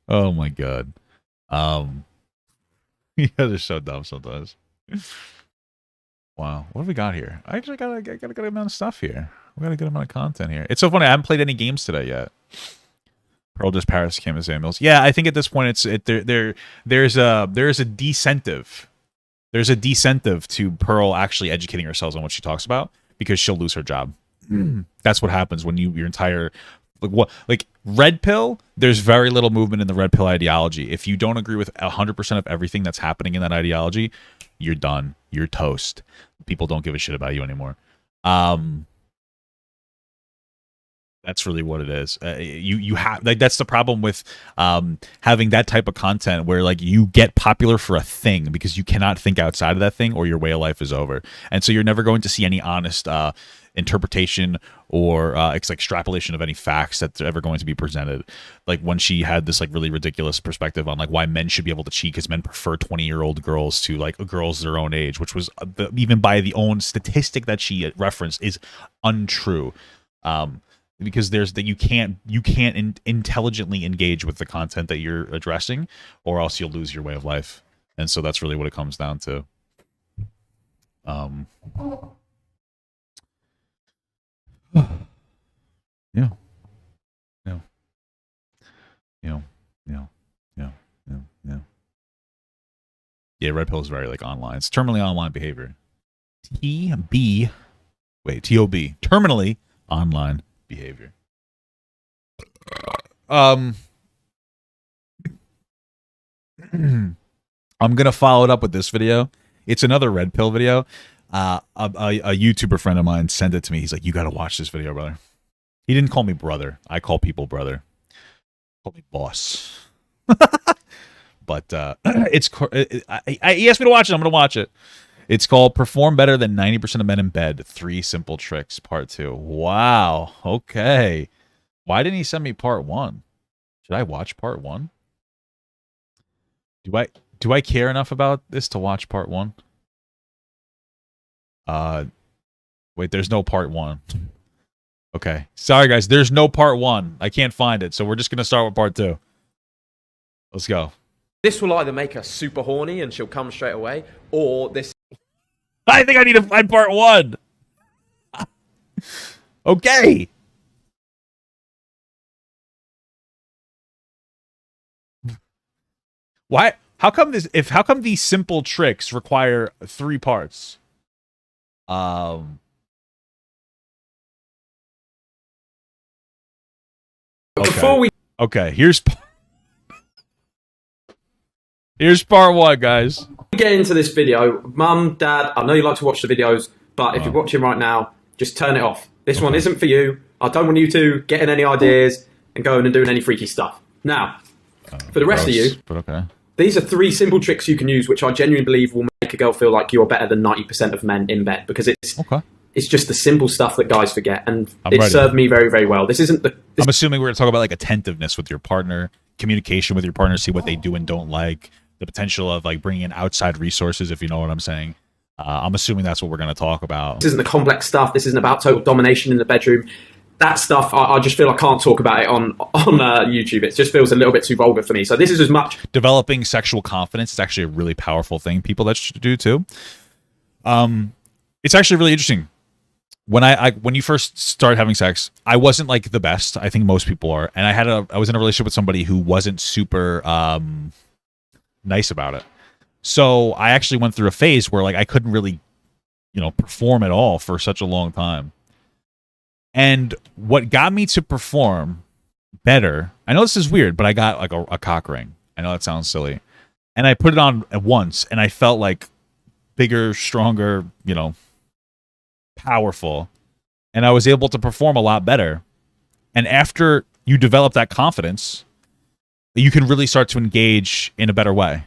Oh my god. You guys are so dumb sometimes. Wow. What have we got here? I actually got a good amount of stuff here. We got a good amount of content here. It's so funny. I haven't played any games today yet. Pearl just Paris came as Samuels. Yeah, I think at this point there's a decentive. There's a decentive to Pearl actually educating herself on what she talks about because she'll lose her job. That's what happens when your entire like red pill. There's very little movement in the red pill ideology. If you don't agree with 100% of everything that's happening in that ideology, you're done. You're toast. People don't give a shit about you anymore. That's really what it is. You have like that's the problem with having that type of content where like you get popular for a thing because you cannot think outside of that thing or your way of life is over. And so you're never going to see any honest interpretation or extrapolation of any facts that's ever going to be presented. Like when she had this like really ridiculous perspective on like why men should be able to cheat because men prefer 20-year-old girls to like girls their own age, which was even by the own statistic that she referenced is untrue. Because there's that you can't intelligently engage with the content that you're addressing, or else you'll lose your way of life. And so that's really what it comes down to. Yeah, red pill is very like online. It's terminally online behavior. TOB, terminally online behavior. I'm gonna follow it up with this video. It's another red pill video. A YouTuber friend of mine sent it to me. He's like, "You gotta watch this video, brother." He didn't call me brother. I call people brother. Call me boss. But he asked me to watch it. I'm gonna watch it. It's called "Perform Better Than 90% of Men in Bed: 3 Simple Tricks, Part 2. Wow. Okay. Why didn't he send me Part 1? Should I watch Part 1? Do I care enough about this to watch Part 1? Wait, there's no Part 1. Okay. Sorry, guys. There's no Part 1. I can't find it, so we're just gonna start with Part 2. Let's go. This will either make her super horny and she'll come straight away, or this... I think I need to find Part 1. Okay. Why? How come these simple tricks require 3 parts? Okay, here's part 1, guys. Get into this video. Mum, Dad, I know you like to watch the videos, but if you're watching right now, just turn it off. This one isn't for you. I don't want you to get in any ideas and going and doing any freaky stuff. Now, for the rest of you, but okay. These are 3 simple tricks you can use, which I genuinely believe will make a girl feel like you're better than 90% of men in bed, because it's just the simple stuff that guys forget, and it served me very, very well. This isn't the... I'm assuming we're going to talk about like attentiveness with your partner, communication with your partner, see what they do and don't like, the potential of like bringing in outside resources, if you know what I'm saying. I'm assuming that's what we're going to talk about. This isn't the complex stuff. This isn't about total domination in the bedroom. That stuff, I just feel I can't talk about it on YouTube. It just feels a little bit too vulgar for me. So this is as much... Developing sexual confidence is actually a really powerful thing people that should do too. It's actually really interesting. When you first start having sex, I wasn't like the best. I think most people are. And I was in a relationship with somebody who wasn't super nice about it. So I actually went through a phase where like I couldn't really, perform at all for such a long time. And what got me to perform better, I know this is weird, but I got like a cock ring. I know that sounds silly. And I put it on at once, and I felt like bigger, stronger, powerful. And I was able to perform a lot better And after you develop that confidence, you can really start to engage in a better way.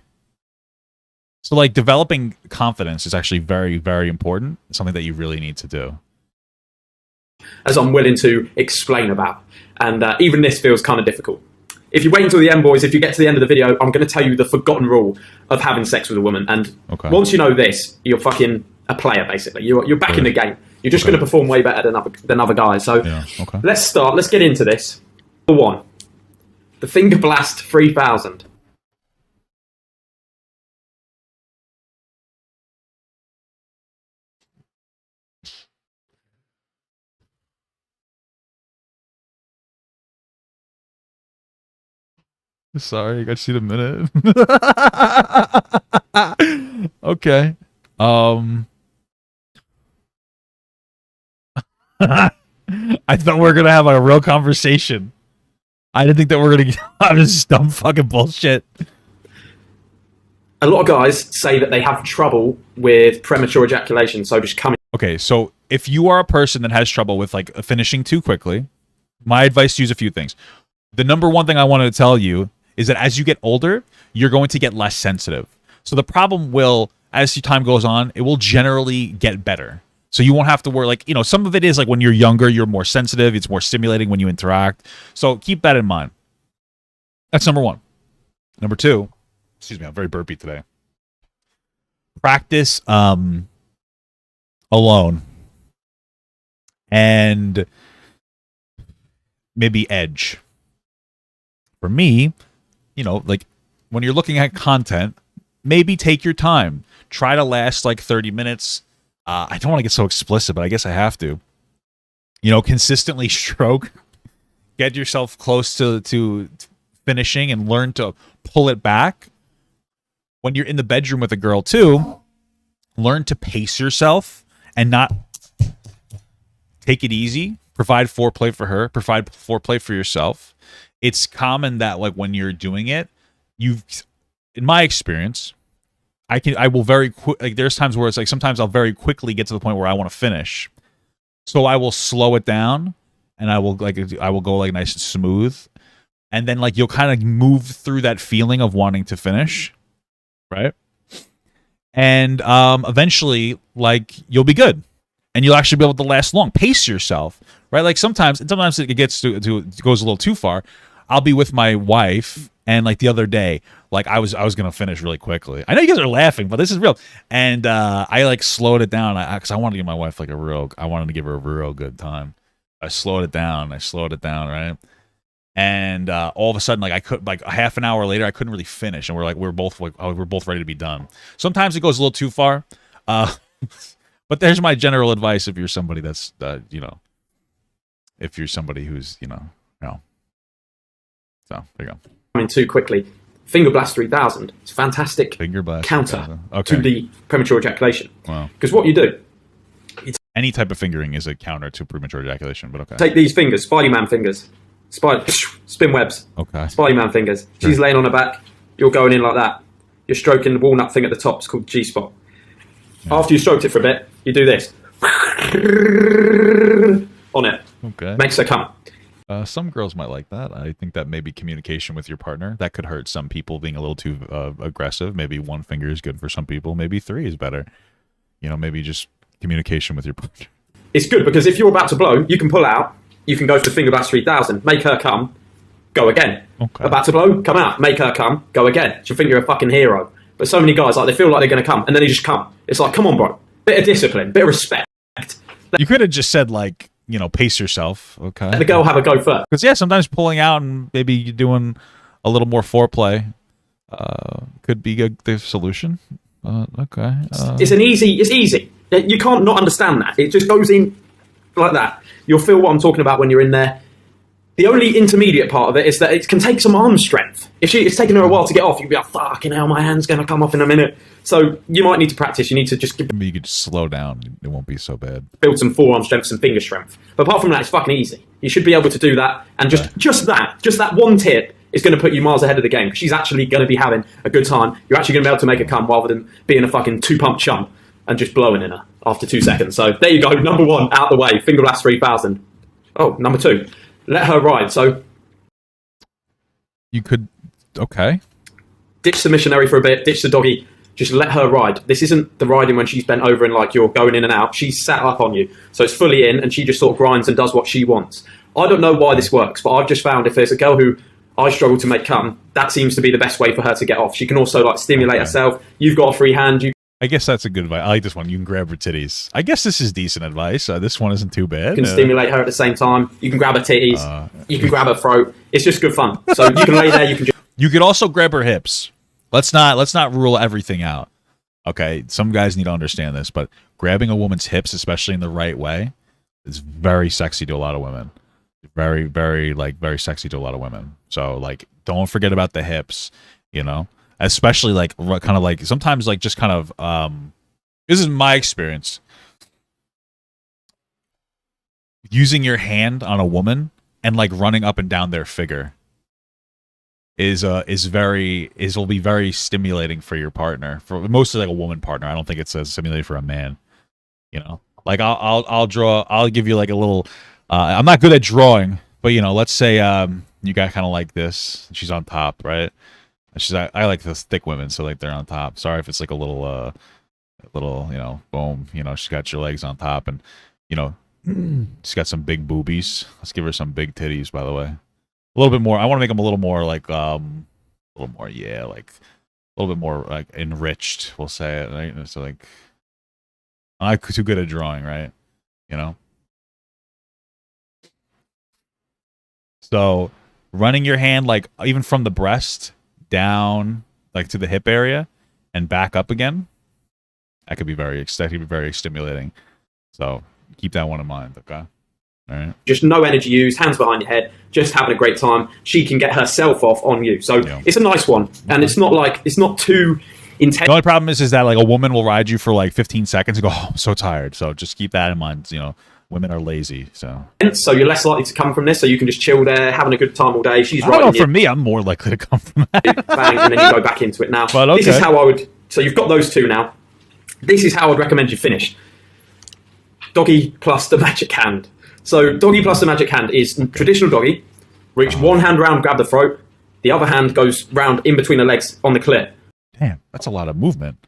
So like developing confidence is actually very, very important. It's something that you really need to do. As I'm willing to explain about. And even this feels kind of difficult. If you wait until the end, boys, if you get to the end of the video, I'm going to tell you the forgotten rule of having sex with a woman. And once you know this, you're fucking a player, basically. You're back in the game. You're just going to perform way better than other guys. So let's start. Let's get into this. Number 1, the Finger Blast 3000. Sorry, I got you in a minute. Okay. I thought we were gonna have a real conversation. I didn't think that we're gonna have this dumb fucking bullshit. A lot of guys say that they have trouble with premature ejaculation, so just coming. Okay, so if you are a person that has trouble with like finishing too quickly, my advice to you is a few things. The number one thing I wanted to tell you is that as you get older, you're going to get less sensitive. So the problem will, as time goes on, it will generally get better. So you won't have to worry, like, you know, some of it is like when you're younger, you're more sensitive. It's more stimulating when you interact. So keep that in mind. That's number 1. Number 2, excuse me, I'm very burpy today. Practice alone. And maybe edge. For me, you know, like when you're looking at content, maybe take your time. Try to last like 30 minutes. I don't want to get so explicit, but I guess I have to. You know, consistently stroke. Get yourself close to finishing and learn to pull it back. When you're in the bedroom with a girl too, learn to pace yourself and not take it easy. Provide foreplay for her. Provide foreplay for yourself. It's common that like when you're doing it, in my experience, I will very quick, like there's times where it's like sometimes I'll very quickly get to the point where I want to finish. So I will slow it down and I will go like nice and smooth. And then like you'll kind of move through that feeling of wanting to finish, right? And eventually like you'll be good. And you'll actually be able to last long. Pace yourself, right? Like sometimes it gets it goes a little too far. I'll be with my wife, and like the other day, like I was gonna finish really quickly. I know you guys are laughing, but this is real. And I like slowed it down because I wanted to give my wife like I wanted to give her a real good time. I slowed it down, right? And all of a sudden, like I could, like a half an hour later, I couldn't really finish, and we're both ready to be done. Sometimes it goes a little too far. But there's my general advice if you're somebody that's, you know, if you're somebody who's, you know. So, there you go. I mean, too quickly. Finger Blast 3000. It's a fantastic Finger blast counter to the premature ejaculation. Wow. Because what you do... Any type of fingering is a counter to premature ejaculation, but okay. Take these fingers, Spider-Man fingers. Spin webs. Okay. Spider-Man fingers. She's laying on her back. You're going in like that. You're stroking the walnut thing at the top. It's called G-spot. Yeah. After you stroked it for a bit, you do this. On it. Okay. Makes her come. Some girls might like that. I think that maybe communication with your partner, that could hurt some people being a little too aggressive. Maybe 1 finger is good for some people. Maybe 3 is better. You know, maybe just communication with your partner. It's good because if you're about to blow, you can pull out. You can go for Finger Blast 3000. Make her come. Go again. Okay. About to blow, come out. Make her come. Go again. She'll think you're a fucking hero. But so many guys, like, they feel like they're going to come, and then they just come. It's like, come on, bro. Bit of discipline. Bit of respect. You could have just said, like, you know, pace yourself. Okay. Let the girl have a go first. Because, yeah, sometimes pulling out and maybe you're doing a little more foreplay could be the solution. Okay. It's easy. You can't not understand that. It just goes in like that. You'll feel what I'm talking about when you're in there. The only intermediate part of it is that it can take some arm strength. If it's taking her a while to get off, you'd be like, fucking hell, my hand's going to come off in a minute. So you might need to practice. You need to just Maybe you could just slow down. It won't be so bad. Build some forearm strength, some finger strength. But apart from that, it's fucking easy. You should be able to do that. And just that one tip is going to put you miles ahead of the game. She's actually going to be having a good time. You're actually going to be able to make her come rather than being a fucking 2-pump chump and just blowing in her after 2 seconds. So there you go. Number 1, out the way. Finger Blast 3000. Oh, number 2. let her ride. So you could, okay. Ditch the missionary for a bit, ditch the doggy, just let her ride. This isn't the riding when she's bent over and like you're going in and out. She's sat up on you. So it's fully in and she just sort of grinds and does what she wants. I don't know why this works, but I've just found if there's a girl who I struggle to make come, that seems to be the best way for her to get off. She can also like stimulate herself. You've got a free hand. I guess that's a good advice. I like this one. You can grab her titties. I guess this is decent advice. This one isn't too bad. You can stimulate her at the same time. You can grab her titties. You can grab her throat. It's just good fun. So you can lay there. You can. You could also grab her hips. Let's not rule everything out. Okay, some guys need to understand this, but grabbing a woman's hips, especially in the right way, is very sexy to a lot of women. Very, very sexy to a lot of women. So like, don't forget about the hips. You know. Especially like kind of like sometimes like just kind of this is my experience, using your hand on a woman and like running up and down their figure will be very stimulating for your partner, for mostly like a woman partner. I don't think it's as stimulating for a man, you know. Like I'll give you like a little I'm not good at drawing, but you know, let's say you got kind of like this, she's on top, right? She's I like the thick women, so like they're on top. Sorry if it's like a little you know, boom, you know, she's got your legs on top, and you know, she's got some big boobies. Let's give her some big titties, by the way. A little bit more. I want to make them a little more like a little more, yeah, like a little bit more like enriched. We'll say it, right? So like, I'm not too good at drawing, right? You know. So running your hand like even from the breast down like to the hip area and back up again, that could be very stimulating. So keep that one in mind, okay? All right. Just no energy used, hands behind your head, just having a great time. She can get herself off on you. So it's a nice one, and it's not too intense. The only problem is that like a woman will ride you for like 15 seconds and go, oh, I'm so tired. So just keep that in mind. You know, women are lazy, so you're less likely to come from this. So you can just chill there, having a good time all day. She's I don't know, for me, I'm more likely to come from that. Bang, and then you go back into it. Now, but okay. This is how I would. So you've got those two now. This is how I'd recommend you finish. Doggy plus the magic hand. So doggy plus the magic hand is traditional doggy. Reach one hand round, grab the throat. The other hand goes round in between the legs on the clit. Damn, that's a lot of movement.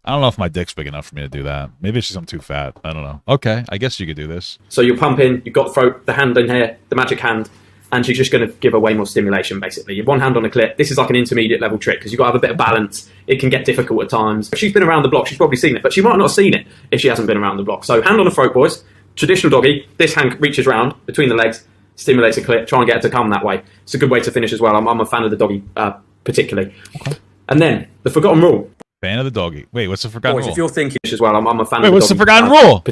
I don't know if my dick's big enough for me to do that. Maybe it's just I'm too fat. I don't know. Okay, I guess you could do this. So you're pumping, you've got the throat, the hand in here, the magic hand, and she's just going to give her way more stimulation, basically. You have one hand on the clit. This is like an intermediate level trick because you've got to have a bit of balance. It can get difficult at times. If she's been around the block, she's probably seen it, but she might not have seen it if she hasn't been around the block. So hand on the throat, boys. Traditional doggy. This hand reaches round between the legs, stimulates a clit, try and get her to come that way. It's a good way to finish as well. I'm a fan of the doggy particularly. Okay. And then the forgotten rule. Fan of the doggy. Wait, what's the forgotten rule? If you're thinking as well, I'm a fan of the doggy. Wait, what's the forgotten rule?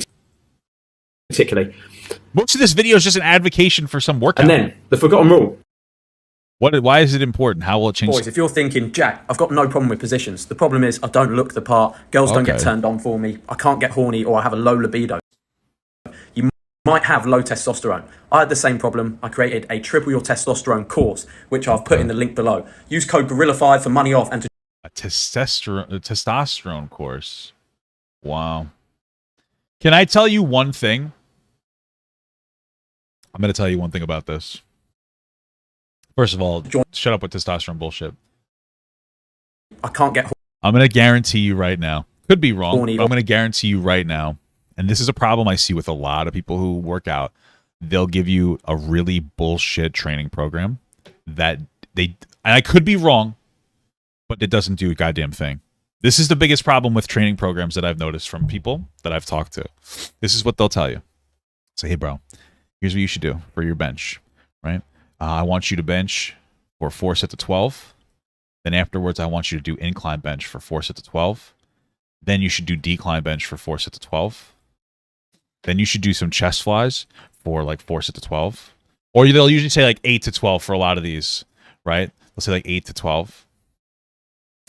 Particularly. Most of this video is just an advocation for some workout. And then the forgotten rule. Why is it important? How will it change? Boys, if you're thinking, Jack, I've got no problem with positions. The problem is I don't look the part. Girls don't get turned on for me. I can't get horny or I have a low libido. You might have low testosterone. I had the same problem. I created a triple your testosterone course, which I've put in the link below. use code GORILLA5 for money off and to a testosterone course. Wow. Can I tell you one thing? I'm going to tell you one thing about this. First of all, shut up with testosterone bullshit. I can't get. I'm going to guarantee you right now. Could be wrong, but I'm going to guarantee you right now. And this is a problem I see with a lot of people who work out. They'll give you a really bullshit training program that and I could be wrong, but it doesn't do a goddamn thing. This is the biggest problem with training programs that I've noticed from people that I've talked to. This is what they'll tell you. Say, hey, bro, here's what you should do for your bench, right? I want you to bench for 4 sets of 12. Then afterwards, I want you to do incline bench for 4 sets of 12. Then you should do decline bench for 4 sets of 12. Then you should do some chest flies for like 4 sets of 12. Or they'll usually say like 8 to 12 for a lot of these, right? They'll say like 8 to 12.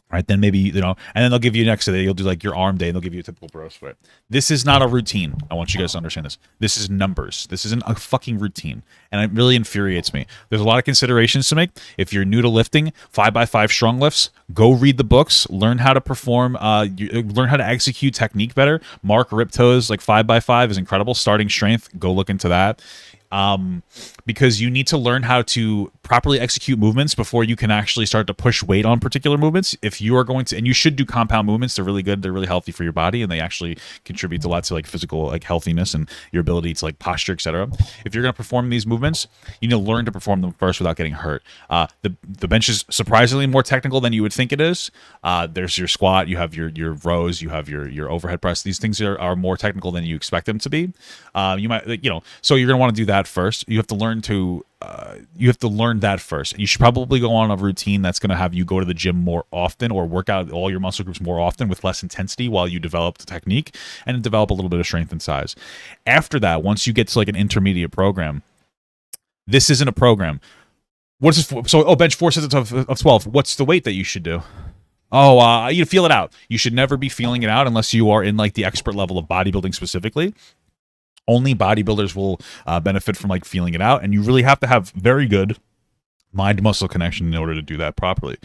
Right, then maybe, you know, and then they'll give you next to that, you'll do like your arm day, and they'll give you a typical bro split. This is not a routine. I want you guys to understand this. This is numbers. This isn't a fucking routine. And it really infuriates me. There's a lot of considerations to make. If you're new to lifting, 5x5 strong lifts, go read the books, learn how to perform, learn how to execute technique better. Mark Ripto's like 5x5 is incredible. Starting strength, go look into that. because you need to learn how to properly execute movements before you can actually start to push weight on particular movements. If you are going to, and you should do compound movements, they're really good, they're really healthy for your body, and they actually contribute a lot to like physical like healthiness and your ability to like posture, etc. If you're going to perform these movements, you need to learn to perform them first without getting hurt. The bench is surprisingly more technical than you would think it is. There's your squat, you have your rows, you have your overhead press. These things are more technical than you expect them to be. You might, so you're going to want to do that first. You have to learn that first. You should probably go on a routine that's going to have you go to the gym more often or work out all your muscle groups more often with less intensity while you develop the technique and develop a little bit of strength and size. After that, once you get to like an intermediate program, this isn't a program. What is this for? So, bench 4 sets of 12. What's the weight that you should do? You feel it out. You should never be feeling it out unless you are in like the expert level of bodybuilding specifically. Only bodybuilders will benefit from like feeling it out, and you really have to have very good mind-muscle connection in order to do that properly.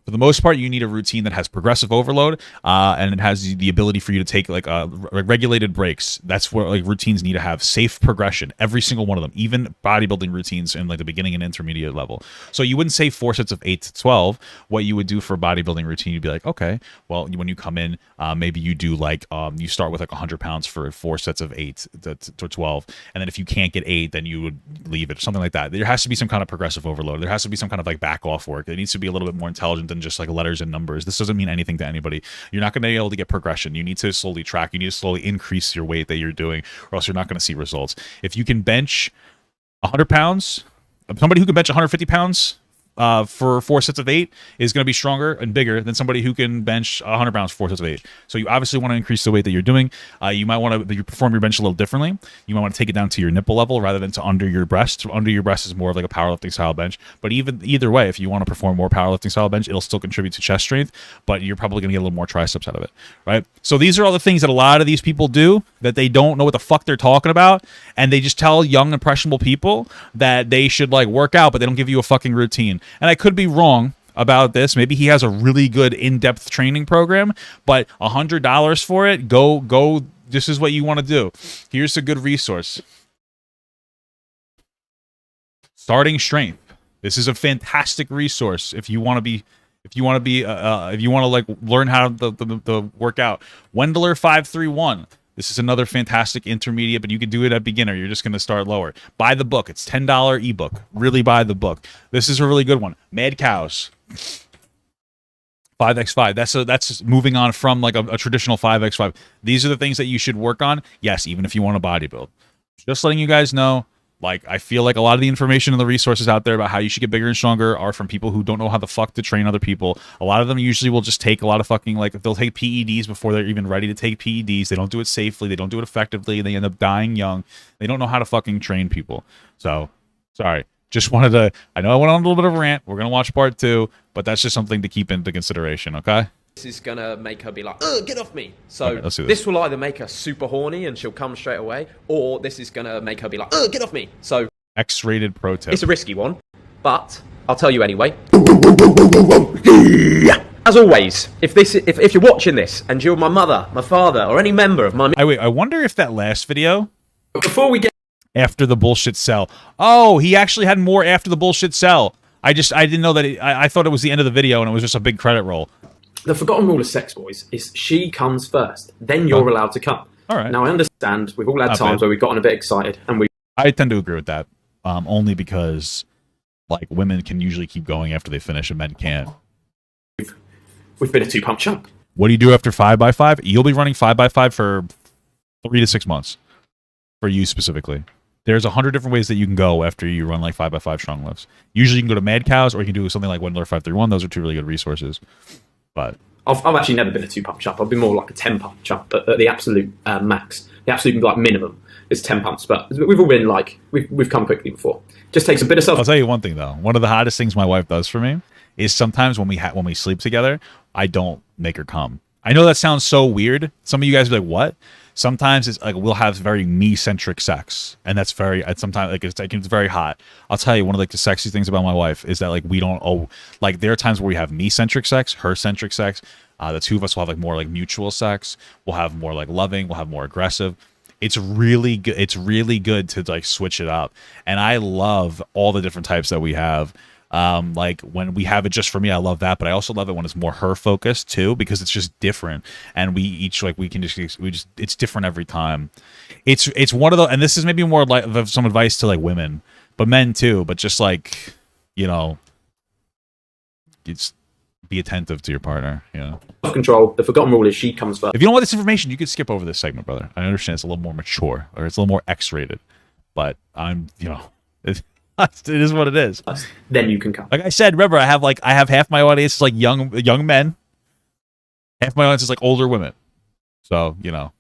For the most part, you need a routine that has progressive overload, and it has the ability for you to take like regulated breaks. That's where like routines need to have safe progression. Every single one of them, even bodybuilding routines in like the beginning and intermediate level. So you wouldn't say 4 sets of 8 to 12. What you would do for a bodybuilding routine, you'd be like, okay, well, when you come in, maybe you do like you start with like 100 pounds for 4 sets of 8 to 12, and then if you can't get 8, then you would leave it, something like that. There has to be some kind of progressive overload. There has to be some kind of like back off work. It needs to be a little bit more intelligent than just like letters and numbers. This doesn't mean anything to anybody. You're not going to be able to get progression. You need to slowly track. You need to slowly increase your weight that you're doing, or else you're not going to see results. If you can bench 100 pounds, somebody who can bench 150 pounds for 4 sets of 8 is going to be stronger and bigger than somebody who can bench 100 pounds for 4 sets of 8. So you obviously want to increase the weight that you're doing. You might want to perform your bench a little differently. You might want to take it down to your nipple level rather than to under your breast. Under your breast is more of like a powerlifting style bench. But either way, if you want to perform more powerlifting style bench, it'll still contribute to chest strength, but you're probably going to get a little more triceps out of it, right? So these are all the things that a lot of these people do that they don't know what the fuck they're talking about, and they just tell young impressionable people that they should like work out, but they don't give you a fucking routine. And I could be wrong about this. Maybe he has a really good in-depth training program, but $100 for it, go. This is what you want to do. Here's a good resource. Starting Strength. This is a fantastic resource if you want to like learn how the workout. Wendler 531. This is another fantastic intermediate, but you can do it at beginner. You're just going to start lower. Buy the book. It's $10 ebook. Really buy the book. This is a really good one. Mad Cows. 5x5. That's moving on from like a traditional 5x5. These are the things that you should work on. Yes, even if you want to bodybuild. Just letting you guys know. Like, I feel like a lot of the information and the resources out there about how you should get bigger and stronger are from people who don't know how the fuck to train other people. A lot of them usually will just take a lot of fucking, like, they'll take PEDs before they're even ready to take PEDs. They don't do it safely. They don't do it effectively. They end up dying young. They don't know how to fucking train people. So, sorry. Just wanted to, I know I went on a little bit of a rant. We're going to watch part 2, but that's just something to keep into consideration, okay? This is gonna make her be like, "Ugh, get off me!" So okay, let's do this will either make her super horny and she'll come straight away, or this is gonna make her be like, "Ugh, get off me!" So X-rated pro tip. It's a risky one, but I'll tell you anyway. As always, if you're watching this and you're my mother, my father, or any member of my... I wonder if that last video... Before we get... After the bullshit sell. Oh, he actually had more after the bullshit sell. I didn't know that... I thought it was the end of the video and it was just a big credit roll. The forgotten rule of sex, boys, is she comes first, then you're allowed to come. All right. Now, I understand we've all had times where we've gotten a bit excited and we... I tend to agree with that, only because, like, women can usually keep going after they finish and men can't. We've been a 2-pump chump. What do you do after 5x5? You'll be running 5x5 for 3 to 6 months. For you specifically. There's 100 different ways that you can go after you run like 5x5 strong lifts. Usually you can go to Mad Cows or you can do something like Wendler 531. Those are 2 really good resources. But I've actually never been a 2-pump chump. I've been more like a 10-pump chump at the absolute max. The absolute like minimum is 10 pumps. But we've all been like we've come quickly before. Just takes a bit of self. I'll tell you one thing though. One of the hottest things my wife does for me is sometimes when we sleep together, I don't make her come. I know that sounds so weird. Some of you guys are like, "What?" Sometimes it's like we'll have very me-centric sex, and that's very sometimes like it's very hot. I'll tell you one of like the sexy things about my wife is that like we don't like there are times where we have me-centric sex, her-centric sex. The two of us will have like more like mutual sex. We'll have more like loving. We'll have more aggressive. It's really good. It's really good to like switch it up. And I love all the different types that we have. Like when we have it just for me, I love that, but I also love it when it's more her focused too, because it's just different. And we each like it's different every time. It's one of those, and this is maybe more like some advice to like women, but men too. But just like, you know, it's be attentive to your partner. You know, Self-control. The forgotten rule is she comes first. if you don't want this information, you could skip over this segment, brother. I understand it's a little more mature or it's a little more X-rated, but I'm, you know, it is what it is. Then you can come. Like I said, remember, I have half my audience is like young men, half my audience is like older women. So, you know.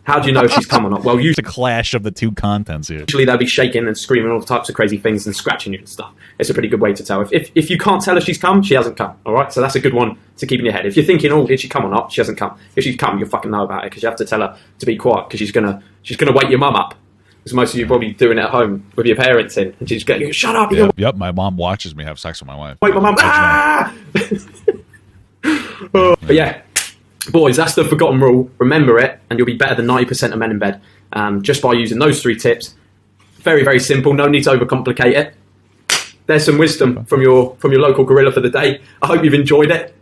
How do you know if she's come or not? Well, it's a clash of the two contents here. Usually they'll be shaking and screaming all types of crazy things and scratching you and stuff. It's a pretty good way to tell. If you can't tell if she's come, she hasn't come. All right, so that's a good one to keep in your head. If you're thinking, oh, did she come or not? She hasn't come. If she's come, you'll fucking know about it because you have to tell her to be quiet because she's gonna wake your mum up. Because most of you are probably doing it at home with your parents in, and she's going, shut up. Yep, my mom watches me have sex with my wife. Wait, my mum. Ah! But yeah. Boys, that's the forgotten rule. Remember it, and you'll be better than 90% of men in bed just by using those 3 tips. Very, very simple. No need to overcomplicate it. There's some wisdom from your local gorilla for the day. I hope you've enjoyed it.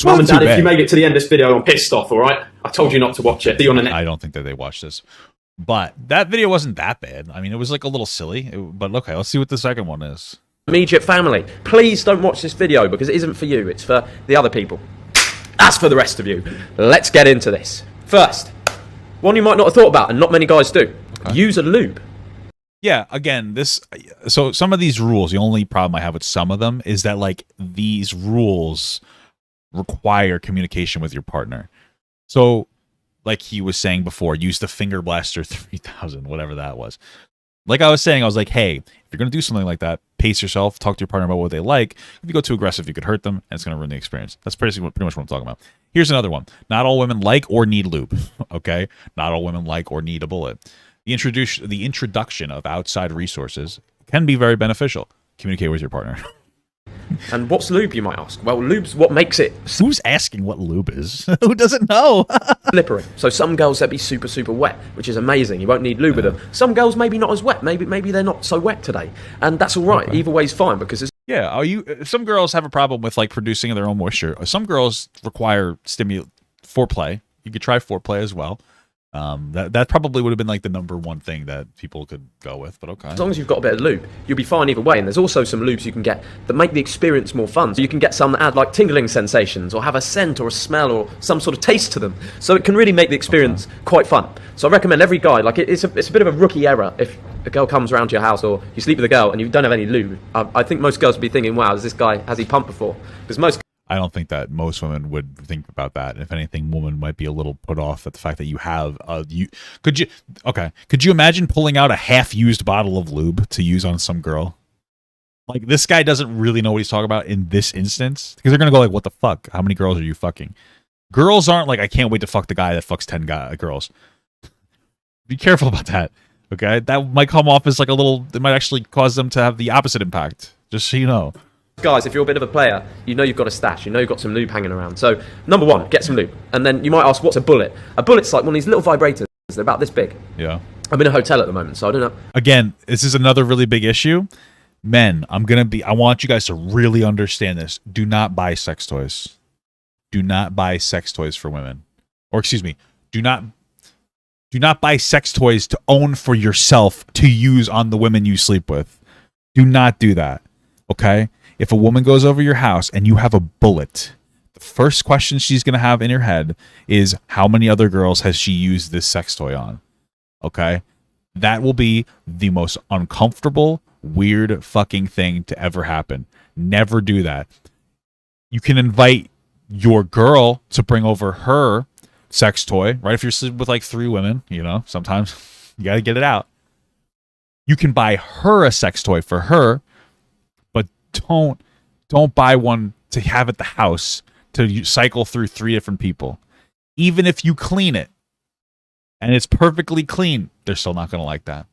Mum and Dad, if you make it to the end of this video, I'm pissed off. All right, I told you not to watch it. See you on the next. I don't think that they watched this, but that video wasn't that bad. I mean, it was like a little silly, but okay. Let's see what the second one is. Immediate family, please don't watch this video because it isn't for you. It's for the other people. As for the rest of you, let's get into this. First, one you might not have thought about, and not many guys do. Okay. Use a lube. Yeah, again, so some of these rules, the only problem I have with some of them is that like these rules require communication with your partner. So like he was saying before, use the Finger Blaster 3000, whatever that was. Like I was saying, I was like, hey, if you're going to do something like that, pace yourself, talk to your partner about what they like. If you go too aggressive, you could hurt them, and it's going to ruin the experience. That's pretty much what I'm talking about. Here's another one. Not all women like or need lube, okay? Not all women like or need a bullet. The introduction of outside resources can be very beneficial. Communicate with your partner. And what's lube, you might ask? Well, lube's what makes it... Who's asking what lube is? Who doesn't know? Slippery. So some girls, they'll be super, super wet, which is amazing. You won't need lube with them. Some girls maybe not as wet. Maybe they're not so wet today. And that's all right. Okay. Either way's fine because it's... Yeah, some girls have a problem with like producing their own moisture. Some girls require foreplay. You could try foreplay as well. That probably would have been like the #1 thing that people could go with, but okay. As long as you've got a bit of lube, you'll be fine either way. And there's also some lubes you can get that make the experience more fun. So you can get some that add like tingling sensations or have a scent or a smell or some sort of taste to them. So it can really make the experience quite fun. So I recommend every guy, like it's a bit of a rookie error if a girl comes around to your house or you sleep with a girl and you don't have any lube. I think most girls would be thinking, wow, has he pumped before? Because I don't think that most women would think about that. If anything, women might be a little put off at the fact that you have could you imagine pulling out a half-used bottle of lube to use on some girl? Like this guy doesn't really know what he's talking about in this instance because they're gonna go like, "What the fuck? How many girls are you fucking?" Girls aren't like, "I can't wait to fuck the guy that fucks 10 girls." Be careful about that. Okay, that might come off as like a little. It might actually cause them to have the opposite impact. Just so you know. Guys, if you're a bit of a player, you know you've got a stash, you know you've got some lube hanging around. So, #1, get some lube. And then you might ask, what's a bullet? A bullet's like one of these little vibrators. They're about this big. Yeah. I'm in a hotel at the moment, so I don't know. Again, this is another really big issue. Men, I want you guys to really understand this. Do not buy sex toys. Do not buy sex toys for women. Or excuse me, do not buy sex toys to own for yourself to use on the women you sleep with. Do not do that. Okay? If a woman goes over your house and you have a bullet, the first question she's going to have in her head is, how many other girls has she used this sex toy on? Okay? That will be the most uncomfortable, weird fucking thing to ever happen. Never do that. You can invite your girl to bring over her sex toy, right? If you're sleeping with like 3 women, sometimes you got to get it out. You can buy her a sex toy for her, but don't buy one to have at the house to cycle through 3 different people. Even if you clean it and it's perfectly clean, they're still not going to like that.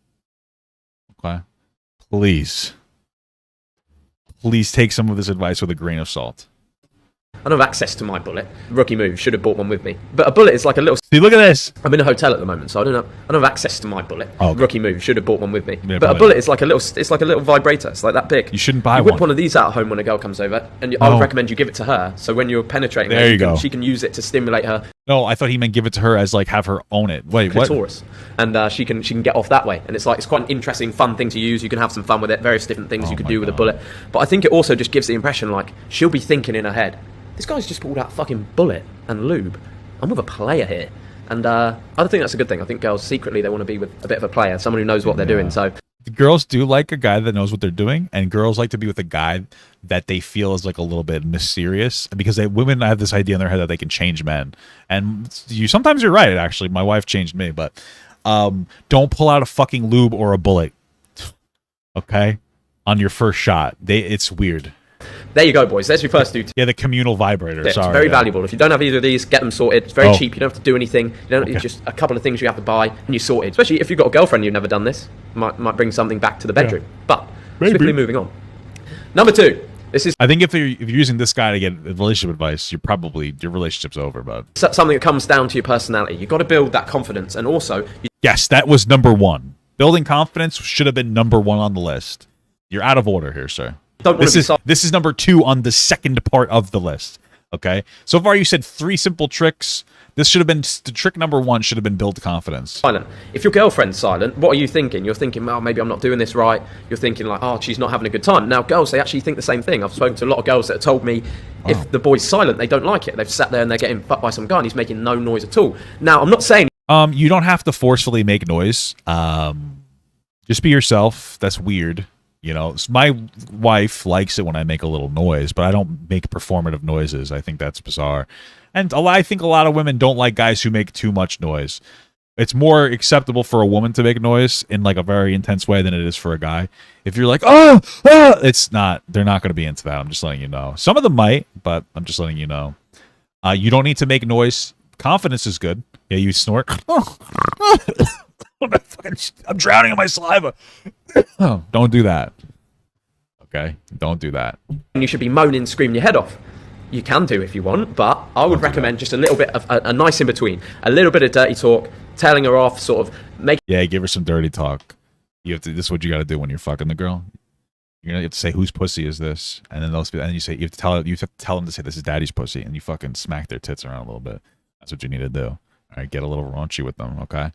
Okay? Please take some of this advice with a grain of salt. I don't have access to my bullet. Rookie move. Should have bought one with me. But a bullet is like a little. See, look at this. I'm in a hotel at the moment, so I don't have access to my bullet. Oh, okay. Rookie move. Should have bought one with me. Yeah, but a bullet is like a little. It's like a little vibrator. It's like that big. You shouldn't buy you whip one. one of these out at home when a girl comes over, and I would recommend you give it to her. So when you're penetrating, there her, you go. She can use it to stimulate her. No, I thought he meant give it to her as like have her own it. Wait, what? Clitoris, and she can get off that way. And it's quite an interesting, fun thing to use. You can have some fun with it. Various different things you can do with a bullet. But I think it also just gives the impression like she'll be thinking in her head, this guy's just pulled out a fucking bullet and lube. I'm with a player here. And I don't think that's a good thing. I think girls secretly they want to be with a bit of a player, someone who knows what they're doing. So girls do like a guy that knows what they're doing, and girls like to be with a guy that they feel is like a little bit mysterious, because women have this idea in their head that they can change men. And sometimes you're right. Actually, my wife changed me, but don't pull out a fucking lube or a bullet, okay, on your first shot. It's weird. There you go, boys. There's your first duty. Yeah, the communal vibrator. It's Sorry, very valuable. If you don't have either of these, get them sorted. It's very cheap. You don't have to do anything. You don't. Okay. It's just a couple of things you have to buy, and you're sorted. Especially if you've got a girlfriend you've never done this, might bring something back to the bedroom. But swiftly moving on. Number 2. This is. I think if you're using this guy to get relationship advice, your relationship's over. But something that comes down to your personality. You've got to build that confidence, and also. Yes, that was number 1. Building confidence should have been number 1 on the list. You're out of order here, sir. This is number 2 on the second part of the list. Okay, so far you said 3 simple tricks. This should have been trick number 1. Should have been build confidence. Silent. If your girlfriend's silent, what are you thinking? You're thinking, well, maybe I'm not doing this right. You're thinking like, oh, she's not having a good time. Now, girls, they actually think the same thing. I've spoken to a lot of girls that have told me if the boy's silent, they don't like it. They've sat there and they're getting fucked by some guy and he's making no noise at all. Now, I'm not saying you don't have to forcefully make noise. Just be yourself. That's weird. You know, my wife likes it when I make a little noise, but I don't make performative noises. I think that's bizarre. And I think a lot of women don't like guys who make too much noise. It's more acceptable for a woman to make noise in like a very intense way than it is for a guy. If you're like, it's not, they're not going to be into that. I'm just letting you know. Some of them might, but I'm just letting you know. You don't need to make noise. Confidence is good. Yeah, you snort. I'm drowning in my saliva. Oh, don't do that. Okay, don't do that. you should be moaning, screaming your head off. You can do if you want, but I would recommend just a little bit of a nice in between, a little bit of dirty talk, telling her off, sort of make. Yeah, give her some dirty talk. You have to. This is what you got to do when you're fucking the girl. You have to say, whose pussy is this? And then you say, you have to tell them to say, this is daddy's pussy, and you fucking smack their tits around a little bit. That's what you need to do. All right, get a little raunchy with them, okay?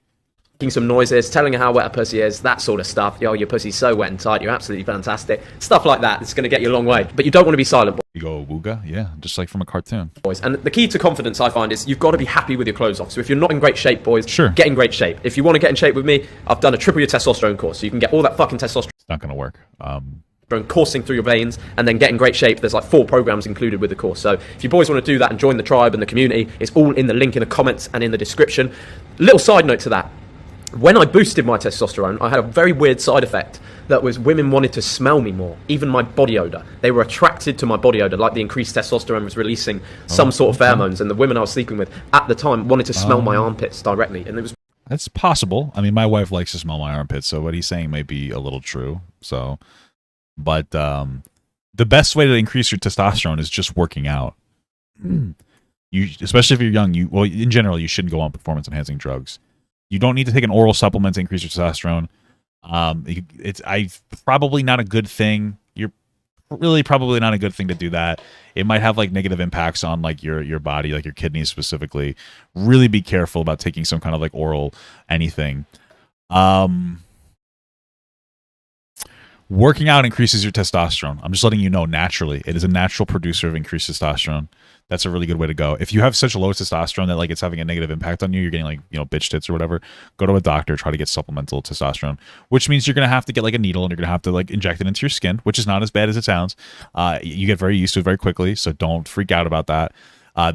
Making some noises, telling her how wet her pussy is, that sort of stuff. Yo, your pussy's so wet and tight, you're absolutely fantastic. Stuff like that. It's going to get you a long way. But you don't want to be silent. You go wooga, yeah, just like from a cartoon. Boys, and the key to confidence, I find, is you've got to be happy with your clothes off. So if you're not in great shape, boys, get in great shape. If you want to get in shape with me, I've done a triple your testosterone course, so you can get all that fucking testosterone. It's not going to work. Coursing through your veins and then get in great shape. There's like 4 programs included with the course. So if you boys want to do that and join the tribe and the community, it's all in the link in the comments and in the description. Little side note to that. When I boosted my testosterone, I had a very weird side effect that was women wanted to smell me more, even my body odor. They were attracted to my body odor, like the increased testosterone was releasing some sort of pheromones, and the women I was sleeping with at the time wanted to smell my armpits directly, and it was. That's possible. I mean, my wife likes to smell my armpits, so what he's saying may be a little true. So, but the best way to increase your testosterone is just working out. You, especially if you're young, in general, you shouldn't go on performance-enhancing drugs. You don't need to take an oral supplement to increase your testosterone. It's probably not a good thing. You're really probably not a good thing to do that. It might have like negative impacts on like your body, like your kidneys specifically. Really be careful about taking some kind of like oral anything. Working out increases your testosterone. I'm just letting you know naturally. It is a natural producer of increased testosterone. That's a really good way to go. If you have such low testosterone that like it's having a negative impact on you, you're getting like, bitch tits or whatever, go to a doctor, try to get supplemental testosterone, which means you're going to have to get like a needle and you're going to have to like inject it into your skin, which is not as bad as it sounds. You get very used to it very quickly, so don't freak out about that.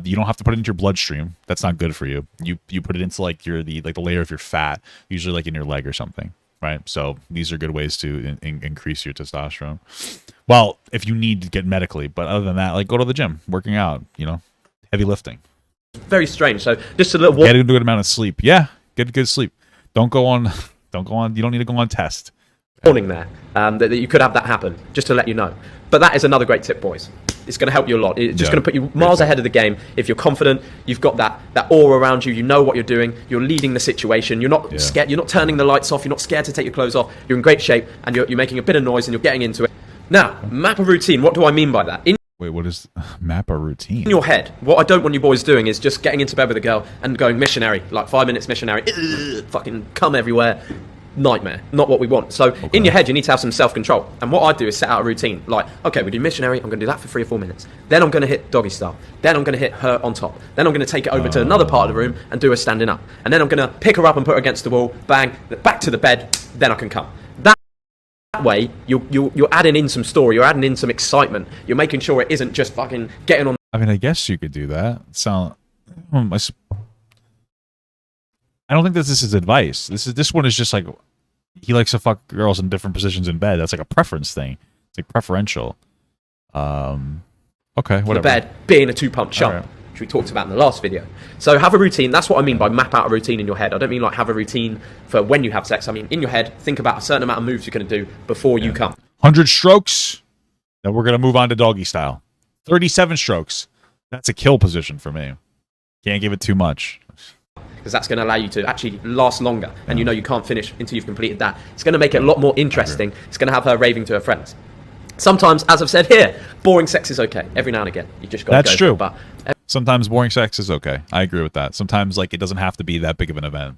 You don't have to put it into your bloodstream. That's not good for you. You put it into like the layer of your fat, usually like in your leg or something. Right, so these are good ways to increase your testosterone. Well, if you need to get medically, but other than that, like go to the gym, working out, heavy lifting. Very strange. So just a little. Get a good amount of sleep. Yeah, get good sleep. Don't go on. You don't need to go on test. Warning there that you could have that happen. Just to let you know. But that is another great tip, boys. it's going to help you a lot. It's just going to put you miles ahead of the game. If you're confident, you've got that aura around you, you know what you're doing, you're leading the situation, you're not scared, you're not turning the lights off, you're not scared to take your clothes off, you're in great shape, and you're making a bit of noise and you're getting into it. Now, map a routine. What do I mean by that? Wait, what is map a routine? In your head, what I don't want you boys doing is just getting into bed with a girl and going missionary, like 5 minutes missionary, fucking cum everywhere. Nightmare. Not what we want. So in your head, you need to have some self-control. And what I do is set out a routine. Like, okay, we do missionary. I'm going to do that for 3 or 4 minutes. Then I'm going to hit doggy style. Then I'm going to hit her on top. Then I'm going to take it over to another part of the room and do her standing up. And then I'm going to pick her up and put her against the wall. Bang. Back to the bed. Then I can come. That way, you're adding in some story. You're adding in some excitement. You're making sure it isn't just fucking getting on. I mean, I guess you could do that. I don't think that this is advice. This one is just like he likes to fuck girls in different positions in bed. That's like a preference thing. It's like preferential. Okay, whatever. The bed being a 2-pump chump, which we talked about in the last video. So have a routine. That's what I mean by map out a routine in your head. I don't mean like have a routine for when you have sex. I mean in your head, think about a certain amount of moves you're going to do before you come. 100 strokes. Then we're going to move on to doggy style. 37 strokes. That's a kill position for me. Can't give it too much. Because that's going to allow you to actually last longer, and you know you can't finish until you've completed that. It's going to make it a lot more interesting. It's going to have her raving to her friends. Sometimes, as I've said here, boring sex is okay. Every now and again, you just got to go. That's true. But sometimes boring sex is okay. I agree with that. Sometimes like it doesn't have to be that big of an event,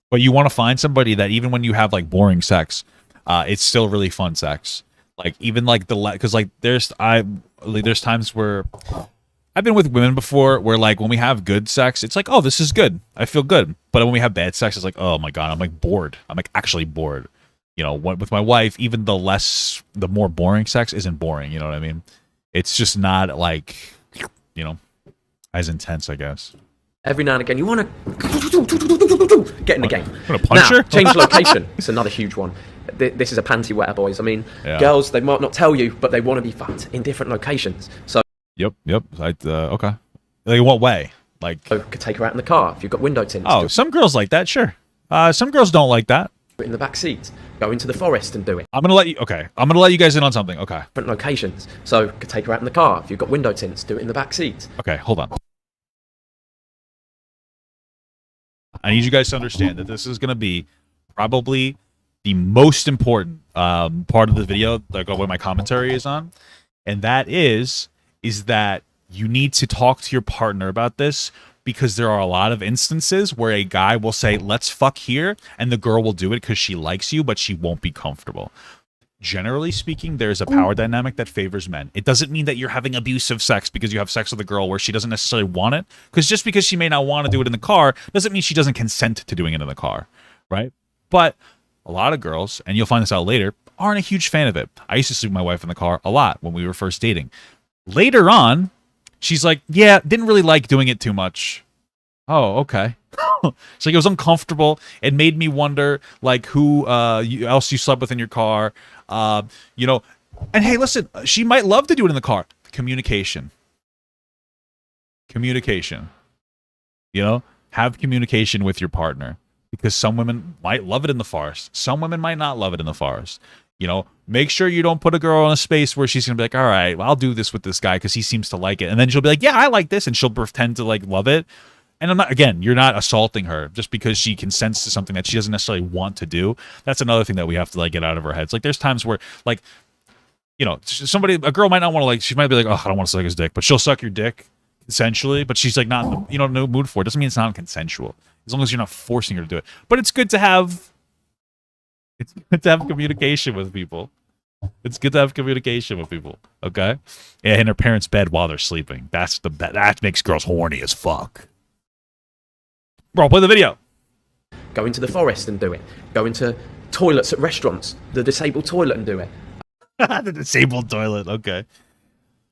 but you want to find somebody that even when you have like boring sex, it's still really fun sex. Like even like because like there's times where I've been with women before where like when we have good sex, it's like, oh, this is good. I feel good. But when we have bad sex, it's like, oh my God, I'm like bored. I'm like actually bored. You know, with my wife, even the more boring sex isn't boring. You know what I mean? It's just not like, you know, as intense, I guess. Every now and again, you want to get in the game. Punch her? Now, change location. It's another huge one. This is a panty wetter, boys. I mean, girls, they might not tell you, but they want to be fucked in different locations. So. Yep. Okay. Like what way? Like could take her out in the car if you've got window tints. Oh, some girls like that, sure. Some girls don't like that. In the back seat, go into the forest and do it. I'm gonna let you guys in on something. Okay. Different locations. So could take her out in the car if you've got window tints. Do it in the back seat. Okay, hold on. I need you guys to understand that this is gonna be probably the most important part of the video, like what my commentary is on, and that is that you need to talk to your partner about this, because there are a lot of instances where a guy will say, let's fuck here, and the girl will do it because she likes you, but she won't be comfortable. Generally speaking, there's a power dynamic that favors men. It doesn't mean that you're having abusive sex because you have sex with a girl where she doesn't necessarily want it, because just because she may not want to do it in the car doesn't mean she doesn't consent to doing it in the car, right? But a lot of girls, and you'll find this out later, aren't a huge fan of it. I used to sleep with my wife in the car a lot when we were first dating. Later on, she's like, yeah, didn't really like doing it too much. Oh, okay. It's like it was uncomfortable. It made me wonder, like, who else you slept with in your car. You know, and hey, listen, she might love to do it in the car. Communication. You know, have communication with your partner, because some women might love it in the forest. Some women might not love it in the forest. You know, make sure you don't put a girl in a space where she's going to be like, all right, well, I'll do this with this guy because he seems to like it. And then she'll be like, yeah, I like this. And she'll pretend to like love it. And you're not assaulting her just because she consents to something that she doesn't necessarily want to do. That's another thing that we have to like get out of our heads. Like there's times where like, you know, a girl might not want to like, she might be like, oh, I don't want to suck his dick, but she'll suck your dick consensually, but she's like not, no mood for it. Doesn't mean it's not consensual as long as you're not forcing her to do it. But it's good to have communication with people. It's good to have communication with people. Okay, yeah, in her parents' bed while they're sleeping. That makes girls horny as fuck. Bro, play the video. Go into the forest and do it. Go into toilets at restaurants, the disabled toilet, and do it. The disabled toilet. Okay.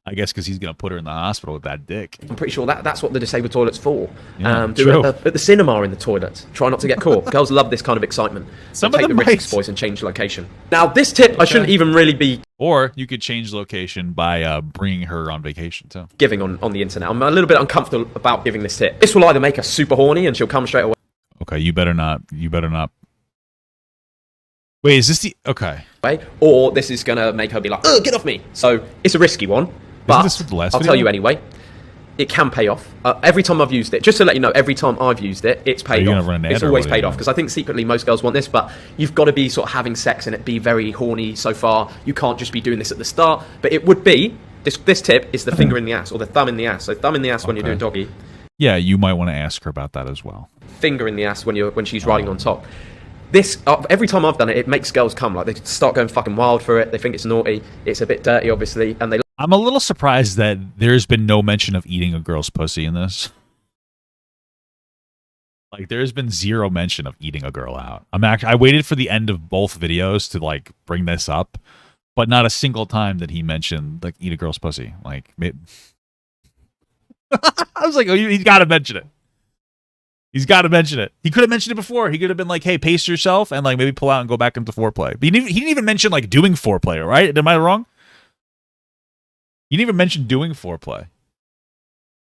I guess because he's going to put her in the hospital with that dick. I'm pretty sure that's what the disabled toilet's for. Yeah, do it at the cinema in the toilet. Try not to get caught. Girls love this kind of excitement. Some take of them the risks, boys, and change location. Now, this tip, I shouldn't even really be... Or you could change location by bringing her on vacation, too. Giving on the internet. I'm a little bit uncomfortable about giving this tip. This will either make her super horny and she'll come straight away. Okay, you better not. Wait, is this the... Okay. Or this is going to make her be like, oh, get off me. So, it's a risky one. But this the last I'll video? tell you anyway. It can pay off. Every time I've used it, just to let you know, every time I've used it, it's paid you off. gonna run an ad It's or always what are you paid off doing? because I think secretly most girls want this, but you've got to be sort of having sex and it be very horny so far. You can't just be doing this at the start. But it would be this tip is the finger in the ass or the thumb in the ass. So thumb in the ass when you're doing doggy, Yeah, you might want to ask her about that as well. finger in the ass when she's riding on top. This every time I've done it, it makes girls come. Like they start going fucking wild for it. They think it's naughty. It's a bit dirty, obviously, and they. I'm a little surprised that there's been no mention of eating a girl's pussy in this. Like, there's been zero mention of eating a girl out. I waited for the end of both videos to like bring this up, but not a single time did he mention like eat a girl's pussy. Like, I was like, oh, he's got to mention it. He's got to mention it. He could have mentioned it before. He could have been like, hey, pace yourself and like maybe pull out and go back into foreplay. But he didn't even mention like doing foreplay, right? Am I wrong? You didn't even mention doing foreplay.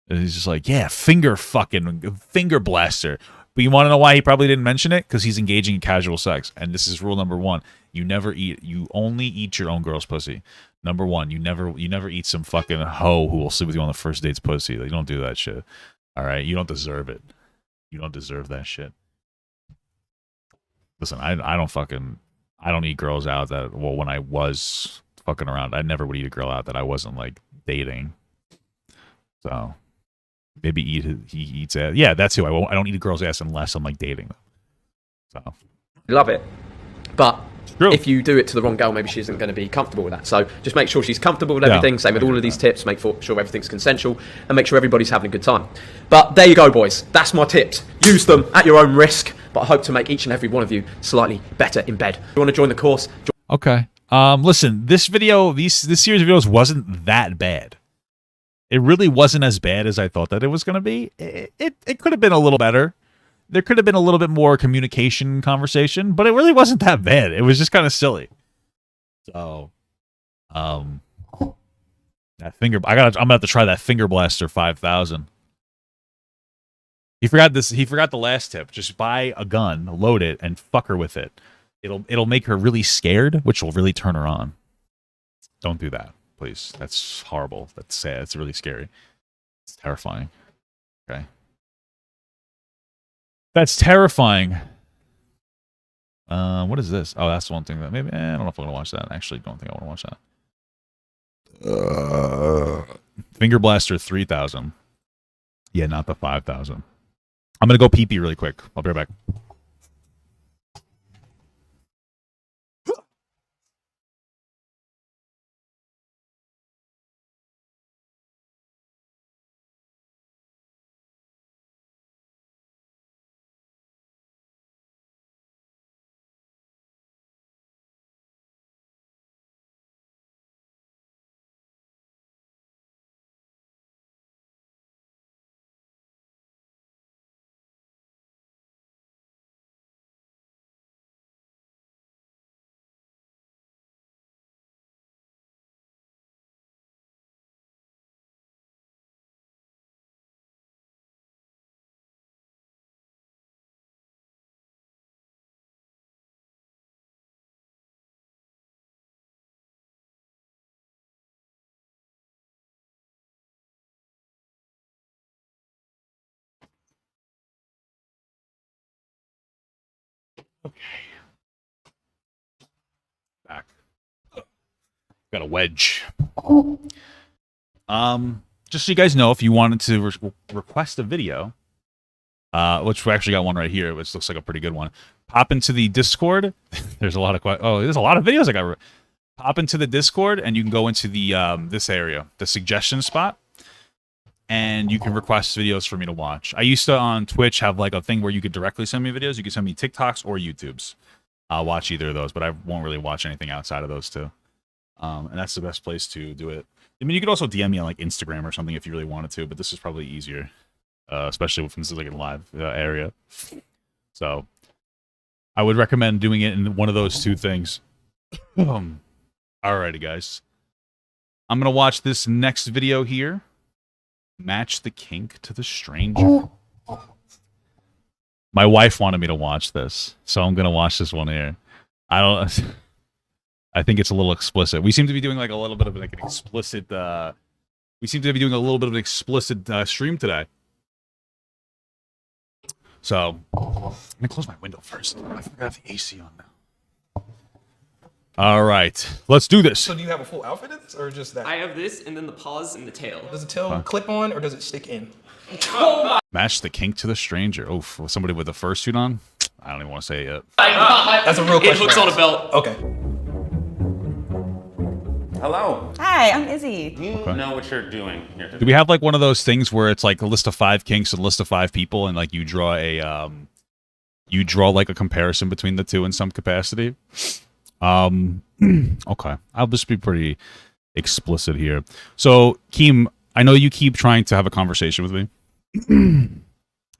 And he's just like, yeah, finger blaster. But you want to know why he probably didn't mention it? Because he's engaging in casual sex. And this is rule number 1. You only eat your own girl's pussy. Number 1, you never eat some fucking hoe who will sleep with you on the first date's pussy. Like, you don't do that shit. All right? You don't deserve it. You don't deserve that shit. Listen, I don't eat girls out that, well, when I was fucking around, I never would eat a girl out that I wasn't like dating. So maybe he eats ass. Yeah, that's who I don't eat a girl's ass unless I'm like dating them. So Love it. But if you do it to the wrong girl, maybe she isn't going to be comfortable with that. So just make sure she's comfortable with everything. Same with all of these tips. Make sure everything's consensual and make sure everybody's having a good time. But there you go, boys. That's my tips. Use them at your own risk. But I hope to make each and every one of you slightly better in bed. If you want to join the course? Okay. Listen, this series of videos wasn't that bad. It really wasn't as bad as I thought that it was going to be. It could have been a little better. There could have been a little bit more communication conversation, but it really wasn't that bad. It was just kind of silly. So, that I'm gonna have to try that finger blaster 5000. He forgot the last tip. Just buy a gun, load it, and fuck her with it. It'll make her really scared, which will really turn her on. Don't do that, please. That's horrible. That's sad. It's really scary. It's terrifying. Okay. That's terrifying. What is this? Oh, that's one thing that maybe I don't know if I want to watch that. I actually don't think I want to watch that. Finger Blaster 3000. Yeah, not the 5000. I'm gonna go pee pee really quick. I'll be right back. Okay. Back. Got a wedge. Just so you guys know, if you wanted to request a video, which we actually got one right here, which looks like a pretty good one. Pop into the Discord. There's a lot of there's a lot of videos I got. Pop into the Discord, and you can go into the this area, the suggestion spot, and you can request videos for me to watch. I used to on Twitch have like a thing where you could directly send me videos. You could send me TikToks or YouTubes. I'll watch either of those, but I won't really watch anything outside of those two. And that's the best place to do it. I mean, you could also DM me on like Instagram or something if you really wanted to, but this is probably easier, especially if this is like a live area. So I would recommend doing it in one of those two things. Alrighty, guys. I'm going to watch this next video here. Match the kink to the stranger. My wife wanted me to watch this, so I'm going to watch this one here. I think it's a little explicit. We seem to be doing like a little bit of like an explicit We seem to be doing a little bit of an explicit stream today. So, I'm gonna close my window first. I forgot the AC on now. All right, let's do this. So do you have a full outfit in this, or just that? I have this, and then the paws and the tail. Does the tail clip on, or does it stick in? Match the kink to the stranger. Oh, for somebody with a fursuit on? I don't even want to say it yet. That's a real question. It hooks on a belt. Okay. Hello. Hi, I'm Izzy. You know what you're doing here today. Do we have like one of those things where it's like a list of 5 kinks and a list of 5 people, and like you draw like a comparison between the two in some capacity? Okay, I'll just be pretty explicit here. So, Keem, I know you keep trying to have a conversation with me.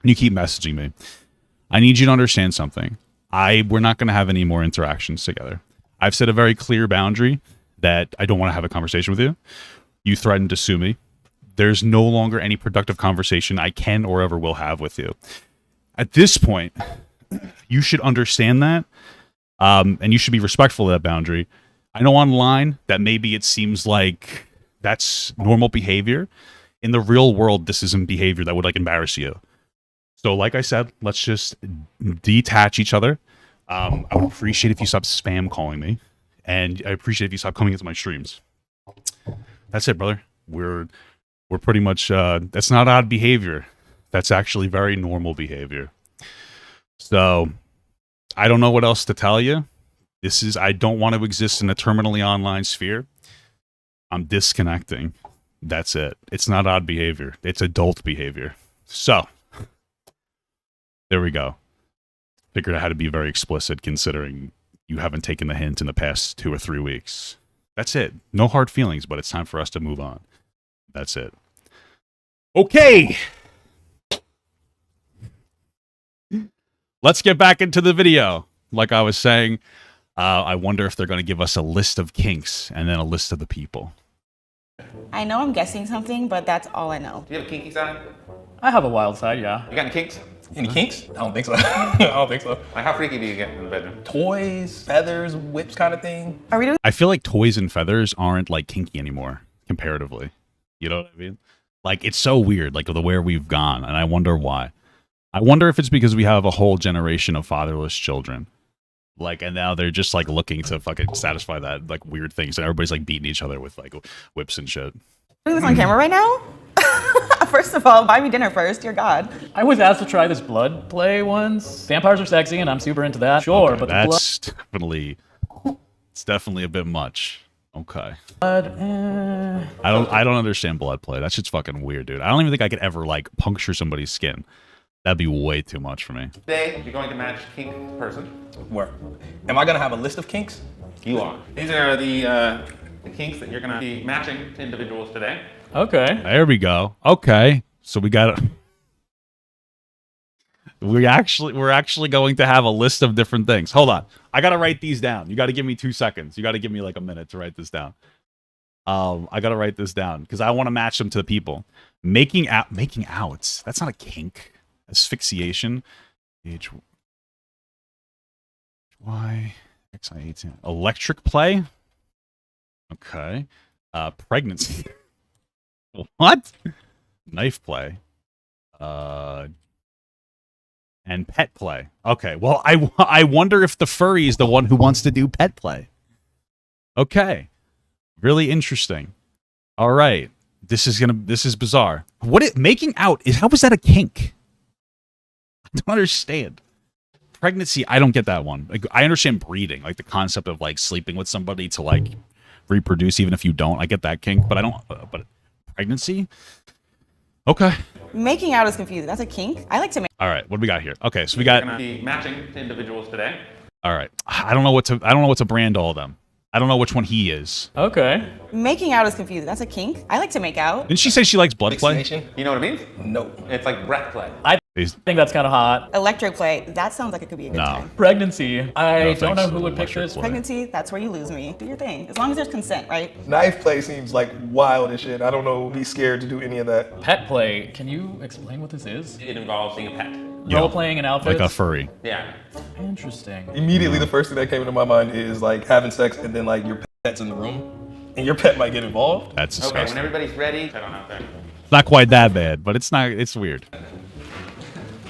You keep messaging me. I need you to understand something. We're not going to have any more interactions together. I've set a very clear boundary that I don't want to have a conversation with you. You threatened to sue me. There's no longer any productive conversation I can or ever will have with you. At this point, you should understand that, and you should be respectful of that boundary. I know online that maybe it seems like that's normal behavior. In the real world, this isn't behavior that would like embarrass you. So like I said, let's just detach each other. I would appreciate if you stop spam calling me. And I appreciate if you stop coming into my streams. That's it, brother. We're pretty much, that's not odd behavior. That's actually very normal behavior. So, I don't know what else to tell you. I don't want to exist in a terminally online sphere. I'm disconnecting. That's it. It's not odd behavior. It's adult behavior. So, there we go. Figured out how to be very explicit considering you haven't taken the hint in the past 2 or 3 weeks. That's it. No hard feelings, but it's time for us to move on. That's it. Okay. Let's get back into the video. Like I was saying, I wonder if they're going to give us a list of kinks and then a list of the people. I know I'm guessing something, but that's all I know. Do you have a kinky side? I have a wild side, yeah. You got any kinks? Any kinks? I don't think so. I don't think so. Like, how freaky do you get in the bedroom? Toys, feathers, whips kind of thing. Are we doing? I feel like toys and feathers aren't like kinky anymore, comparatively. You know what I mean? Like, it's so weird, like the where we've gone, and I wonder why. I wonder if it's because we have a whole generation of fatherless children. Like, and now they're just like looking to fucking satisfy that like weird things, and everybody's like beating each other with like whips and shit. Doing this on camera right now? First of all, buy me dinner first, dear God. I was asked to try this blood play once. Vampires are sexy, and I'm super into that. Sure, Okay, but that's it's definitely a bit much. Okay. blood, I don't understand blood play. That shit's fucking weird, dude. I don't even think I could ever like puncture somebody's skin. That'd be way too much for me. Today, you're going to match kink person. Where? Am I gonna have a list of kinks? You are. These are the kinks that you're going to be matching to individuals today. Okay. There we go. Okay. So we got we're actually going to have a list of different things. Hold on. I got to write these down. You got to give me 2 seconds. You got to give me like a minute to write this down. I got to write this down because I want to match them to the people. Making out. That's not a kink. Asphyxiation. H-Y-X-I-18. Electric play. Okay. Pregnancy. What? Knife play. And pet play. Okay. Well, I wonder if the furry is the one who wants to do pet play. Okay. Really interesting. All right. This is bizarre. Making out is, how is that a kink? I don't understand. Pregnancy, I don't get that one. Like, I understand breeding, like the concept of like sleeping with somebody to like reproduce, even if you don't. I get that kink, but I don't. But pregnancy, okay. Making out is confusing. That's a kink. I like to make. All right, what do we got here? Okay, so we got. You're going to be matching to individuals today. All right, I don't know what to brand all of them. I don't know which one he is. Okay. Making out is confusing. That's a kink. I like to make out. Didn't she say she likes blood play? You know what it means? No. It's like breath play. I think that's kind of hot. Electric play. That sounds like it could be a good time. Pregnancy. I don't know who would pick this. Pregnancy. That's where you lose me. Do your thing. As long as there's consent, right? Knife play seems like wild as shit. I don't know. Be scared to do any of that. Pet play. Can you explain what this is? It involves being a pet. Role playing an outfit. Like a furry. Yeah. Interesting. Immediately, the first thing that came into my mind is like having sex and then like your pet's in the room. And your pet might get involved? That's Okay, disgusting. when everybody's ready, head on out there. Not quite that bad, but it's not. It's weird.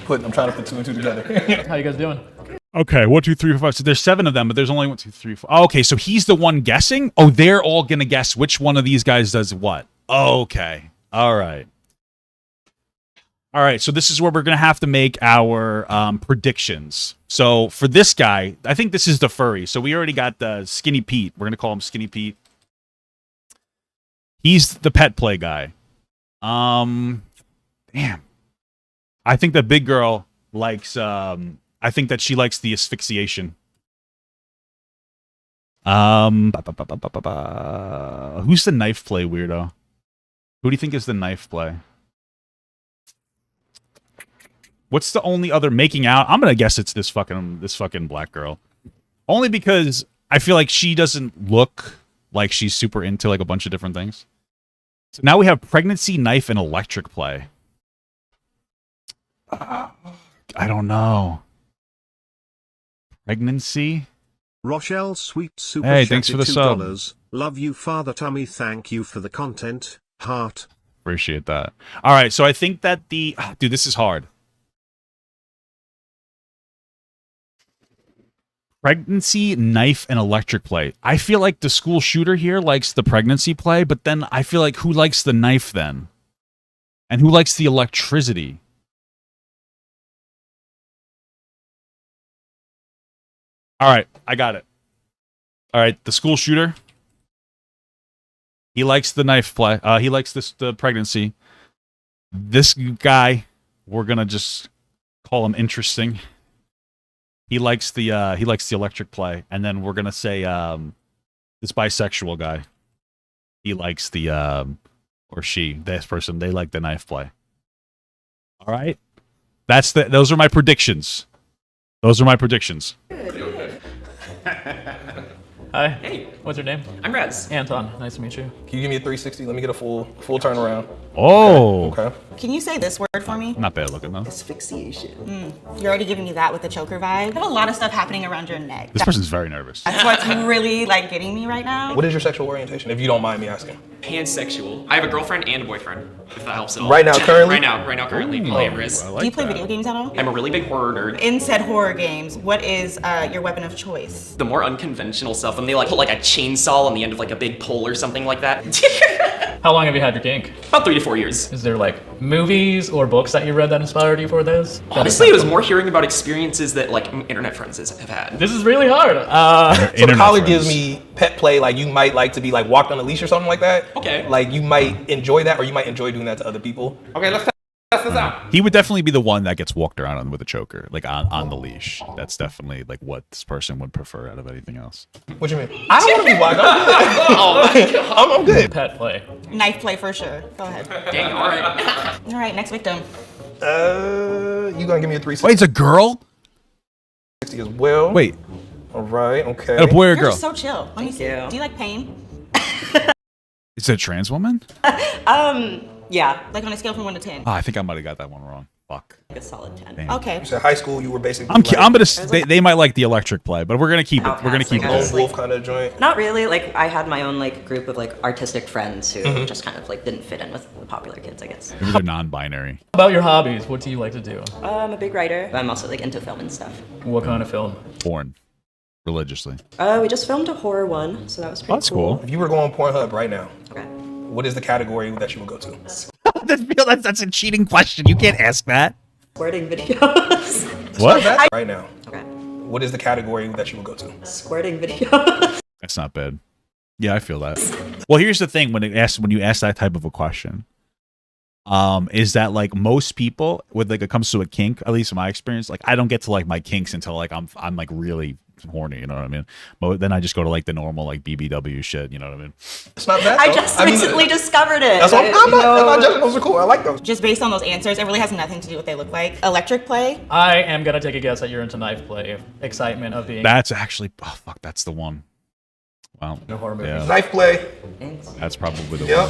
I'm trying to put 2 and 2 together. How you guys doing? Okay, 1, 2, 3, 4, 5. So there's 7 of them, but there's only 1, 2, 3, 4. Oh, okay, so he's the one guessing. Oh, they're all gonna guess which one of these guys does what. Okay, all right. All right, so this is where we're going to have to make our predictions. So for this guy, I think this is the furry. So we already got the Skinny Pete. We're going to call him Skinny Pete. He's the pet play guy. Damn. I think the big girl likes, I think that she likes the asphyxiation. Who's the knife play weirdo? Who do you think is the knife play? What's the only other making out? I'm gonna guess it's this fucking black girl. Only because I feel like she doesn't look like she's super into like a bunch of different things. So now we have pregnancy, knife, and electric play. I don't know. Pregnancy? Rochelle Sweet Super Hey, Chatted thanks for the sub. $2. Love you, Father Tummy. Thank you for the content. Heart. Appreciate that. All right, so I think that dude, this is hard. Pregnancy, knife, and electric play. I feel like the school shooter here likes the pregnancy play, but then I feel like who likes the knife then? And who likes the electricity? All right, I got it. All right, the school shooter. He likes the knife play. He likes the pregnancy. This guy, we're gonna just call him interesting. He likes the electric play, and then we're gonna say this bisexual guy. He likes the or she, this person, they like the knife play. All right, those are my predictions. Those are my predictions. Hi. Hey. What's your name? I'm Rez. Anton. Nice to meet you. Can you give me a 360? Let me get a full turnaround. Oh. Okay. Can you say this word for me? Not bad looking though. Asphyxiation. You're already giving me that with the choker vibe. You have a lot of stuff happening around your neck. This person's very nervous. That's what's really like getting me right now. What is your sexual orientation, if you don't mind me asking? Pansexual. I have a girlfriend and a boyfriend, if that helps at all. Right now, currently? Right now, currently. Polyamorous. Do you play video games at all? I'm a really big horror nerd. In said horror games, what is your weapon of choice? The more unconventional stuff, when they like put like a chainsaw on the end of like a big pole or something like that. How long have you had your kink? About 3 to 4 years. Is there like movies or books that you read that inspired you for this? Honestly, it was more hearing about experiences that like internet friends have had. This is really hard. So the collar gives me pet play, like you might like to be like walked on a leash or something like that. Okay. Like you might enjoy that, or you might enjoy doing that to other people. Okay, let's test this out. He would definitely be the one that gets walked around with a choker, like on the leash. That's definitely like what this person would prefer out of anything else. What you mean? I don't want to be walked. I'm good. I'm good. Pet play. Knife play for sure. Go ahead. Dang, all right. All right, next victim. You gonna give me a 360? Wait, it's a girl? 60 as well. Wait. All right. Okay. A boy or You're girl? just so chill. Let me see. Do you like pain? Is it a trans woman? Yeah. Like on a scale from 1 to 10. Oh, I think I might have got that one wrong. Fuck. Like a solid 10. Damn. Okay. You said high school. You were basically. I'm gonna. They might like the electric play, but we're gonna keep it. We're gonna keep it. Lone wolf kind of joint. Not really. Like I had my own like group of like artistic friends who just kind of like didn't fit in with the popular kids, I guess. Maybe they're non-binary. About your hobbies, what do you like to do? I'm a big writer. I'm also like into film and stuff. What kind of film? Porn. Religiously. We just filmed a horror one, so that was pretty That's cool. If you were going Pornhub right now, okay, what is the category that you would go to? That's a cheating question. You can't ask that. Squirting videos. What? Right now. Okay. What is the category that you would go to? Squirting videos. That's not bad. Yeah, I feel that. Well, here's the thing: when you ask that type of a question, is that like most people with like it comes to a kink, at least in my experience, like I don't get to like my kinks until like I'm like really horny, you know what I mean? But then I just go to like the normal like BBW shit, you know what I mean? It's not bad. I just recently discovered it. That's what I'm not judging. Those are cool. I like those. Just based on those answers, it really has nothing to do with what they look like. Electric play. I am gonna take a guess that you're into knife play. Excitement of being. That's actually fuck. That's the one. Well, no horror movies. Yeah. Knife play. Thanks. That's probably the one.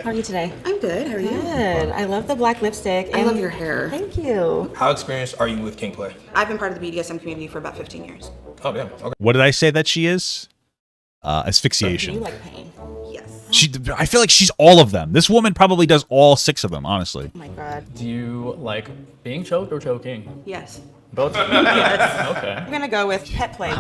How are you today? I'm good. How are you? Good. I love the black lipstick. I love your hair. Thank you. How experienced are you with kink play? I've been part of the BDSM community for about 15 years. Oh damn. Okay. What did I say that she is? asphyxiation. Do you like pain? Yes. I feel like she's all of them. This woman probably does all 6 of them, honestly. Oh my god. Do you like being choked or choking? Yes. Both? Yes. Okay. I'm gonna go with pet play.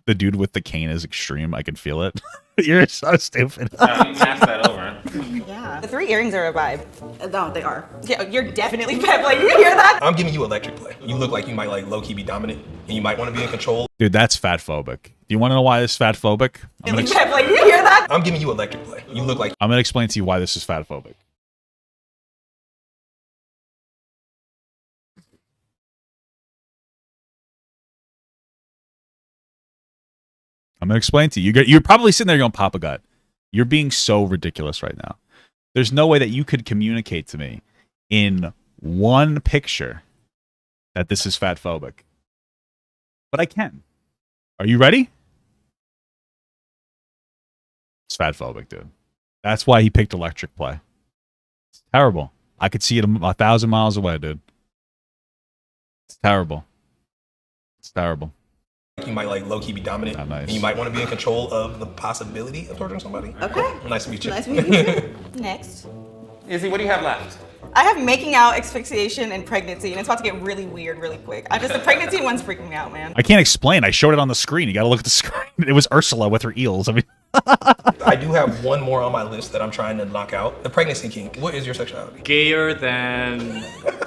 The dude with the cane is extreme. I can feel it. You're so stupid. Pass that over. Yeah. The 3 earrings are a vibe. No, they are. Yeah, you're definitely pet play. You hear that? I'm giving you electric play. You look like you might like low key be dominant, and you might want to be in control. Dude, that's fat phobic. Do you want to know why this is fat phobic? Pet play. You hear that? I'm giving you electric play. You look like. I'm gonna explain to you why this is fat phobic. I'm gonna explain to you. You're probably sitting there going, Papa Gut, you're being so ridiculous right now. There's no way that you could communicate to me in one picture that this is fat phobic. But I can. Are you ready? It's fat phobic, dude. That's why he picked electric play. It's terrible. I could see it 1,000 miles away, dude. It's terrible. It's terrible. You might like low key be dominant, and you might want to be in control of the possibility of torturing somebody. Okay. Nice to meet you. Nice to meet you too. Next. Izzy, what do you have left? I have making out, asphyxiation, and pregnancy, and it's about to get really weird really quick. The pregnancy one's freaking me out, man. I can't explain. I showed it on the screen. You got to look at the screen. It was Ursula with her eels. I mean, I do have one more on my list that I'm trying to knock out. The pregnancy kink. What is your sexuality? Gayer than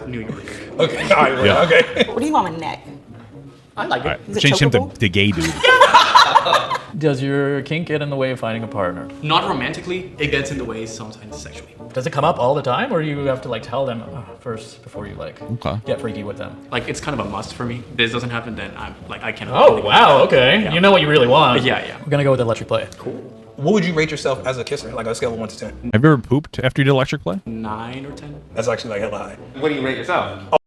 New York. Okay. All right. Yeah. Okay. What do you want, my neck? I like all it. right. Change him to gay dude. Does your kink get in the way of finding a partner? Not romantically. It gets in the way sometimes sexually. Does it come up all the time, or do you have to like tell them first before you like get freaky with them? Like it's kind of a must for me. If this doesn't happen, then I'm like I can't. Oh wow, okay. Yeah. You know what you really want. Yeah. We're gonna go with electric play. Cool. What would you rate yourself as a kisser, like on a scale of 1 to 10? Have you ever pooped after you did electric play? 9 or 10. That's actually like hella high. What do you rate yourself?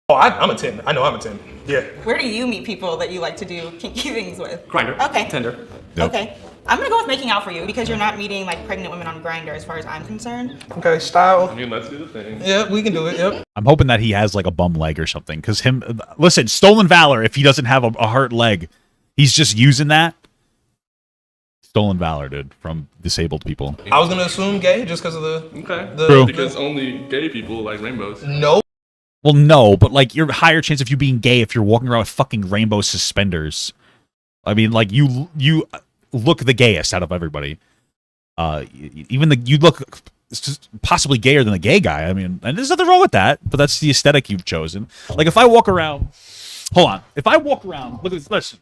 I'm a 10. I know I'm a 10. Yeah. Where do you meet people that you like to do kinky things with? Grindr. Okay. Tinder. Yep. Okay. I'm gonna go with making out for you because you're not meeting like pregnant women on Grindr as far as I'm concerned. Okay, style. I mean, let's do the thing. Yeah, we can do it. Yep. I'm hoping that he has like a bum leg or something. Because listen, stolen valor. If he doesn't have a hurt leg, he's just using that. Stolen valor, dude, from disabled people. I was gonna assume gay just because of the. Okay. True. Because only gay people like rainbows. No. Well, no, but like you're higher chance of you being gay if you're walking around with fucking rainbow suspenders. I mean, like you look the gayest out of everybody. You look possibly gayer than the gay guy. I mean, and there's nothing wrong with that, but that's the aesthetic you've chosen. Like if I walk around, hold on, if I walk around, look at this. Listen.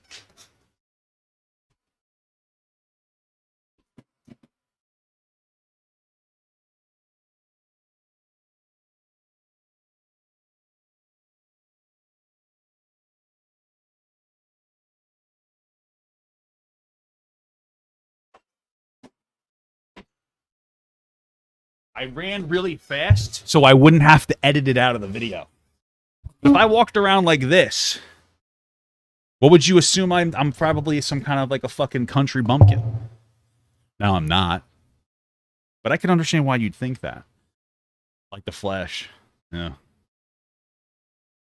I ran really fast so I wouldn't have to edit it out of the video. If I walked around like this, what would you assume? I'm probably some kind of like a fucking country bumpkin. Now I'm not. But I can understand why you'd think that. Like the Flash. Yeah.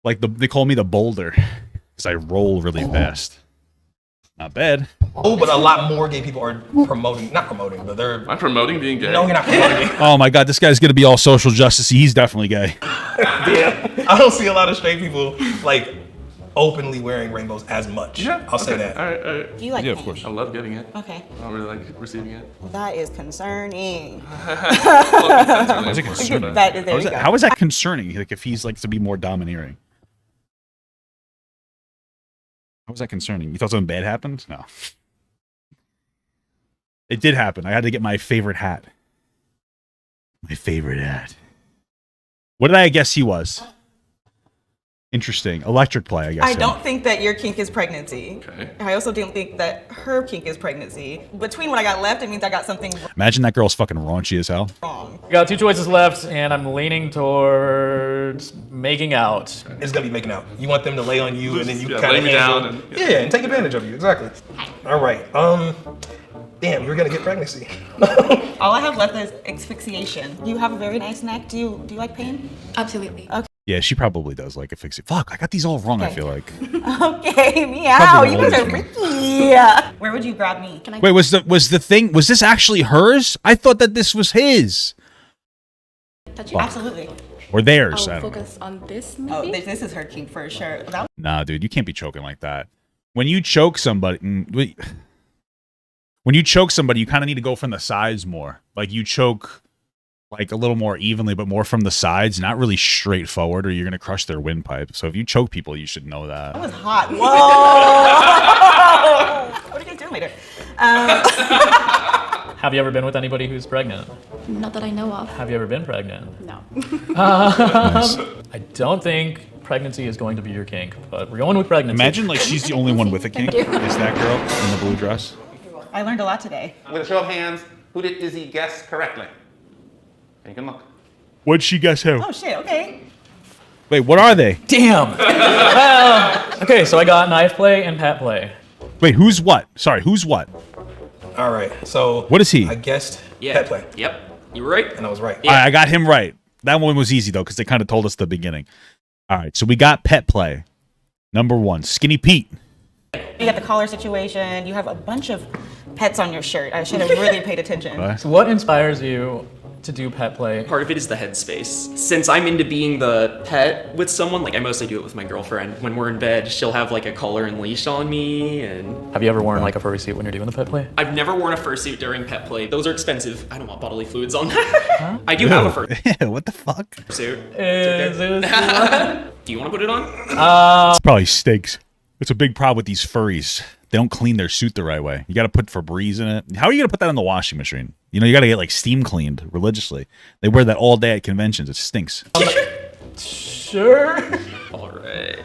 Like they call me the Boulder because I roll really fast. Not bad. Oh, but a lot more gay people are not promoting, but they're. I'm promoting being gay. No, you're not promoting. Oh my god, this guy's gonna be all social justice. He's definitely gay. Yeah, I don't see a lot of straight people like openly wearing rainbows as much. Yeah, I'll say that. All right. Do you like Yeah, pain? of course. I love getting it. Okay. I don't really like receiving it. That is concerning. How is it concerning? How is that concerning? Like if he's like to be more domineering. How was that concerning? You thought something bad happened? No. It did happen. I had to get my favorite hat. My favorite hat. What did I guess he was? Interesting. Electric play, I guess. I don't think that your kink is pregnancy. Okay. I also don't think that her kink is pregnancy. Between what I got left, it means I got something Imagine that girl's fucking raunchy as hell. wrong. We got 2 choices left, and I'm leaning towards making out. It's gonna be making out. You want them to lay on you, and then you Yeah, kind lay of me down and- yeah, and take advantage of you. Exactly. All right. Damn, you're gonna get pregnancy. All I have left is asphyxiation. You have a very nice neck. Do you like pain? Absolutely. Okay. Yeah, she probably does like asphyxiation. Fuck, I got these all wrong. I feel like. Okay, meow. You guys are freaky. Where would you grab me? Can I? Wait, was this actually hers? I thought that this was his. Touch you? Absolutely. Or theirs. I I'll don't know. focus on this. Maybe? Oh, this is her kink for sure. Nah, dude, you can't be choking like that. When you choke somebody, you kind of need to go from the sides more. Like you choke like a little more evenly, but more from the sides, not really straight forward, or you're gonna crush their windpipe. So if you choke people, you should know that. That was hot. Whoa! What are you guys doing later? Have you ever been with anybody who's pregnant? Not that I know of. Have you ever been pregnant? No. I don't think pregnancy is going to be your kink, but we're going with pregnancy. Imagine like she's the only one with a kink. Is that girl in the blue dress? I learned a lot today. With a show of hands, who did Izzy guess correctly? You can look. What'd she guess who? Oh shit. Okay. Wait, what are they? Damn. Well, okay, so I got knife play and pet play. Wait, who's what? Sorry, who's what? All right, so what is he? I guessed Yeah. pet play. Yep. You were right. And I was right. I got him right. That one was easy though, because they kind of told us at the beginning. All right, so we got pet play. Number 1, Skinny Pete. You got the collar situation. You have a bunch of pets on your shirt. I should have really paid attention. So what inspires you to do pet play? Part of it is the headspace. Since I'm into being the pet with someone, like I mostly do it with my girlfriend. When we're in bed, she'll have like a collar and leash on me, and Have you ever worn like a furry suit when you're doing the pet play? I've never worn a fursuit during pet play. Those are expensive. I don't want bodily fluids on that. I do have a fursuit. What the fuck? Suit. Is Do you want to put it on? It's probably stinks. It's a big problem with these furries. They don't clean their suit the right way. You got to put Febreze in it. How are you going to put that in the washing machine? You know, you got to get like steam cleaned religiously. They wear that all day at conventions. It stinks. Sure. All right.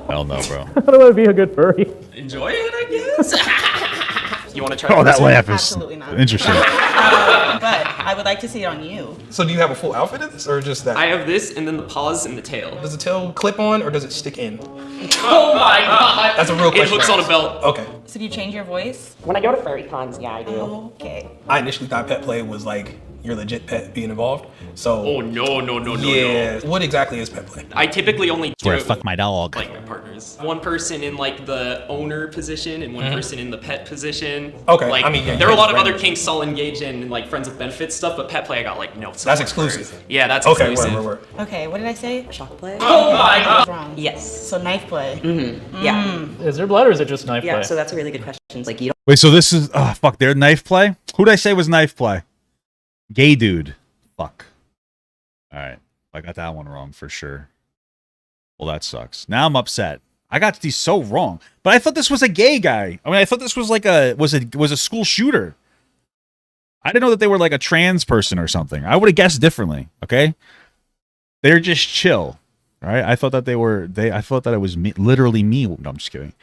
Hell no, bro. How do I be a good furry? Enjoy it, I guess. You want to try? Oh, that laugh is Absolutely not. interesting. But I would like to see it on you. So do you have a full outfit in this, or just that? I have this, and then the paws and the tail. Does the tail clip on, or does it stick in? Oh my god! That's a real question. It hooks on a belt. Okay. So do you change your voice? When I go to furry cons, yeah, I do. Okay. I initially thought pet play was like your legit pet being involved. So. Oh no. Yeah. What exactly is pet play? I typically only It's do where I it fuck my dog. like my partners. One person in like the owner position and one person in the pet position. Okay, Like I mean, yeah, there are a lot of right. other kinks I'll engage in like friends with benefits stuff, but pet play I got like no. That's exclusive. Yeah, that's Okay, exclusive. word. Okay, what did I say? Shock play? Oh my god. Wrong. Yes. So knife play. Mm-hmm. Yeah. Is there blood or is it just knife Yeah, play? so that's a really good question. Like, you don't. Wait, so this is fuck, their knife play? Who'd I say was knife play? Gay dude. Fuck. Alright. I got that one wrong for sure. Well, that sucks. Now I'm upset. I got these so wrong. But I thought this was a gay guy. I mean, I thought this was like was a school shooter. I didn't know that they were like a trans person or something. I would have guessed differently, okay? They're just chill. All right? I thought that I thought that it was me, literally me. No, I'm just kidding.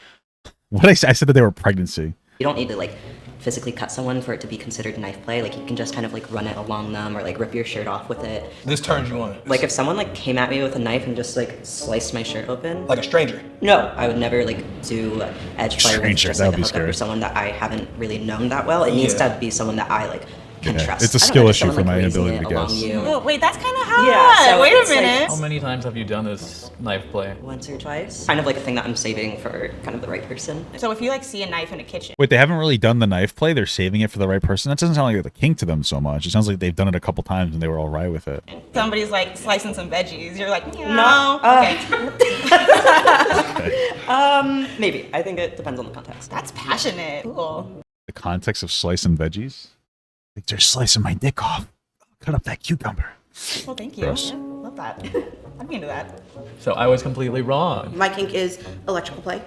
What I said that they were pregnancy. You don't need to like physically cut someone for it to be considered knife play. Like you can just kind of like run it along them or like rip your shirt off with it. This turns you on. Like if someone like came at me with a knife and just like sliced my shirt open. Like a stranger. No, I would never like do edge play with Stranger, just that like would a be hookup or scary. someone that I haven't really known that well. It needs to be someone that I like can Yeah, trust. it's a I don't skill know, just issue someone, for like, my raising ability it to along guess. you. Oh, wait, that's kind of hot. Yeah, so wait a it's, like, minute. How many times have you done this knife play? Once or twice. Kind of like a thing that I'm saving for kind of the right person. So if you like see a knife in a kitchen. Wait, they haven't really done the knife play. They're saving it for the right person. That doesn't sound like a kink to them so much. It sounds like they've done it a couple times and they were all right with it. Somebody's like slicing some veggies. You're like, No. Okay. Maybe. I think it depends on the context. That's passionate. Cool. The context of slicing veggies. Like they're slicing my dick off. Cut up that cucumber. Well, thank you. Gross. Yeah, love that. I'd be into that. So I was completely wrong. My kink is electrical play.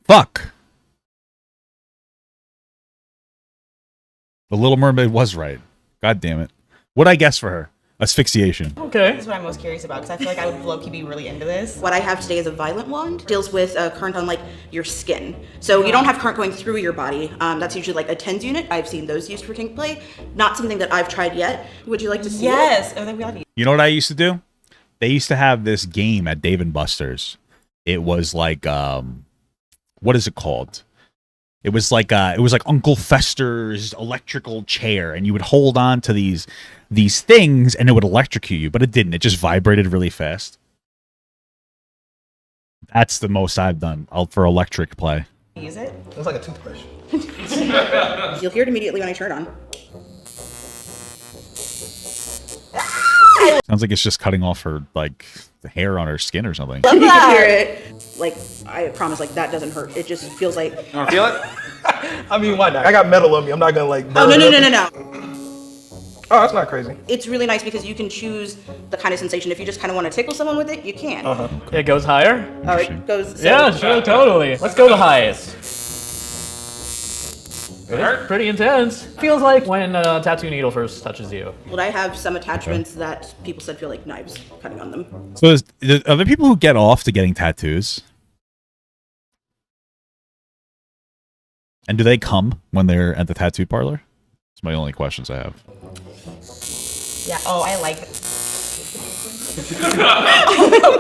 Fuck. The Little Mermaid was right. God damn it. What'd I guess for her? Asphyxiation. Okay. This is what I'm most curious about because I feel like I would low-key be really into this. What I have today is a violent wand. Deals with current on like your skin. So you don't have current going through your body. That's usually like a TENS unit. I've seen those used for kink play. Not something that I've tried yet. Would you like to see Yes. it? Oh, then we ought to. You know what I used to do? They used to have this game at Dave and Buster's. It was like what is it called? It was like Uncle Fester's electrical chair, and you would hold on to these things, and it would electrocute you, but it didn't. It just vibrated really fast. That's the most I've done for electric play. Use it. Looks like a toothbrush. You'll hear it immediately when I turn it on. Sounds like it's just cutting off her like the hair on her skin or something. Love that. You can hear it. Like, I promise, like, that doesn't hurt. It just feels like... You wanna feel it? I mean, why not? I got metal on me. I'm not gonna like... Oh, no. Oh, that's not crazy. It's really nice because you can choose the kind of sensation. If you just kind of want to tickle someone with it, you can. It goes higher? Oh, it goes... so- Yeah, sure, totally. Let's go the highest. It is pretty intense. Feels like when a tattoo needle first touches you. Well, I have some attachments that people said feel like knives cutting on them. So are there people who get off to getting tattoos? And do they come when they're at the tattoo parlor? That's my only questions I have. Yeah. Oh, I like it.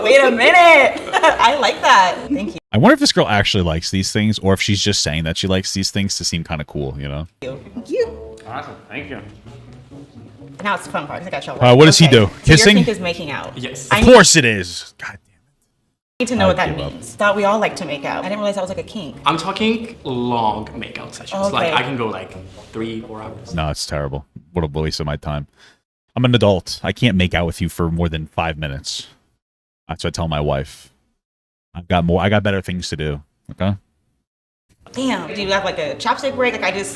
Wait a minute. I like that. Thank you. I wonder if this girl actually likes these things, or if she's just saying that she likes these things to seem kind of cool, you know? Thank you. Awesome. Thank you. Now it's the fun part. 'Cause I got show. What does he do? So Kissing? your kink is making out. Yes. Of course it is. God, I need to know what that give up. means. Thought we all like to make out. I didn't realize that was like a kink. I'm talking long makeout sessions. Okay. Like I can go like 3-4 hours. no, it's terrible. What a waste of my time. I'm an adult. I can't make out with you for more than 5 minutes. That's what I tell my wife. I got better things to do. Okay. Damn. Do you have like a chopstick break? Like I just.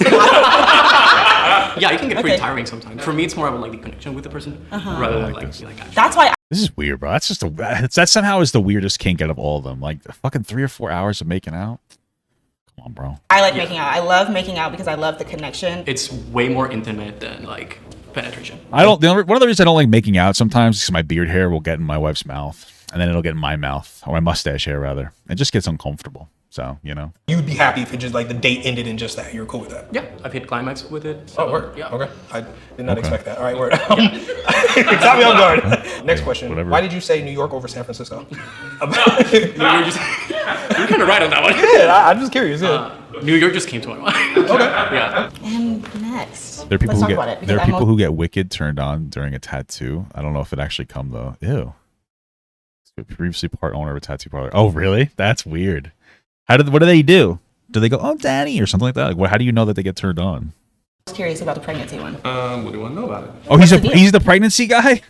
Yeah, it can get pretty Okay. tiring sometimes. For me, it's more about like the connection with the person rather than like, be like actually. That's why. This is weird, bro. That's just that somehow is the weirdest kink out of all of them. Like fucking 3 or 4 hours of making out. Come on, bro. I like making out. I love making out because I love the connection. It's way more intimate than like penetration. One of the reasons I don't like making out sometimes is 'cause my beard hair will get in my wife's mouth, and then it'll get in my mouth, or my mustache hair rather. It just gets uncomfortable. So, you know. You'd be happy if it just like the date ended in just that. You're cool with that. Yeah, I've hit climax with it. So, Oh, word. Yeah. Okay. I did not expect that. All right, word. Caught me off guard. Next question. Whatever. Why did you say New York over San Francisco? You're kind of right on that one. Yeah, I'm just curious. Yeah. New York just came to my mind. Okay. Yeah. And next. There are people Let's who talk about it, get there are because people who get wicked turned on during a tattoo. I don't know if it actually come though. Ew. Previously part owner of a tattoo parlor. Oh, really? That's weird. What do they do? Do they go, "Oh, daddy," or something like that? Like, how do you know that they get turned on? I was curious about the pregnancy one. What do you want to know about it? Oh, he's the pregnancy guy.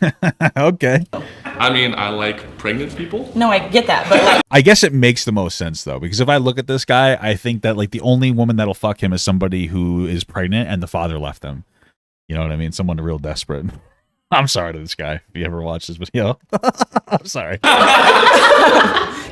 Okay. I mean, I like pregnant people. No, I get that, but like. I guess it makes the most sense though, because if I look at this guy, I think that like the only woman that'll fuck him is somebody who is pregnant and the father left them. You know what I mean? Someone real desperate. I'm sorry to this guy if you ever watch this video. I'm sorry.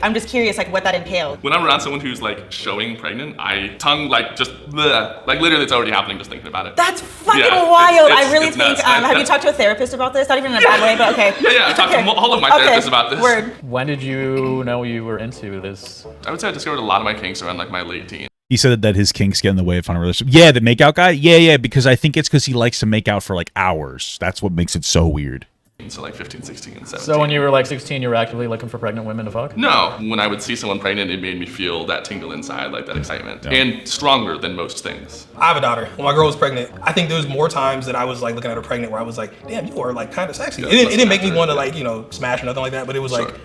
I'm just curious, like, what that entailed. When I'm around someone who's like showing pregnant, I tongue like just bleh. Like literally, it's already happening just thinking about it. That's fucking Yeah, wild. it's- I really it's think. nuts. Have you talked to a therapist about this? Not even in a bad way, but okay. Yeah, I talked to all of my therapists about this. Word. When did you know you were into this? I would say I discovered a lot of my kinks around like my late teens. He said that his kinks get in the way of fun relationship. Yeah, the makeout guy. Yeah, because I think it's because he likes to make out for like hours. That's what makes it so weird. So like 15, 16, and 17. So when you were like 16, you were actively looking for pregnant women to fuck? No, when I would see someone pregnant, it made me feel that tingle inside, like that excitement, Yeah. and stronger than most things. I have a daughter. When my girl was pregnant, I think there was more times that I was like looking at her pregnant where I was like, damn, you are like kind of sexy. Yeah, It didn't make me after, want to yeah. like, smash or nothing like that, but it was like,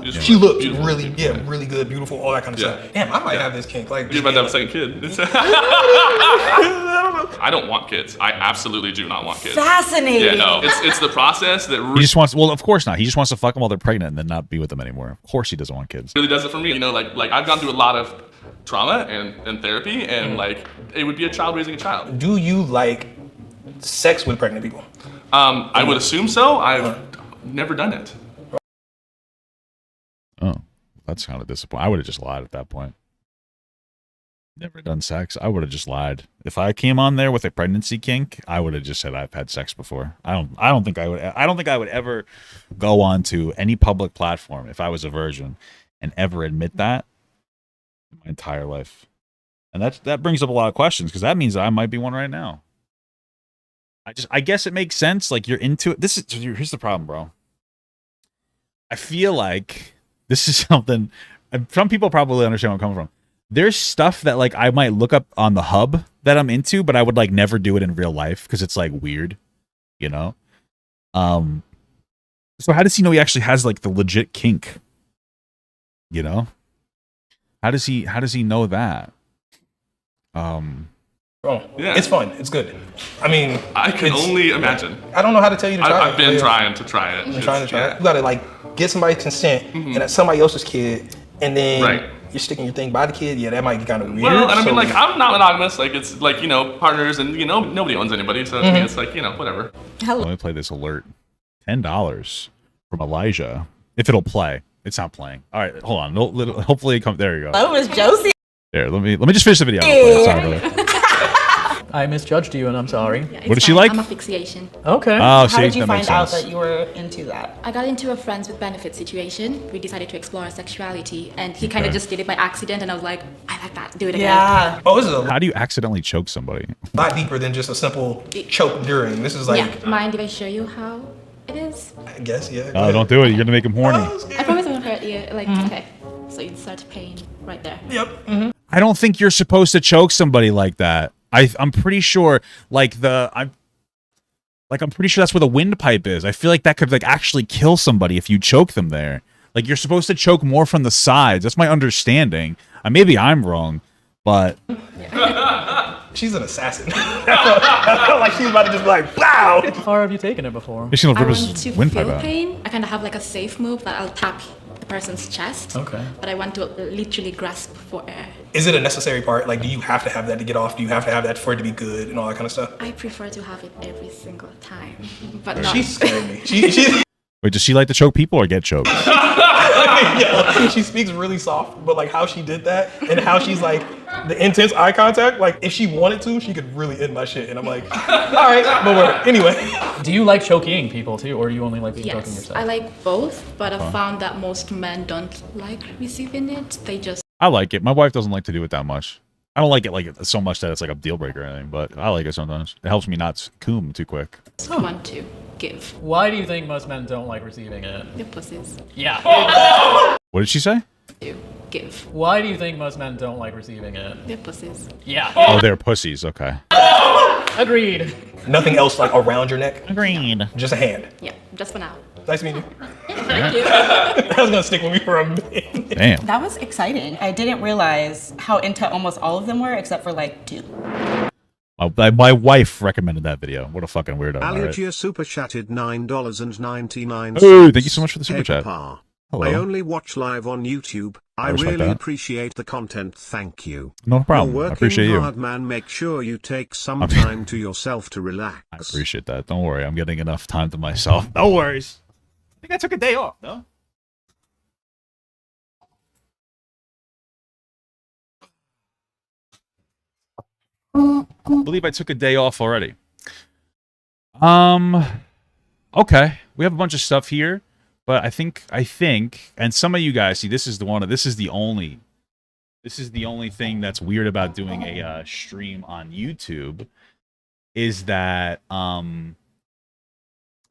Just she looked beautiful. really, really good, beautiful, all that kind of Yeah. stuff. Damn, I might have this kink. Like, You're about to have a second kid. I don't want kids. I absolutely do not want kids. Fascinating. Yeah, no. It's the process that He just wants. Well, of course not. He just wants to fuck them while they're pregnant and then not be with them anymore. Of course he doesn't want kids. really does it for me. You know, like I've gone through a lot of trauma and therapy, and like it would be a child raising a child. do you like sex with pregnant people? I would assume so. I've never done it. Oh, that's kind of disappointing. I would have just lied at that point. Never done sex. I would have just lied. If I came on there with a pregnancy kink, I would have just said I've had sex before. I don't think I would ever go on to any public platform if I was a virgin and ever admit that in my entire life. And that brings up a lot of questions because that means I might be one right now. I guess it makes sense. Like you're into it. Here's the problem, bro. I feel like this is something some people probably understand where I'm coming from. There's stuff that like I might look up on the hub that I'm into, but I would like never do it in real life because it's like weird, you know? So how does he know he actually has like the legit kink? You know? How does he know that? Bro, it's fun. It's good. I mean, I can only imagine. I don't know how to tell you to try it. I've been trying to try it. I'm trying to try it. You gotta like get somebody's consent, and that's somebody else's kid, and then you're sticking your thing by the kid. Yeah, that might get kind of weird. Well, and I mean, like, I'm not monogamous. Like, it's like, you know, partners, and you know, nobody owns anybody. So to me, it's like, you know, whatever. Let me play this alert. $10 from Elijah. If it'll play. It's not playing. All right, hold on. Hopefully it comes. There you go. Hello, Miss Josie. There, let me just finish the video. Sorry, brother. I misjudged you, and I'm sorry. Yeah, What did she like? I'm asphyxiation. Okay. Oh, see, How did you that makes find out sense. that you were into that? I got into a friends with benefits situation. We decided to explore our sexuality, and he kind of just did it by accident, and I was like, I like that. Do it again. Yeah. Oh, this is a How do you accidentally choke somebody? lot deeper than just a simple choke during. This is like, Yeah. Mind if I show you how it is? I guess, yeah. Oh, don't do it. You're gonna make him horny. I promise I won't hurt you. Like, okay. So you start pain right there. Yep. I don't think you're supposed to choke somebody like that. I'm pretty sure I'm pretty sure that's where the windpipe is. I feel like that could like actually kill somebody if you choke them there. Like you're supposed to choke more from the sides. That's my understanding. Maybe I'm wrong, but she's an assassin. I felt like she was about to just be like, wow. How far have you taken it before? She's gonna I rip want his to windpipe feel out. pain. I kind of have like a safe move that I'll tap the person's chest. Okay. But I want to literally grasp for air. Is it a necessary part? Like, do you have to have that to get off? Do you have to have that for it to be good and all that kind of stuff? I prefer to have it every single time, but not. She's scaring me. She Wait, does she like to choke people or get choked? yeah, she speaks really soft, but like how she did that and how she's like the intense eye contact. Like if she wanted to, she could really end my shit. And I'm like, all right, but whatever. Anyway. Do you like choking people too, or do you only like choking Yes, yourself? I like both, but I found that most men don't like receiving it. They just I like it. My wife doesn't like to do it that much. I don't like it like so much that it's like a deal breaker or anything, but I like it sometimes. It helps me not coom too quick. want to give. Why do you think most men don't like receiving it? The pussies. Yeah. What did she say? To give. Why do you think most men don't like receiving it? The pussies. Yeah. Oh, they're pussies. Okay. Agreed. Nothing else like around your neck? Agreed. Just a hand. Yeah, just for now. Nice meeting you. Thank you. That was gonna stick with me for a minute. Damn. That was exciting. I didn't realize how into almost all of them were, except for like 2. My wife recommended that video. What a fucking weirdo. All right. Aligia super chatted $9.99. Oh, thank you so much for the super Hey, chat. Papa. Hello. I only watch live on YouTube. I respect really that. appreciate the content. Thank you. No problem. You're I working appreciate you. hard, man. Make sure you take some time to yourself to relax. I appreciate that. Don't worry. I'm getting enough time to myself. No worries. I think I took a day off, no? I believe I took a day off already. Okay. We have a bunch of stuff here, but I think, and some of you guys see, this is the only thing that's weird about doing a stream on YouTube is that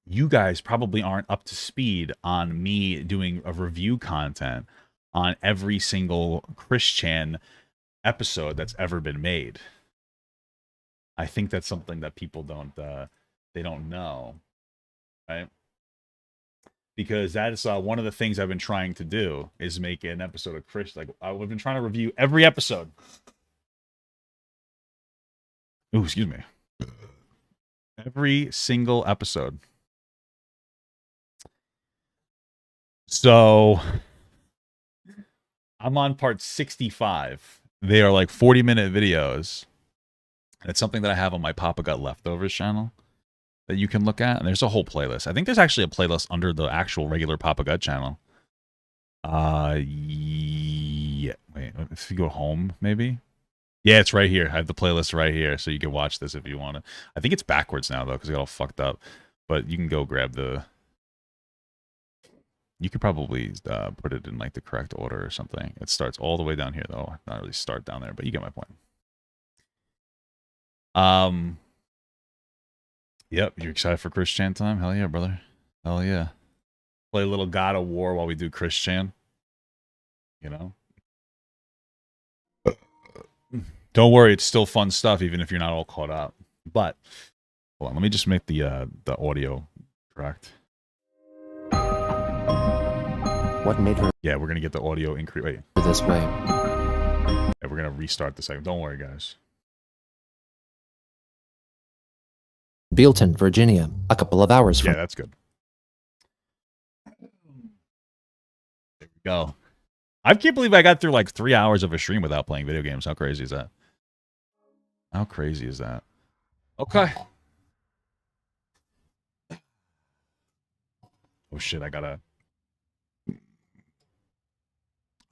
you guys probably aren't up to speed on me doing a review content on every single Christian episode that's ever been made. I think that's something that people don't know, right? Because that is one of the things I've been trying to do is make an episode of Chris. Like I've been trying to review every episode. Ooh, excuse me. Every single episode. So I'm on part 65. They are like 40-minute videos. It's something that I have on my Papa Got Leftovers channel that you can look at. And there's a whole playlist. I think there's actually a playlist under the actual regular Papa Gut channel. Yeah. Wait, if you go home, maybe? Yeah, it's right here. I have the playlist right here, so you can watch this if you want to. I think it's backwards now, though, because it got all fucked up. But you can go grab the... You could probably put it in, like, the correct order or something. It starts all the way down here, though. Not really start down there, but you get my point. Yep, you're excited for Christian time? Hell yeah, brother. Hell yeah. Play a little God of War while we do Christian. You know? Don't worry, it's still fun stuff, even if you're not all caught up. But, hold on, let me just make the audio correct. What made her? Yeah, we're gonna get the audio increase. Wait. This way. Yeah, we're gonna restart the segment. Don't worry, guys. Bealton, Virginia, a couple of hours from. Yeah, that's good. There we go. I can't believe I got through like 3 hours of a stream without playing video games. How crazy is that? How crazy is that? Okay. Oh shit, I gotta.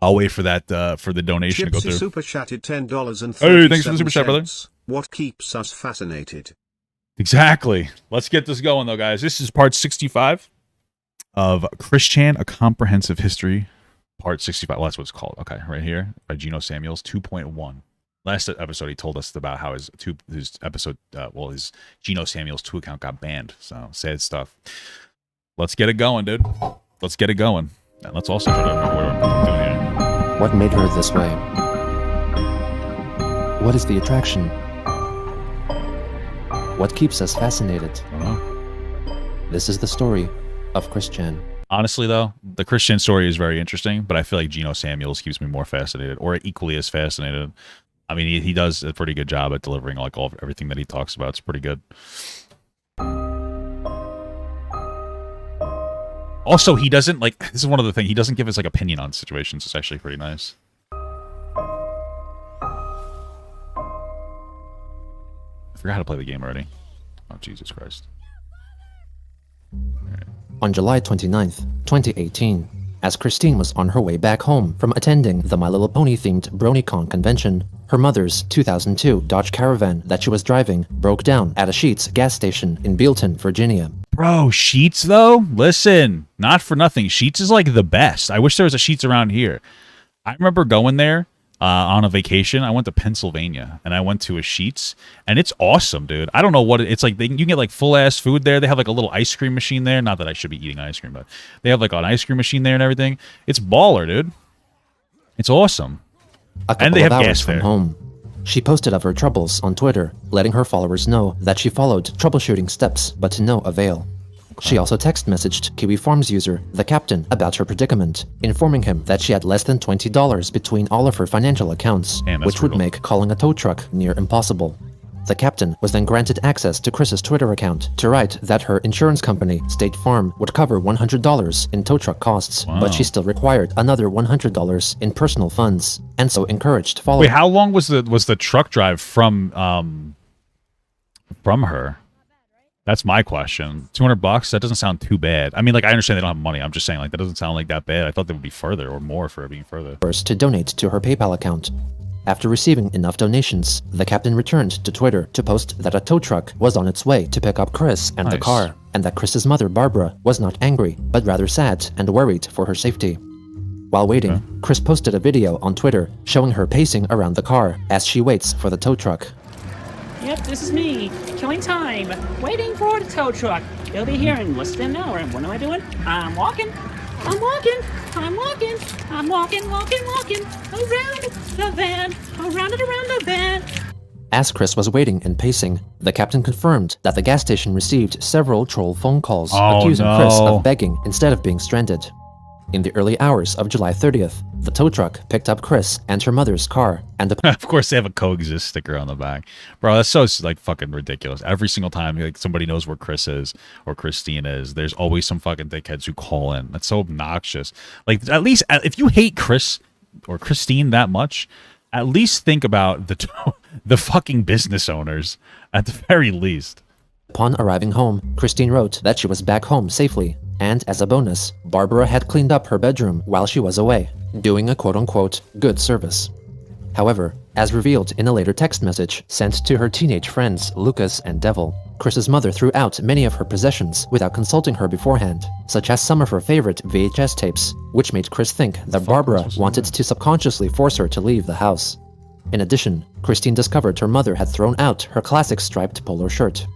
I'll wait for that for the donation to go Gypsy through. super chatted $10 Hey, thanks for the super chat, brother. What keeps us fascinated? Exactly. Let's get this going though, guys. This is part 65 of Christian, A Comprehensive History. Part 65. Well, that's what it's called. Okay, right here by Geno Samuels, 2.1. Last episode, he told us about how his Geno Samuels 2 account got banned. So sad stuff. Let's get it going, dude. Let's get it going. And let's also try to remember what I'm doing here. What made her this way? What is the attraction? What keeps us fascinated? I don't know. This is the story of Christian. Honestly, though, the Christian story is very interesting, but I feel like Geno Samuels keeps me more fascinated, or equally as fascinated. I mean, he does a pretty good job at delivering like everything that he talks about. It's pretty good. Also, he doesn't like. This is one of the things he doesn't give his like opinion on situations. It's actually pretty nice. I forgot how to play the game already. Oh, Jesus Christ. On July 29th, 2018, as Christine was on her way back home from attending the My Little Pony-themed BronyCon convention, her mother's 2002 Dodge Caravan that she was driving broke down at a Sheetz gas station in Bealton, Virginia. Bro, Sheetz though? Listen, not for nothing. Sheetz is like the best. I wish there was a Sheetz around here. I remember going there on a vacation. I went to Pennsylvania and I went to a Sheetz and it's awesome, dude. I don't know what it's like. You can get like full ass food there. They have like a little ice cream machine there. Not that I should be eating ice cream, but they have like an ice cream machine there and everything. It's baller, dude. It's awesome. And they have gas from there. Home. She posted of her troubles on Twitter, letting her followers know that she followed troubleshooting steps, but to no avail. She also text messaged Kiwi Farms user, the captain, about her predicament, informing him that she had less than $20 between all of her financial accounts, which would make calling a tow truck near impossible. The captain was then granted access to Chris's Twitter account to write that her insurance company, State Farm, would cover $100 in tow truck costs, but she still required another $100 in personal funds, and so encouraged followers. Wait, how long was the truck drive from her? That's my question. $200? That doesn't sound too bad. I mean, like, I understand they don't have money. I'm just saying, like, that doesn't sound like that bad. I thought they would be further or more for it being further. To donate to her PayPal account. After receiving enough donations, the captain returned to Twitter to post that a tow truck was on its way to pick up Chris and the car, and that Chris's mother, Barbara, was not angry, but rather sad and worried for her safety. While waiting, Chris posted a video on Twitter showing her pacing around the car as she waits for the tow truck. Yep, this is me, killing time, waiting for the tow truck. They'll be here in less than an hour, and what am I doing? I'm walking, I'm walking, I'm walking, I'm walking, walking, around the van, around and around the van. As Chris was waiting and pacing, the captain confirmed that the gas station received several troll phone calls accusing Chris of begging instead of being stranded. In the early hours of July 30th, the tow truck picked up Chris and her mother's car, and of course they have a coexist sticker on the back. Bro, that's so like fucking ridiculous. Every single time like somebody knows where Chris is or Christine is, there's always some fucking dickheads who call in. That's so obnoxious. Like, at least if you hate Chris or Christine that much, at least think about the fucking business owners at the very least. Upon arriving home, Christine wrote that she was back home safely, and as a bonus, Barbara had cleaned up her bedroom while she was away, doing a quote-unquote good service. However, as revealed in a later text message sent to her teenage friends Lucas and Devil, Chris's mother threw out many of her possessions without consulting her beforehand, such as some of her favorite VHS tapes, which made Chris think that Barbara wanted to subconsciously force her to leave the house. In addition, Christine discovered her mother had thrown out her classic striped polo shirt.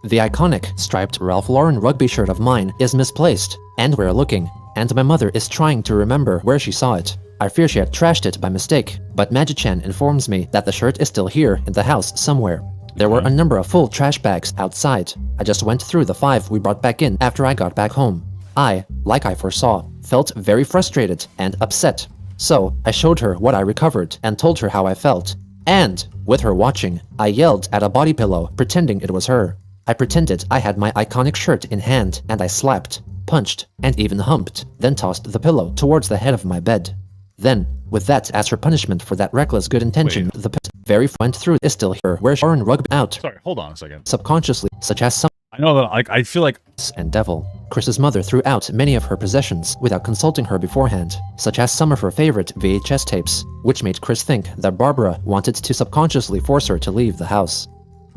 The iconic striped Ralph Lauren rugby shirt of mine is misplaced, and we're looking, and my mother is trying to remember where she saw it. I fear she had trashed it by mistake, but Magi-chan informs me that the shirt is still here in the house somewhere. There were a number of full trash bags outside. I just went through the 5 we brought back in after I got back home. I, like I foresaw, felt very frustrated and upset. So I showed her what I recovered and told her how I felt. And, with her watching, I yelled at a body pillow, pretending it was her. I pretended I had my iconic shirt in hand, and I slapped, punched, and even humped, then tossed the pillow towards the head of my bed. Then, with that as her punishment for that reckless good intention, the pit very went through is still here, where Sharon rugby out. Sorry, hold on a second. Subconsciously, such as some. I know that, like, I feel like. And devil. Chris's mother threw out many of her possessions without consulting her beforehand, such as some of her favorite VHS tapes, which made Chris think that Barbara wanted to subconsciously force her to leave the house.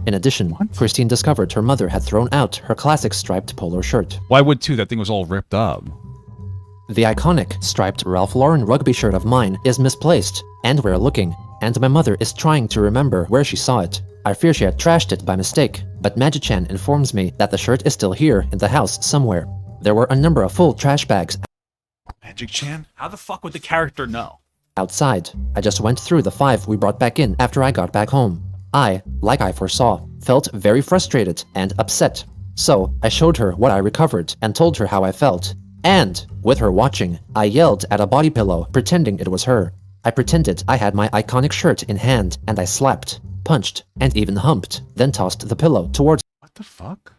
In addition, Christine discovered her mother had thrown out her classic striped polo shirt. Why would too? That thing was all ripped up. The iconic striped Ralph Lauren rugby shirt of mine is misplaced, and we're looking, and my mother is trying to remember where she saw it. I fear she had trashed it by mistake, but Magi-chan informs me that the shirt is still here in the house somewhere. There were a number of full trash bags. Magic-chan? How the fuck would the character know? Outside. I just went through the 5 we brought back in after I got back home. I, like I foresaw, felt very frustrated and upset. So I showed her what I recovered and told her how I felt. And, with her watching, I yelled at a body pillow, pretending it was her. I pretended I had my iconic shirt in hand, and I slapped, punched, and even humped, then tossed the pillow towards. What the fuck?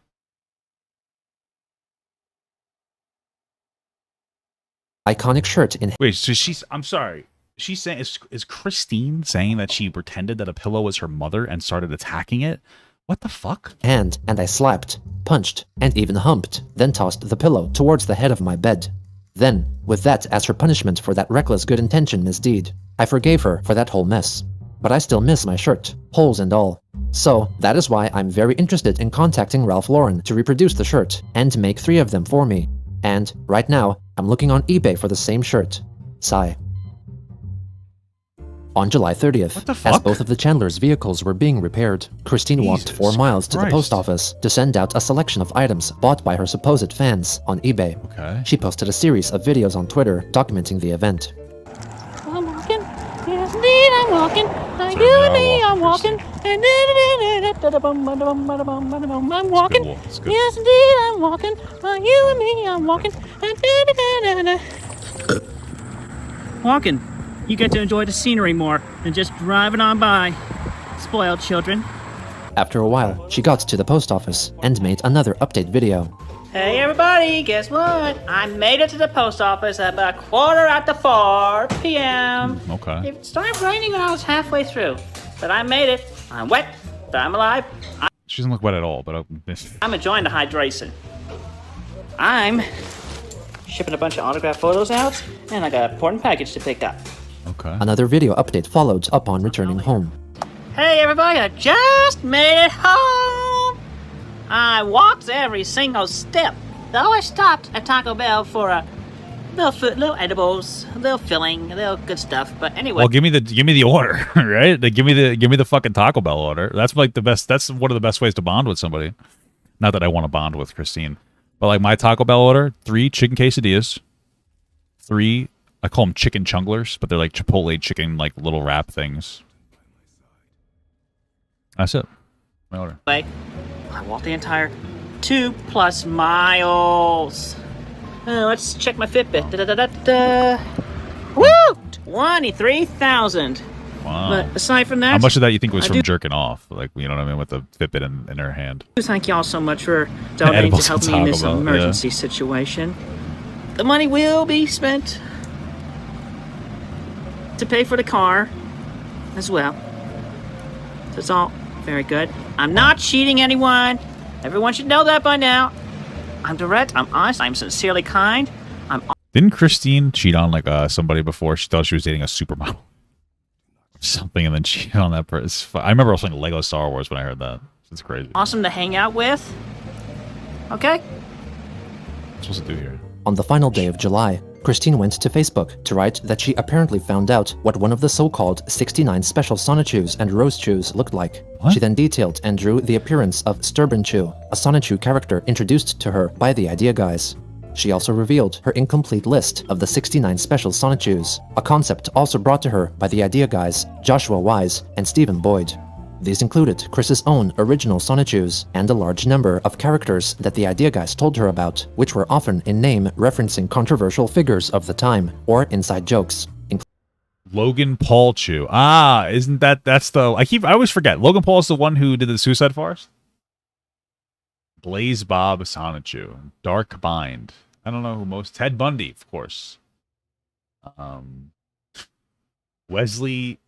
Iconic shirt in. Wait, so she's. I'm sorry. She's saying. Is Christine saying that she pretended that a pillow was her mother and started attacking it? What the fuck? Hand, and I slapped, punched, and even humped, then tossed the pillow towards the head of my bed. Then, with that as her punishment for that reckless good intention misdeed, I forgave her for that whole mess. But I still miss my shirt, holes and all. So, that is why I'm very interested in contacting Ralph Lauren to reproduce the shirt and make 3 of them for me. And, right now, I'm looking on eBay for the same shirt. Sigh. On July 30th, as both of the Chandlers' vehicles were being repaired, Christine walked 4 miles to the post office to send out a selection of items bought by her supposed fans on eBay. Okay. She posted a series of videos on Twitter documenting the event. I'm walking, yes indeed I'm walking, like you and me I'm walking, I'm walking, yes indeed I'm walking, like you and me I'm walking, walking. You get to enjoy the scenery more than just driving on by. Spoiled children. After a while, she got to the post office and made another update video. Hey everybody, guess what? I made it to the post office at about 4:15 p.m. Okay. It started raining when I was halfway through, but I made it. I'm wet, but I'm alive. She doesn't look wet at all, but I'm enjoying the hydration. I'm shipping a bunch of autographed photos out, and I got an important package to pick up. Okay. Another video update followed upon returning home. Hey everybody, I just made it home! I walked every single step. Though I stopped at Taco Bell for a little edibles, a little filling, a little good stuff. But anyway. Well, give me the order, right? Like, give me the fucking Taco Bell order. That's like the best. That's one of the best ways to bond with somebody. Not that I want to bond with Christine, but like my Taco Bell order: 3 chicken quesadillas, 3. I call them chicken chunglers, but they're like Chipotle chicken, like little wrap things. That's it. My order. I walked the entire 2+ miles. Let's check my Fitbit. Woo! 23,000. Wow. But aside from that, how much of that you think was I from do jerking off? Like, you know what I mean, with the Fitbit in her hand. Thank y'all so much for donating to help me in this emergency situation. The money will be spent to pay for the car as well. So it's all very good. I'm not cheating anyone. Everyone should know that by now. I'm direct, I'm honest, I'm sincerely kind. Didn't Christine cheat on like somebody before? She thought she was dating a supermodel or something, and then cheated on that person. I remember also playing Lego Star Wars when I heard that. It's crazy. Awesome to hang out with. Okay? What am I supposed to do here? On the final day of July, Christine went to Facebook to write that she apparently found out what one of the so-called 69 special Sonichus and Rose Chews looked like. What? She then detailed and drew the appearance of Sturbanchu, a Sonichu character introduced to her by the Idea Guys. She also revealed her incomplete list of the 69 special Sonichus, a concept also brought to her by the Idea Guys, Joshua Wise, and Stephen Boyd. These included Chris's own original Sonichus and a large number of characters that the idea guys told her about, which were often in name referencing controversial figures of the time or inside jokes. Logan Paul Chew. Ah, isn't that's the I always forget. Logan Paul is the one who did the Suicide Forest? Blaze Bob Sonichu. Dark Bind. I don't know who most. Ted Bundy, of course. Wesley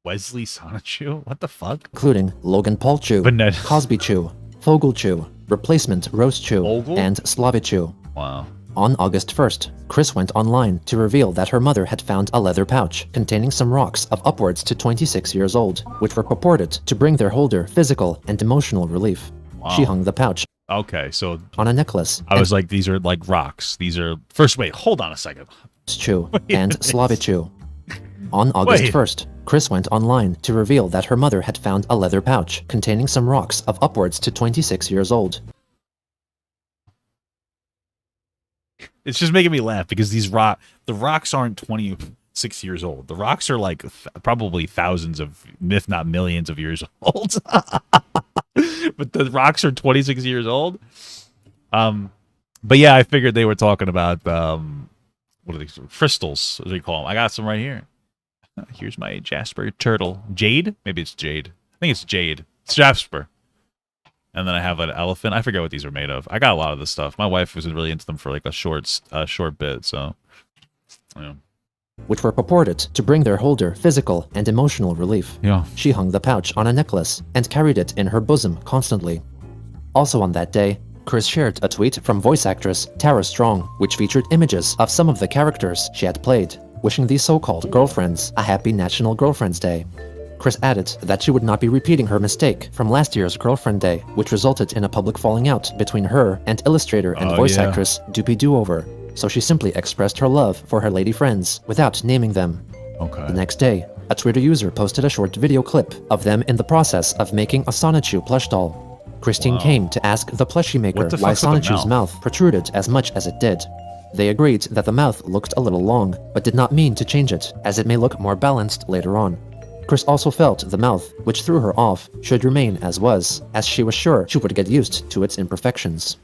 Sonichu? What the fuck? Including Logan Paul Chew, Cosby Chew, Fogel Chew, Replacement Rose Chew, and Slavichu. Wow. On August 1st, Chris went online to reveal that her mother had found a leather pouch containing some rocks of upwards to 26 years old, which were purported to bring their holder physical and emotional relief. Wow. She hung the pouch Okay, so on a necklace. I was like, these are like rocks. These are wait, hold on a second. Chew and Slavichu. On August 1st, Chris went online to reveal that her mother had found a leather pouch containing some rocks of upwards to 26 years old. It's just making me laugh because the rocks aren't 26 years old. The rocks are like probably thousands of, if not millions of years old. But the rocks are 26 years old. But yeah, I figured they were talking about what are these crystals, as we call them. I got some right here. Here's my Jasper turtle. Jade? Maybe it's Jade. I think it's Jade. It's Jasper. And then I have an elephant. I forget what these are made of. I got a lot of this stuff. My wife was really into them for like a short bit, so yeah. Which were purported to bring their holder physical and emotional relief. Yeah. She hung the pouch on a necklace and carried it in her bosom constantly. Also on that day, Chris shared a tweet from voice actress Tara Strong, which featured images of some of the characters she had played, wishing these so-called girlfriends a happy National Girlfriend's Day. Chris added that she would not be repeating her mistake from last year's Girlfriend Day, which resulted in a public falling out between her and illustrator and voice actress Doopy Doover, so she simply expressed her love for her lady friends without naming them. Okay. The next day, a Twitter user posted a short video clip of them in the process of making a Sonichu plush doll. Christine came to ask the plushie maker why Sonichu's mouth protruded as much as it did. They agreed that the mouth looked a little long, but did not mean to change it, as it may look more balanced later on. Chris also felt the mouth, which threw her off, should remain as was, as she was sure she would get used to its imperfections.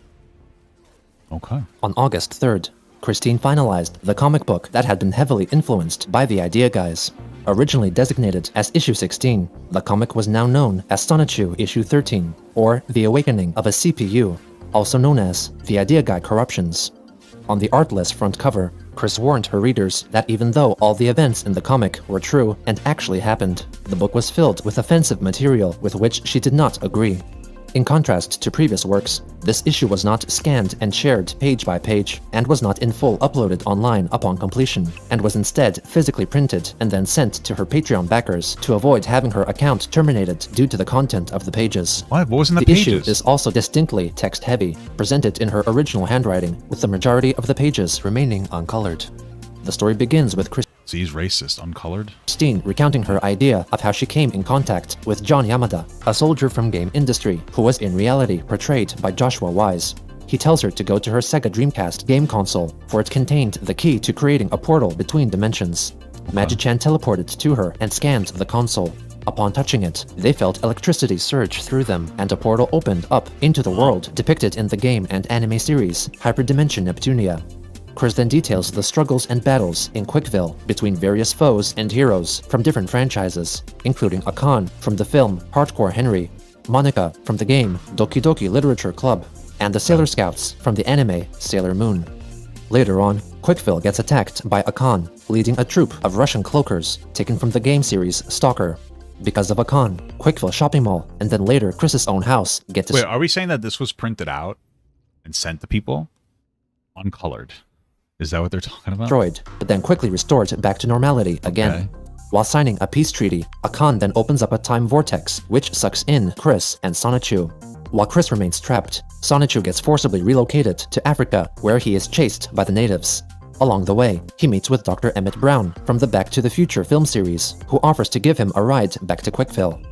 Okay. On August 3rd, Christine finalized the comic book that had been heavily influenced by the Idea Guys. Originally designated as Issue 16, the comic was now known as Sonichu Issue 13, or The Awakening of a CPU, also known as The Idea Guy Corruptions. On the artless front cover, Chris warned her readers that even though all the events in the comic were true and actually happened, the book was filled with offensive material with which she did not agree. In contrast to previous works, this issue was not scanned and shared page by page, and was not in full uploaded online upon completion, and was instead physically printed and then sent to her Patreon backers to avoid having her account terminated due to the content of the pages. What was in the pages? The issue pages? is also distinctly text-heavy, presented in her original handwriting, with the majority of the pages remaining uncolored. The story begins with So he's racist, uncolored? Christine recounting her idea of how she came in contact with John Yamada, a soldier from game industry, who was in reality portrayed by Joshua Wise. He tells her to go to her Sega Dreamcast game console, for it contained the key to creating a portal between dimensions. Magi-chan teleported to her and scanned the console. Upon touching it, they felt electricity surge through them, and a portal opened up into the world depicted in the game and anime series, Hyperdimension Neptunia. Chris then details the struggles and battles in Quickville between various foes and heroes from different franchises, including Akan from the film Hardcore Henry, Monica from the game Doki Doki Literature Club, and the Sailor Scouts from the anime Sailor Moon. Later on, Quickville gets attacked by Akan, leading a troop of Russian cloakers taken from the game series Stalker. Because of Akan, Quickville shopping mall, and then later Chris's own house get Wait, are we saying that this was printed out and sent to people? Uncolored. Is that what they're talking about? Destroyed, but then quickly restored back to normality again. Okay. While signing a peace treaty, Akan then opens up a time vortex, which sucks in Chris and Sonichu. While Chris remains trapped, Sonichu gets forcibly relocated to Africa, where he is chased by the natives. Along the way, he meets with Dr. Emmett Brown from the Back to the Future film series, who offers to give him a ride back to Quickville.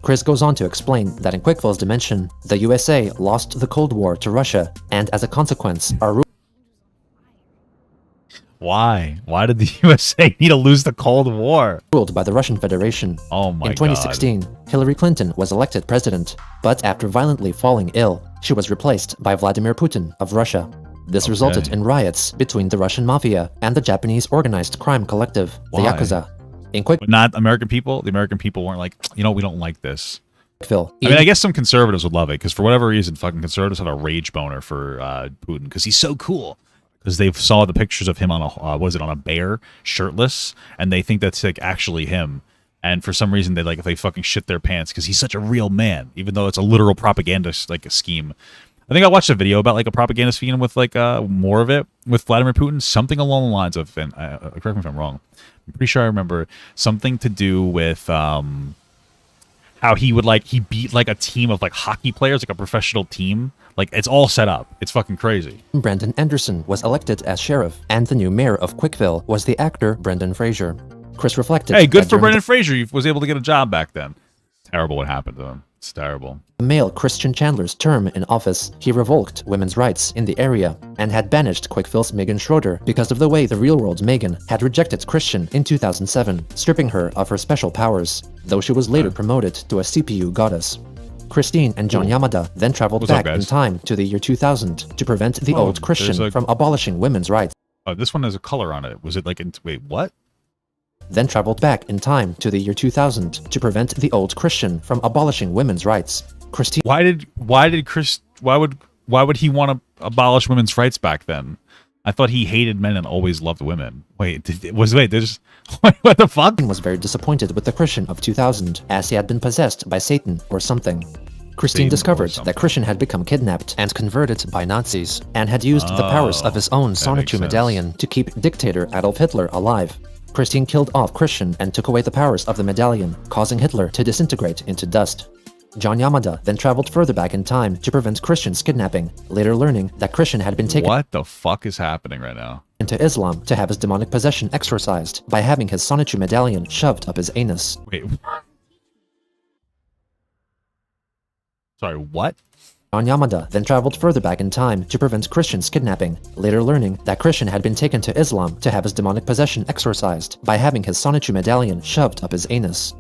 Chris goes on to explain that in Quickville's dimension, the USA lost the Cold War to Russia, and as a consequence, are Why? Why did the USA need to lose the Cold War? Ruled by the Russian Federation. Oh my In 2016, Hillary Clinton was elected president, but after violently falling ill, she was replaced by Vladimir Putin of Russia. This resulted in riots between the Russian mafia and the Japanese organized crime collective, the Why? Yakuza. But not American people? The American people weren't like, you know, we don't like this. Phil, I mean, I guess some conservatives would love it, because for whatever reason, fucking conservatives have a rage boner for Putin, because he's so cool. Because they saw the pictures of him on a, on a bear, shirtless, and they think that's like actually him. And for some reason, they fucking shit their pants because he's such a real man, even though it's a literal propaganda like a scheme. I think I watched a video about like a propaganda scheme with like more of it with Vladimir Putin, something along the lines of, and correct me if I'm wrong, I'm pretty sure I remember something to do with how he would he beat like a team of like hockey players, like a professional team. Like, it's all set up. It's fucking crazy. Brandon Anderson was elected as sheriff, and the new mayor of Quickville was the actor Brendan Fraser. Chris reflected. Hey, good for Brendan Fraser. He was able to get a job back then. It's terrible what happened to him. It's terrible. Male Christian Chandler's term in office, he revoked women's rights in the area and had banished Quickville's Megan Schroeder because of the way the real-world Megan had rejected Christian in 2007, stripping her of her special powers, though she was later promoted to a CPU goddess. Christine and John Yamada then traveled back in time to the year 2000 to prevent the old Christian from abolishing women's rights. Oh, this one has a color on it. Was it like wait, what? Then traveled back in time to the year 2000 to prevent the old Christian from abolishing women's rights. Christine. Why would he want to abolish women's rights back then? I thought he hated men and always loved women. Wait, there's what the fuck? Was very disappointed with the Christian of 2000 as he had been possessed by Satan or something. Christine discovered that Christian had become kidnapped and converted by Nazis and had used the powers of his own Sonichu medallion to keep dictator Adolf Hitler alive. Christine killed off Christian and took away the powers of the medallion, causing Hitler to disintegrate into dust. John Yamada then traveled further back in time to prevent Christian's kidnapping, later learning that Christian had been taken What the fuck is happening right now? into Islam to have his demonic possession exorcised by having his Sonichu medallion shoved up his anus. Wait. Sorry, what? John Yamada then traveled further back in time to prevent Christian's kidnapping, later learning that Christian had been taken to Islam to have his demonic possession exorcised by having his Sonichu medallion shoved up his anus.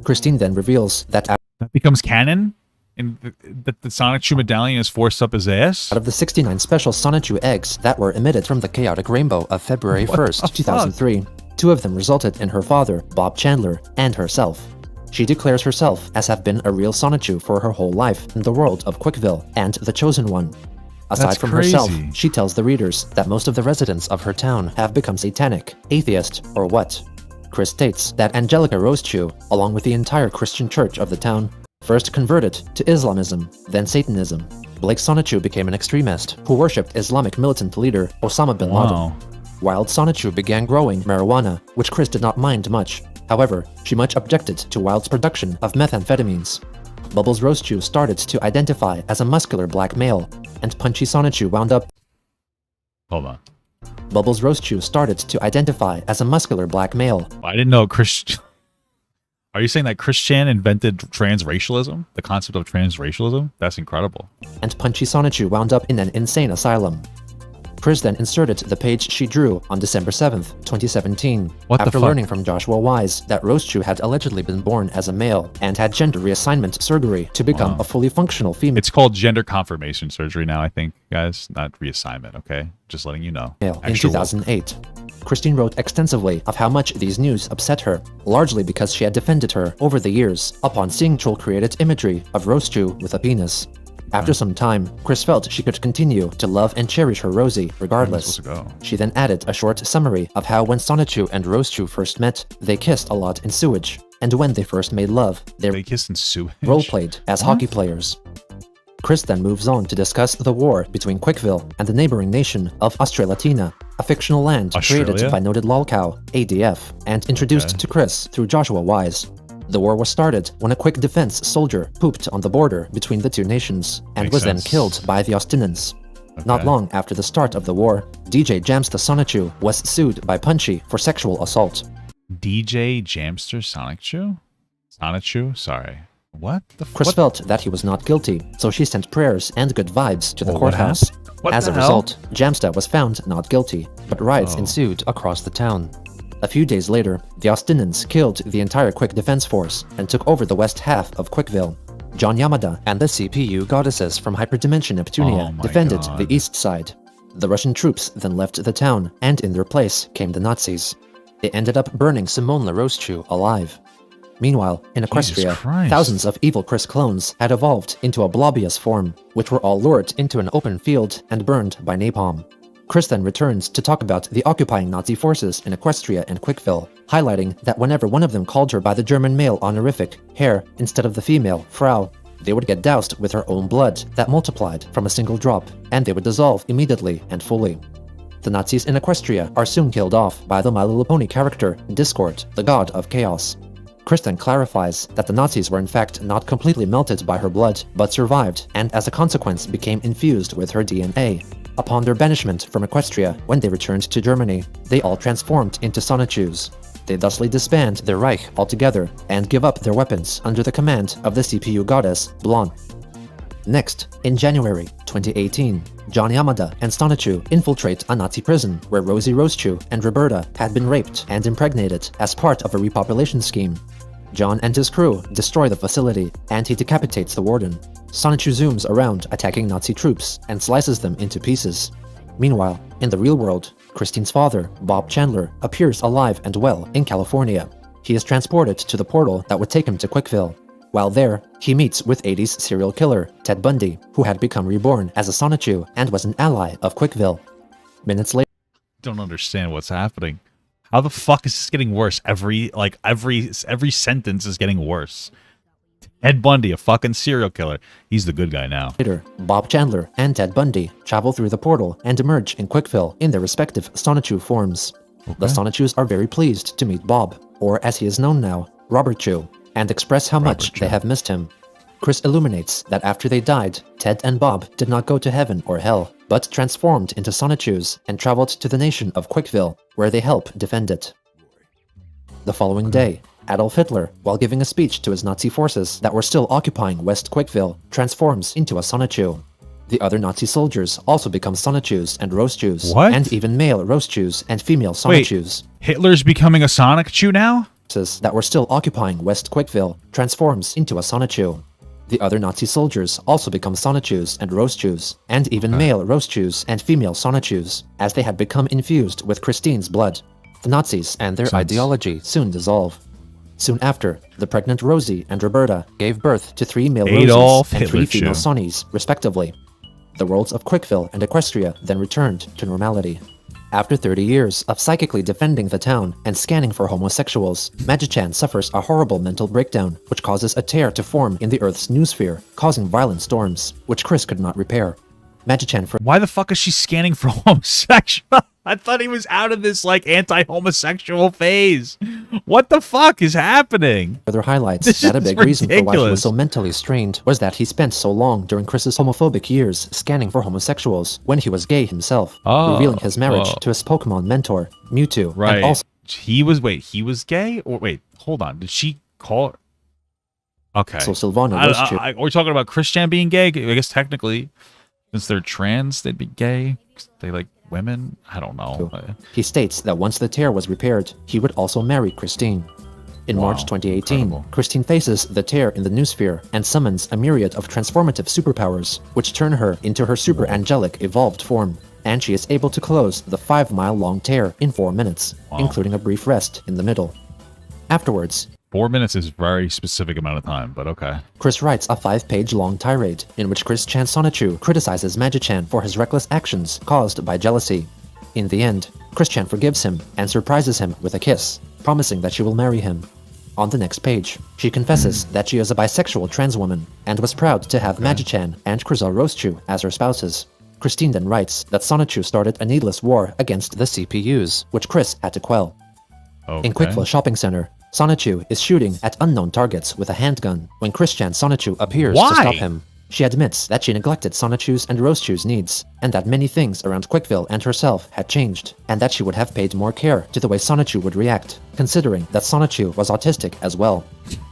Christine then reveals that that becomes canon? And that the Sonichu medallion is forced up his ass? Out of the 69 special Sonichu eggs that were emitted from the chaotic rainbow of February 1st, 2003, 2 of them resulted in her father, Bob Chandler, and herself. She declares herself as have been a real Sonichu for her whole life in the world of Quickville and the Chosen One. Aside from herself, she tells the readers that most of the residents of her town have become satanic, atheist, or what. Chris states that Angelica Rosechew, along with the entire Christian church of the town, first converted to Islamism, then Satanism. Blake Sonichu became an extremist who worshipped Islamic militant leader Osama bin Laden. Wild Sonichu began growing marijuana, which Chris did not mind much. However, she much objected to Wild's production of methamphetamines. Bubbles Rosechew started to identify as a muscular black male, and Punchy Sonichu wound up... Hold on. Bubbles Rosechew started to identify as a muscular black male. I didn't know Chris... Are you saying that Chris Chan invented transracialism? The concept of transracialism? That's incredible. And Punchy Sonichu wound up in an insane asylum. Chris then inserted the page she drew on December 7th, 2017, after learning from Joshua Wise that Rosechew had allegedly been born as a male and had gender reassignment surgery to become a fully functional female. It's called gender confirmation surgery now, I think, guys. Not reassignment, okay? Just letting you know. In 2008. Christine wrote extensively of how much these news upset her, largely because she had defended her over the years upon seeing troll-created imagery of Rosechew with a penis. After some time, Chris felt she could continue to love and cherish her Rosie regardless. She then added a short summary of how when Sonichu and Rosechew first met, they kissed a lot in sewage, and when they first made love, they kissed in sewage? Role-played as hockey players. Chris then moves on to discuss the war between Quickville and the neighboring nation of Australatina, a fictional land created by noted lolcow, ADF, and introduced to Chris through Joshua Wise. The war was started when a quick defense soldier pooped on the border between the two nations and was then killed by the Austinans. Not long after the start of the war, DJ Jamster Sonichu was sued by Punchy for sexual assault. DJ Jamster Sonichu? Sonichu? Sorry. What the fuck? Chris felt that he was not guilty, so she sent prayers and good vibes to the courthouse. As the a hell? result, Jamsta was found not guilty, but riots ensued across the town. A few days later, the Austinans killed the entire Quick Defense Force and took over the west half of Quickville. John Yamada and the CPU goddesses from Hyperdimension Neptunia defended the east side. The Russian troops then left the town, and in their place came the Nazis. They ended up burning Simone LaRoche alive. Meanwhile, in Equestria, thousands of evil Chris clones had evolved into a blobious form, which were all lured into an open field and burned by napalm. Chris then returns to talk about the occupying Nazi forces in Equestria and Quickville, highlighting that whenever one of them called her by the German male honorific, Herr, instead of the female, Frau, they would get doused with her own blood that multiplied from a single drop, and they would dissolve immediately and fully. The Nazis in Equestria are soon killed off by the My Little Pony character, Discord, the god of chaos. Chris then clarifies that the Nazis were in fact not completely melted by her blood, but survived, and as a consequence became infused with her DNA. Upon their banishment from Equestria, when they returned to Germany, they all transformed into Sonichus. They thusly disband their Reich altogether and give up their weapons under the command of the CPU goddess, Blonde. Next, in January 2018, John Yamada and Sonichu infiltrate a Nazi prison where Rosie Rosechu and Roberta had been raped and impregnated as part of a repopulation scheme. John and his crew destroy the facility, and he decapitates the warden. Sonichu zooms around, attacking Nazi troops, and slices them into pieces. Meanwhile, in the real world, Christine's father, Bob Chandler, appears alive and well in California. He is transported to the portal that would take him to Quickville. While there, he meets with 80s serial killer, Ted Bundy, who had become reborn as a Sonichu and was an ally of Quickville. Minutes later... Don't understand what's happening. How the fuck is this getting worse? Every sentence is getting worse. Ted Bundy, a fucking serial killer. He's the good guy now. Later, Bob Chandler and Ted Bundy travel through the portal and emerge in Quickville in their respective Sonichu forms. The Sonichus are very pleased to meet Bob, or as he is known now, Robert Chu, and express how much they have missed him. Chris illuminates that after they died, Ted and Bob did not go to heaven or hell, but transformed into Sonichus and traveled to the nation of Quickville, where they help defend it. The following day, Adolf Hitler, while giving a speech to his Nazi forces that were still occupying West Quickville, transforms into a Sonichu. The other Nazi soldiers also become Sonichus and Rosechews, and even male Rosechews and female Sonichus. Wait, Hitler's becoming a Sonic Chew now? That were still occupying West Quickville transforms into a Sonichu. The other Nazi soldiers also become Sonichus and Rosechews, and even male Rosechews and female Sonichus, as they had become infused with Christine's blood. The Nazis and their ideology soon dissolve. Soon after, the pregnant Rosie and Roberta gave birth to 3 male Rosies and 3 female Sonnies, respectively. The worlds of Quickville and Equestria then returned to normality. After 30 years of psychically defending the town and scanning for homosexuals, Magichan suffers a horrible mental breakdown, which causes a tear to form in the Earth's noosphere, causing violent storms, which Chris could not repair. Magichan for— Why the fuck is she scanning for homosexual? I thought he was out of this, like, anti-homosexual phase. What the fuck is happening? Further highlights that a big reason for why he was so mentally strained was that he spent so long during Chris's homophobic years scanning for homosexuals when he was gay himself, revealing his marriage to his Pokemon mentor, Mewtwo, and also— He was gay? Or wait, hold on. Did she call her? Okay. So Silvano we're talking about Christian being gay? I guess technically, since they're trans, they'd be gay. They like women? I don't know. He states that once the tear was repaired, he would also marry Christine. In March 2018, Christine faces the tear in the noosphere and summons a myriad of transformative superpowers, which turn her into her super angelic evolved form, and she is able to close the 5-mile-long tear in 4 minutes, including a brief rest in the middle. Afterwards, 4 minutes is a very specific amount of time, but okay. Chris writes a 5-page-long tirade in which Chris Chan Sonichu criticizes Magichan for his reckless actions caused by jealousy. In the end, Chris Chan forgives him and surprises him with a kiss, promising that she will marry him. On the next page, she confesses that she is a bisexual trans woman and was proud to have Magichan and Krizel Rosechu as her spouses. Christine then writes that Sonichu started a needless war against the CPUs, which Chris had to quell. In Quickville Shopping Center, Sonichu is shooting at unknown targets with a handgun when Christian Sonichu appears to stop him. She admits that she neglected Sonichu's and Rosechu's needs, and that many things around Quickville and herself had changed, and that she would have paid more care to the way Sonichu would react, considering that Sonichu was autistic as well.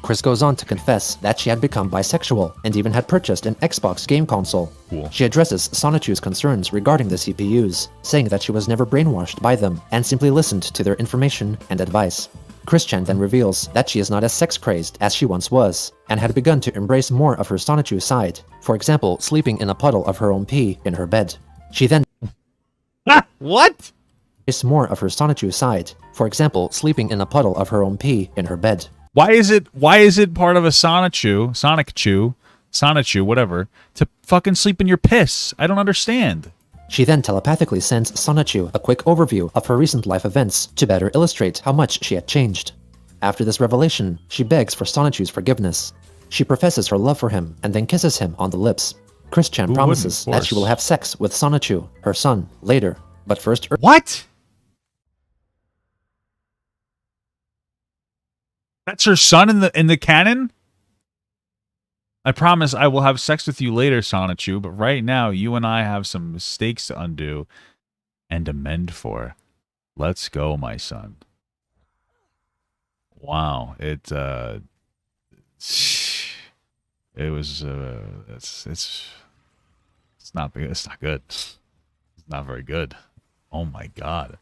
Chris goes on to confess that she had become bisexual and even had purchased an Xbox game console. Cool. She addresses Sonichu's concerns regarding the CPUs, saying that she was never brainwashed by them and simply listened to their information and advice. Christian then reveals that she is not as sex-crazed as she once was, and had begun to embrace more of her Sonichu side, for example, sleeping in a puddle of her own pee in her bed. She then What? Is more of her Sonichu side, for example, sleeping in a puddle of her own pee in her bed. Why is it part of a Sonichu, whatever, to fucking sleep in your piss? I don't understand. She then telepathically sends Sonichu a quick overview of her recent life events to better illustrate how much she had changed. After this revelation, she begs for Sonichu's forgiveness. She professes her love for him and then kisses him on the lips. Christian promises that she will have sex with Sonichu, her son, later, but first... What? That's her son in the canon? I promise I will have sex with you later, Sonichu, but right now you and I have some mistakes to undo and amend for. Let's go, my son. Wow, it's not good. It's not very good. Oh my god.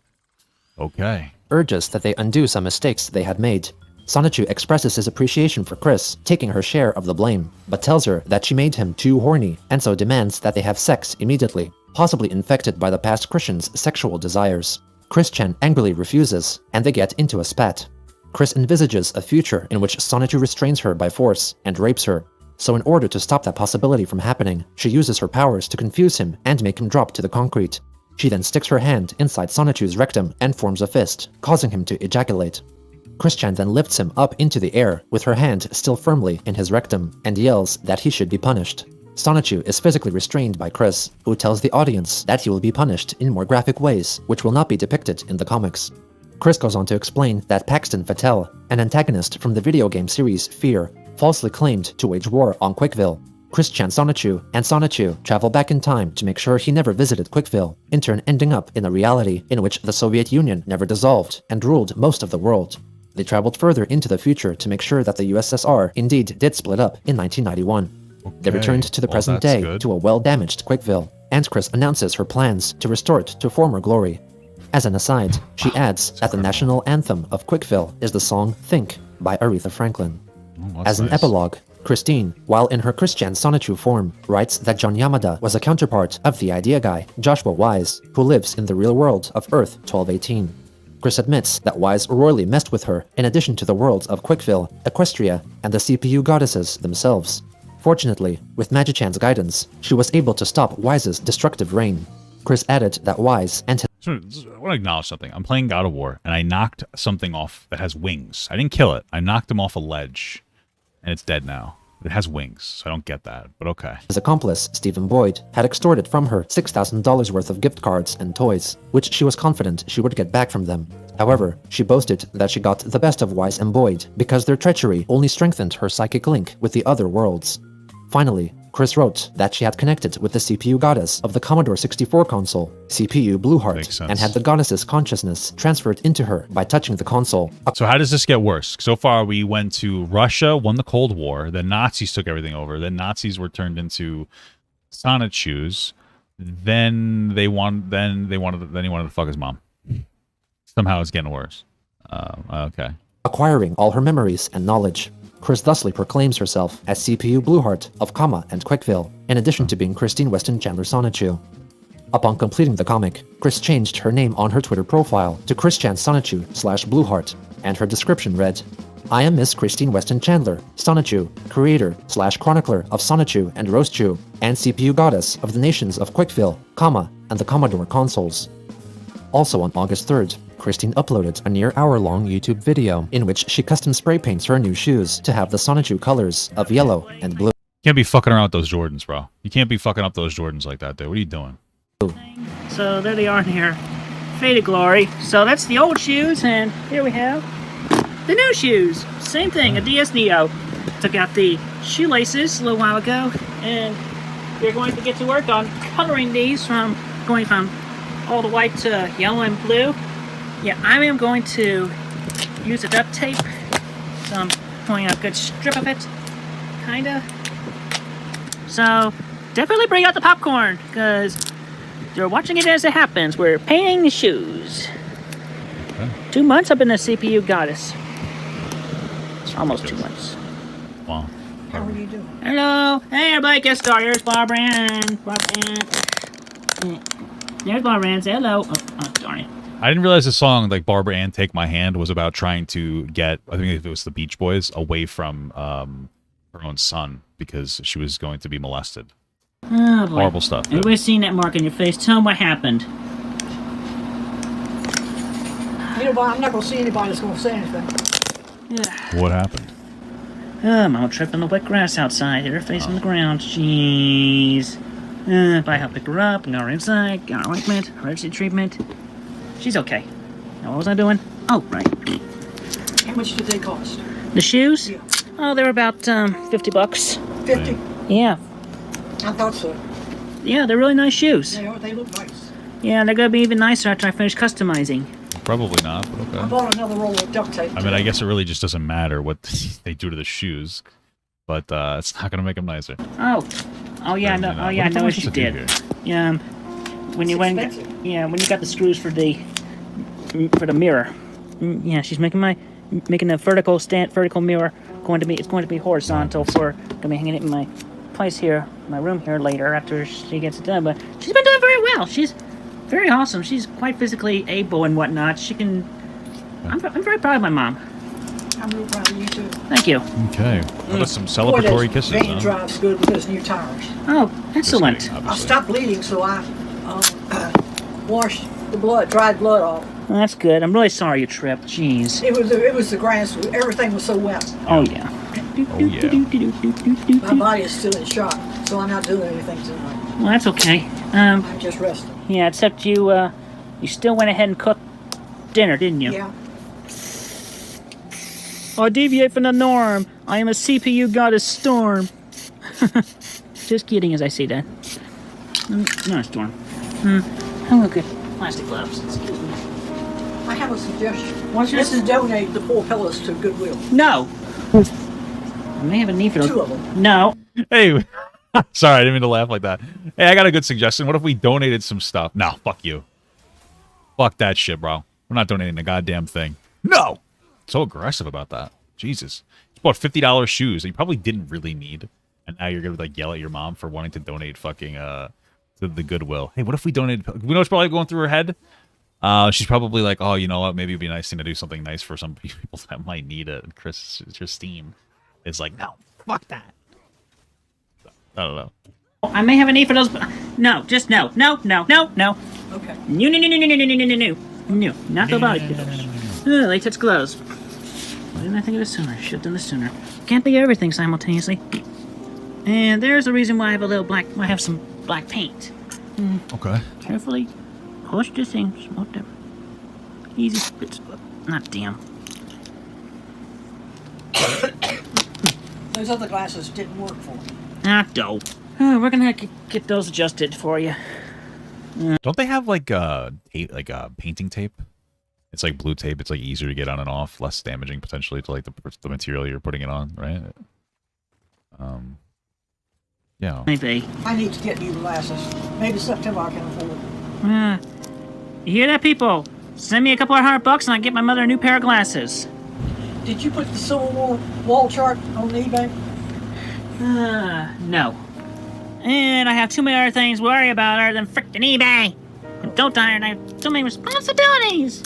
Okay. Urges that they undo some mistakes they had made. Sonichu expresses his appreciation for Chris, taking her share of the blame, but tells her that she made him too horny, and so demands that they have sex immediately, possibly infected by the past Christian's sexual desires. Christian angrily refuses, and they get into a spat. Chris envisages a future in which Sonichu restrains her by force and rapes her, so in order to stop that possibility from happening, she uses her powers to confuse him and make him drop to the concrete. She then sticks her hand inside Sonichu's rectum and forms a fist, causing him to ejaculate. Christian then lifts him up into the air with her hand still firmly in his rectum and yells that he should be punished. Sonichu is physically restrained by Chris, who tells the audience that he will be punished in more graphic ways, which will not be depicted in the comics. Chris goes on to explain that Paxton Fattel, an antagonist from the video game series Fear, falsely claimed to wage war on Quickville. Christian and Sonichu travel back in time to make sure he never visited Quickville, in turn ending up in a reality in which the Soviet Union never dissolved and ruled most of the world. They traveled further into the future to make sure that the USSR indeed did split up in 1991. They returned to the present day to a well-damaged Quickville, and Chris announces her plans to restore it to former glory. As an aside, she adds that the national anthem of Quickville is the song Think by Aretha Franklin. As an epilogue, Christine, while in her Christian Sonichu form, writes that John Yamada was a counterpart of the idea guy, Joshua Wise, who lives in the real world of Earth 1218. Chris admits that Wise royally messed with her in addition to the worlds of Quickville, Equestria, and the CPU goddesses themselves. Fortunately, with Magi-chan's guidance, she was able to stop Wise's destructive reign. Chris added that Wise and I want to acknowledge something. I'm playing God of War, and I knocked something off that has wings. I didn't kill it. I knocked him off a ledge, and it's dead now. It has wings, so I don't get that, but okay. His accomplice, Stephen Boyd, had extorted from her $6,000 worth of gift cards and toys, which she was confident she would get back from them. However, she boasted that she got the best of Wise and Boyd because their treachery only strengthened her psychic link with the other worlds. Finally, Chris wrote that she had connected with the CPU goddess of the Commodore 64 console, CPU Blueheart, and had the goddess's consciousness transferred into her by touching the console. So how does this get worse? So far, we went to Russia, won the Cold War, then Nazis took everything over, then Nazis were turned into Sonichus, then he wanted to fuck his mom. Somehow it's getting worse. Okay. Acquiring all her memories and knowledge. Chris thusly proclaims herself as CPU Blueheart of Kama and Quickville, in addition to being Christine Weston Chandler Sonichu. Upon completing the comic, Chris changed her name on her Twitter profile to Christian Sonichu/Blueheart, and her description read, I am Miss Christine Weston Chandler, Sonichu, creator/chronicler of Sonichu and Rosechu, and CPU goddess of the nations of Quickville, Kama, and the Commodore consoles. Also on August 3rd, Christine uploaded a near hour-long YouTube video in which she custom spray paints her new shoes to have the Sonichu colors of yellow and blue. You can't be fucking around with those Jordans, bro. You can't be fucking up those Jordans like that, dude. What are you doing? So there they are in here. Faded Glory. So that's the old shoes, and here we have the new shoes. Same thing, a DS Neo. Took out the shoelaces a little while ago, and we're going to get to work on coloring these from going from all the white to yellow and blue. Yeah, I am going to use a duct tape. So I'm pulling a good strip of it, kinda. So definitely bring out the popcorn, because you're watching it as it happens. We're painting the shoes. Okay. 2 months I've been a CPU goddess. It's almost 2 months. Wow. How are you doing? Hello. Hey, everybody, guest starters. Barbara Ann. There's Barbara Ann. Say hello. Oh, darn it. I didn't realize the song like Barbara Ann Take My Hand was about trying to get, I think it was the Beach Boys, away from her own son because she was going to be molested. Oh, boy. Horrible stuff. Everybody's seen that mark on your face. Tell them what happened. You know, I'm not going to see anybody that's going to say anything. Yeah. What happened? Mama tripped on the wet grass outside. Hit her face on the ground. Jeez. If I help pick her up and got her inside, got her ointment, emergency treatment. She's okay. Now, what was I doing? Oh, right. How much did they cost? The shoes? Yeah. Oh, they were about $50. 50? Yeah. I thought so. Yeah, they're really nice shoes. They look nice. Yeah, they're gonna be even nicer after I finish customizing. Probably not, but okay. I bought another roll of duct tape. I mean, I guess it really just doesn't matter what they do to the shoes, but it's not gonna make them nicer. Oh yeah, no. Oh yeah, I know what she did. Yeah, when you went, when you got the screws for the mirror. Yeah, she's making a vertical mirror. It's going to be horizontal for gonna be hanging it in my place here, my room here later after she gets it done. But she's been doing very well. She's very awesome. She's quite physically able and whatnot. She can. I'm very proud of my mom. I'm real proud of you too. Thank you. Okay. How about some celebratory kisses? Vein Huh? drives good with his new tires. Oh, excellent. I stopped bleeding, so I washed the dried blood off. Well, that's good. I'm really sorry you tripped. Jeez. It was the grass. Everything was so wet. Oh yeah. Oh yeah. My body is still in shock, so I'm not doing anything tonight. Well, that's okay. I'm just resting. Yeah, except you still went ahead and cooked dinner, didn't you? Yeah. I deviate from the norm. I am a CPU goddess Storm. Just kidding as I say that. No, Storm. Oh, look at plastic gloves. Excuse me. I have a suggestion. What's your Let's donate the 4 pillows to Goodwill. No! I may have a need for those. 2 of them. No. Hey, sorry, I didn't mean to laugh like that. Hey, I got a good suggestion. What if we donated some stuff? No, fuck you. Fuck that shit, bro. We're not donating a goddamn thing. No! So aggressive about that. Jesus. You bought $50 shoes that you probably didn't really need. And now you're gonna like yell at your mom for wanting to donate fucking to the Goodwill. Hey, what if we donated? We know what's probably going through her head. She's probably like, oh, you know what? Maybe it'd be a nice thing to do something nice for some people that might need it. And Christine is like, no, fuck that. I don't know. I may have a need for those. No, just no. No, no, no, no. Okay. No, not the body pillows. Latex gloves. Why didn't I think of this sooner? Should have done this sooner. Can't think of everything simultaneously. And there's a reason why I have some black paint. Okay. Carefully push this thing. Whatever. Easy spits. Not damn. Those other glasses didn't work for me. Dope. We're gonna have to get those adjusted for you. Don't they have like painting tape? It's like blue tape. It's like easier to get on and off, less damaging potentially to like the material you're putting it on, right? Yeah. Maybe. I need to get new glasses. Maybe September I can afford. You hear that, people? Send me a couple of $100 and I get my mother a new pair of glasses. Did you put the Civil War chart on eBay? No. And I have too many other things to worry about other than frickin' eBay. And don't I have so many responsibilities.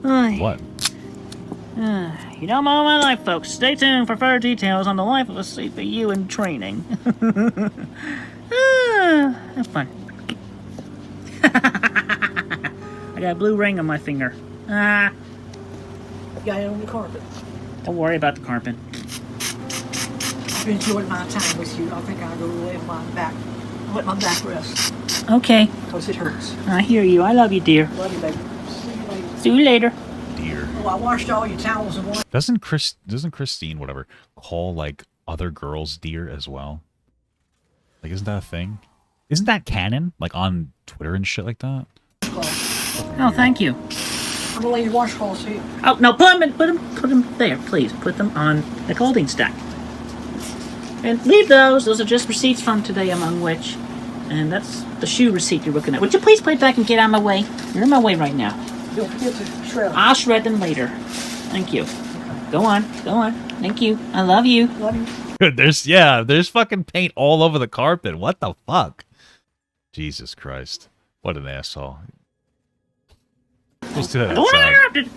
What? You know more of my life, folks. Stay tuned for further details on the life of a CPU in training. Have fun. I got a blue ring on my finger. Got it on the carpet. Don't worry about the carpet. I've enjoyed my time with you. I think I'll go lay on my back. Let my back rest. Okay. Because it hurts. I hear you. I love you, dear. Love you, baby. See you later. Dear. Oh, I washed all your towels and one. Doesn't Christine, whatever, call like other girls dear as well? Like, isn't that a thing? Isn't that canon? Like on Twitter and shit like that? Oh, thank you. I'm gonna let you wash all seat. Oh no, put them there, please. Put them on the holding stack. And leave those. Those are just receipts from today, among which, and that's the shoe receipt you're looking at. Would you please put it back and get out of my way? You're in my way right now. Don't forget to shred. I'll shred them later. Thank you. Go on. Thank you. I love you. Love you. Good. There's fucking paint all over the carpet. What the fuck? Jesus Christ. What an asshole. Just do that Don't outside. interrupt.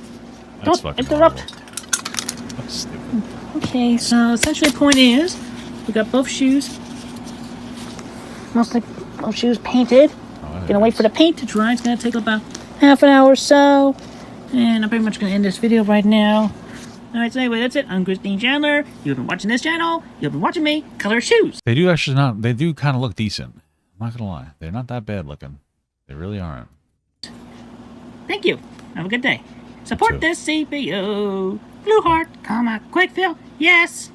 That's Don't fucking interrupt. horrible. That's stupid. Okay, so essentially the point is, we got both shoes. Mostly both shoes painted. Gonna wait for the paint to dry. It's gonna take about half an hour or so. And I'm pretty much gonna end this video right now. Alright, so anyway, that's it. I'm Christine Chandler. You've been watching this channel. You've been watching me color shoes. They do actually not. They do kind of look decent. I'm not gonna lie. They're not that bad looking. They really aren't. Thank you. Have a good day. Support this CPU. Blue heart, comma, quick fill. Yes.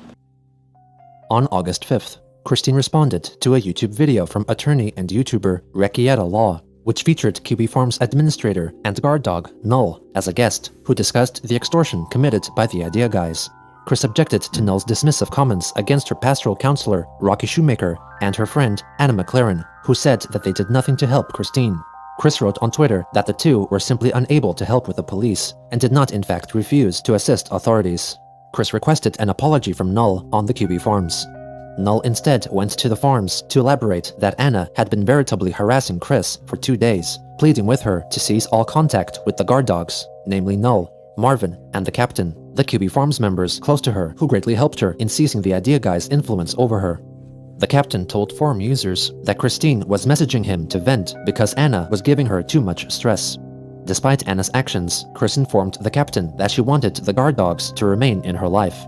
On August 5th, Christine responded to a YouTube video from attorney and YouTuber Rekieta Law, which featured QB Farm's administrator and guard dog, Null, as a guest, who discussed the extortion committed by the Idea Guys. Chris objected to Null's dismissive comments against her pastoral counselor, Rocky Shoemaker, and her friend, Anna McLaren, who said that they did nothing to help Christine. Chris wrote on Twitter that the two were simply unable to help with the police, and did not in fact refuse to assist authorities. Chris requested an apology from Null on the QB Farms. Null instead went to the farms to elaborate that Anna had been veritably harassing Chris for 2 days, pleading with her to cease all contact with the guard dogs, namely Null, Marvin, and the captain, the QB Farms members close to her who greatly helped her in seizing the Idea Guy's influence over her. The captain told forum users that Christine was messaging him to vent because Anna was giving her too much stress. Despite Anna's actions, Chris informed the captain that she wanted the guard dogs to remain in her life.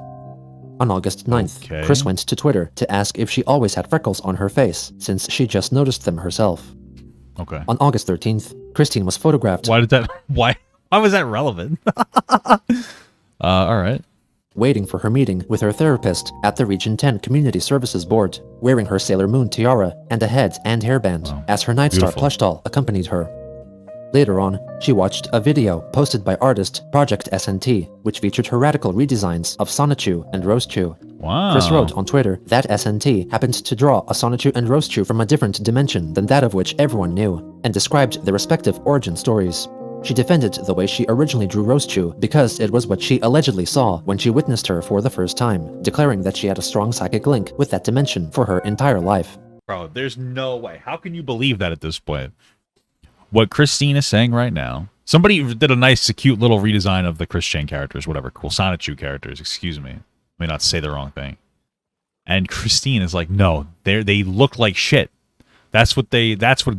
On August 9th, Chris went to Twitter to ask if she always had freckles on her face, since she just noticed them herself. Okay. On August 13th, Christine was photographed. Why was that relevant? Alright. Waiting for her meeting with her therapist at the Region 10 Community Services Board, wearing her Sailor Moon tiara and a head and hairband, as her Nightstar Beautiful. plush doll accompanied her. Later on, she watched a video posted by artist Project SNT, which featured her radical redesigns of Sonichu and Rosechu. Wow. Chris wrote on Twitter that SNT happened to draw a Sonichu and Rosechu from a different dimension than that of which everyone knew, and described their respective origin stories. She defended the way she originally drew Rosechu because it was what she allegedly saw when she witnessed her for the first time, declaring that she had a strong psychic link with that dimension for her entire life. Bro, there's no way. How can you believe that at this point? What Christine is saying right now, somebody did a nice, cute little redesign of the Christian characters, whatever, cool Sonichu characters, excuse me. I may not say the wrong thing. And Christine is like, no, they look like shit. That's what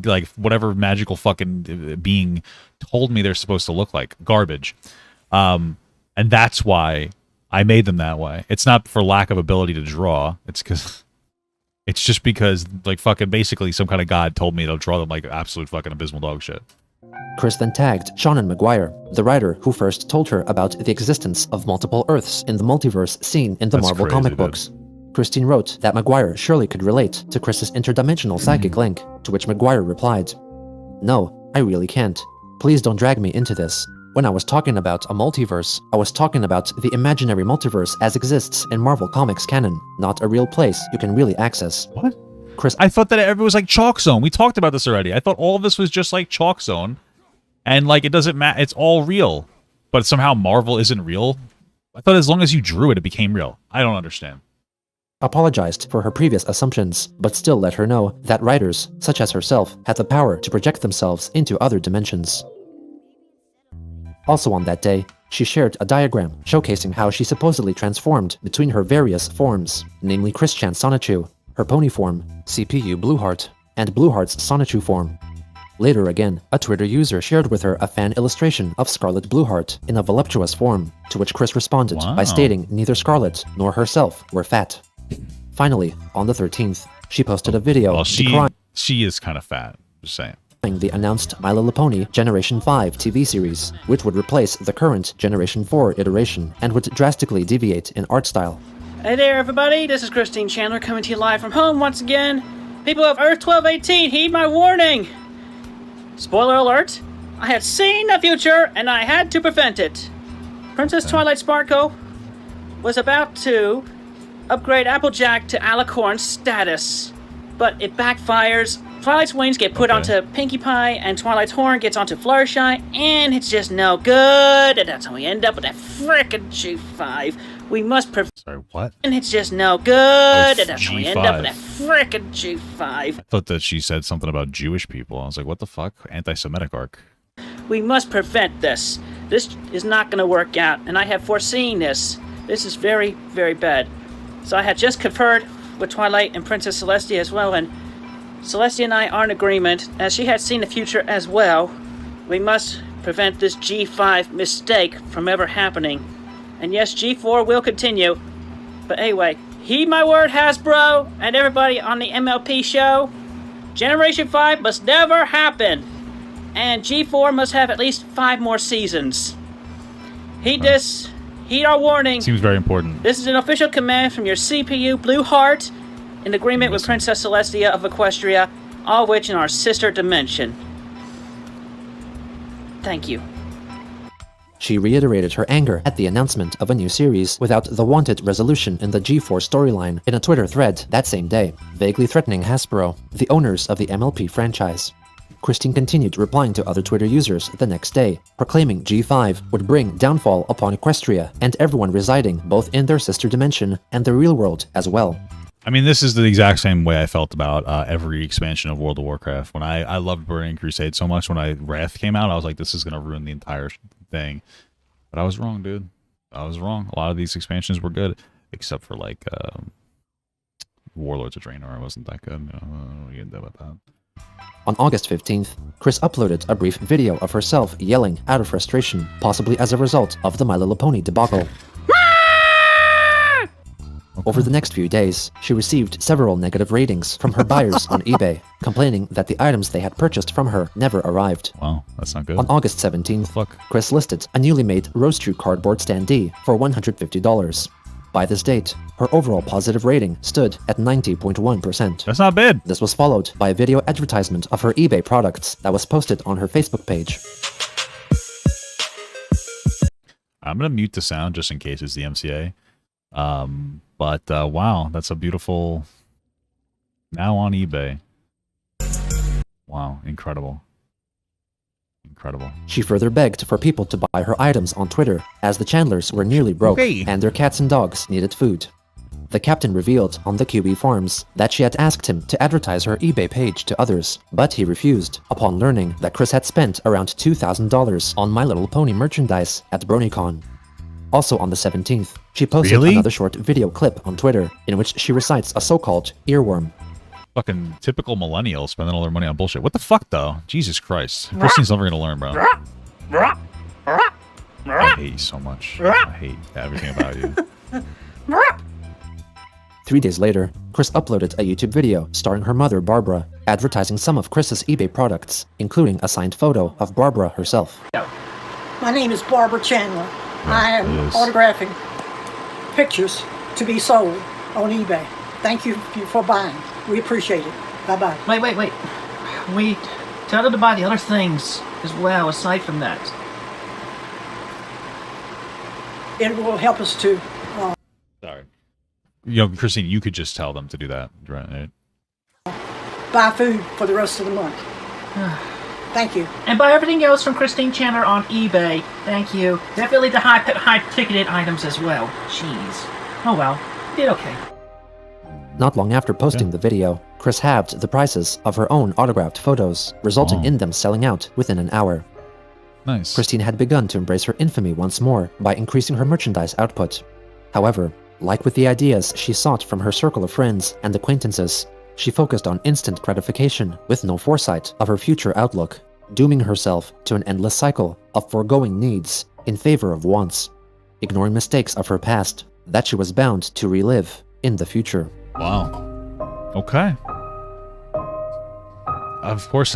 like whatever magical fucking being told me they're supposed to look like. Garbage. And that's why I made them that way. It's not for lack of ability to draw. It's just because like fucking basically some kind of god told me to draw them like absolute fucking abysmal dog shit. Chris then tagged Shannon McGuire, the writer who first told her about the existence of multiple Earths in the multiverse seen in the That's Marvel crazy, comic dude. books. Christine wrote that McGuire surely could relate to Chris's interdimensional psychic link, to which McGuire replied, "No, I really can't. Please don't drag me into this. When I was talking about a multiverse, I was talking about the imaginary multiverse as exists in Marvel Comics canon, not a real place you can really access." What? Chris, I thought that it was like Chalk Zone. We talked about this already. I thought all of this was just like Chalk Zone, and like it doesn't matter. It's all real, but somehow Marvel isn't real. I thought as long as you drew it, it became real. I don't understand. apologized for her previous assumptions, but still let her know that writers, such as herself, had the power to project themselves into other dimensions. Also on that day, she shared a diagram showcasing how she supposedly transformed between her various forms, namely Christian Sonichu, her pony form, CPU Blueheart, and Blueheart's Sonichu form. Later again, a Twitter user shared with her a fan illustration of Scarlet Blueheart in a voluptuous form, to which Chris responded by stating neither Scarlet nor herself were fat. Finally, on the 13th, she posted a video decrying she is kind of fat, just saying. The announced My Little Pony Generation 5 TV series, which would replace the current Generation 4 iteration and would drastically deviate in art style. Hey there, everybody. This is Christine Chandler coming to you live from home once again. People of Earth 1218, heed my warning! Spoiler alert, I had seen the future and I had to prevent it. Princess Twilight Sparkle was about to upgrade Applejack to Alicorn status, but it backfires. Twilight's wings get put onto Pinkie Pie, and Twilight's horn gets onto Fluttershy, and it's just no good, and that's how we end up with that frickin' G5. We must Sorry, what? And it's just no good, and that's how we end up with that frickin' G5. I thought that she said something about Jewish people. I was like, what the fuck? Anti-Semitic arc. We must prevent this. This is not going to work out, and I have foreseen this. This is very, very bad. So I had just conferred with Twilight and Princess Celestia as well, and Celestia and I are in agreement, as she had seen the future as well. We must prevent this G5 mistake from ever happening. And yes, G4 will continue. But anyway, heed my word, Hasbro, and everybody on the MLP show. Generation 5 must never happen. And G4 must have at least 5 more seasons. Heed this. Heed our warning. Seems very important. This is an official command from your CPU, Blue Heart, in agreement with Princess Celestia of Equestria, all which in our sister dimension. Thank you. She reiterated her anger at the announcement of a new series without the wanted resolution in the G4 storyline in a Twitter thread that same day, vaguely threatening Hasbro, the owners of the MLP franchise. Christine continued replying to other Twitter users the next day, proclaiming G5 would bring downfall upon Equestria and everyone residing both in their sister dimension and the real world as well. I mean, this is the exact same way I felt about every expansion of World of Warcraft. When I loved Burning Crusade so much, when Wrath came out, I was like, this is going to ruin the entire thing. But I was wrong, dude. I was wrong. A lot of these expansions were good, except for, like, Warlords of Draenor. It wasn't that good. I don't know what about that. On August 15th, Chris uploaded a brief video of herself yelling out of frustration, possibly as a result of the My Little Pony debacle. Over the next few days, she received several negative ratings from her buyers on eBay, complaining that the items they had purchased from her never arrived. Wow, that's not good. On August 17th, Chris listed a newly made Rose True cardboard standee for $150. By this date, her overall positive rating stood at 90.1%. That's not bad. This was followed by a video advertisement of her eBay products that was posted on her Facebook page. I'm going to mute the sound just in case it's the MCA. But wow, that's a beautiful... Now on eBay. Wow, incredible. Incredible. She further begged for people to buy her items on Twitter, as the Chandlers were nearly broke, and their cats and dogs needed food. The captain revealed on the QB Farms that she had asked him to advertise her eBay page to others, but he refused, upon learning that Chris had spent around $2,000 on My Little Pony merchandise at BronyCon. Also on the 17th, she posted another short video clip on Twitter, in which she recites a so-called earworm. Fucking typical millennial spending all their money on bullshit. What the fuck, though? Jesus Christ. Christine's never gonna learn, bro. I hate you so much. I hate everything about you. 3 days later, Chris uploaded a YouTube video starring her mother, Barbara, advertising some of Chris's eBay products, including a signed photo of Barbara herself. My name is Barbara Chandler. I am autographing pictures to be sold on eBay. Thank you for buying. We appreciate it. Bye-bye. Wait. We tell them to buy the other things as well, aside from that. It will help us to... Sorry. You know, Christine, you could just tell them to do that, right? buy food for the rest of the month. Thank you. And buy everything else from Christine Chandler on eBay. Thank you. Definitely the high-ticketed items as well. Jeez. Oh well. Did okay. Not long after posting the video, Chris halved the prices of her own autographed photos, resulting in them selling out within an hour. Nice. Christine had begun to embrace her infamy once more by increasing her merchandise output. However, like with the ideas she sought from her circle of friends and acquaintances, she focused on instant gratification with no foresight of her future outlook, dooming herself to an endless cycle of foregoing needs in favor of wants, ignoring mistakes of her past that she was bound to relive in the future. Wow. Okay. Of course.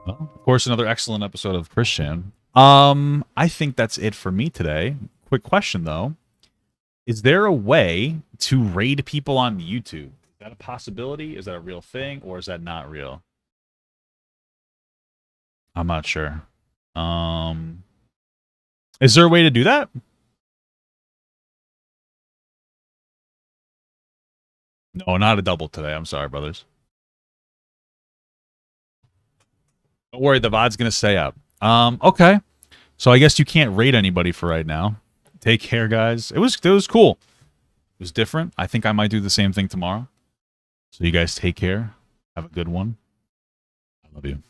Well, of course, another excellent episode of Christian. I think that's it for me today. Quick question, though. Is there a way to raid people on YouTube? Is that a possibility? Is that a real thing, or is that not real? I'm not sure. Is there a way to do that? No, not a double today. I'm sorry, brothers. Don't worry, the VOD's gonna stay up. Okay. So I guess you can't rate anybody for right now. Take care, guys. It was cool. It was different. I think I might do the same thing tomorrow. So you guys take care. Have a good one. I love you.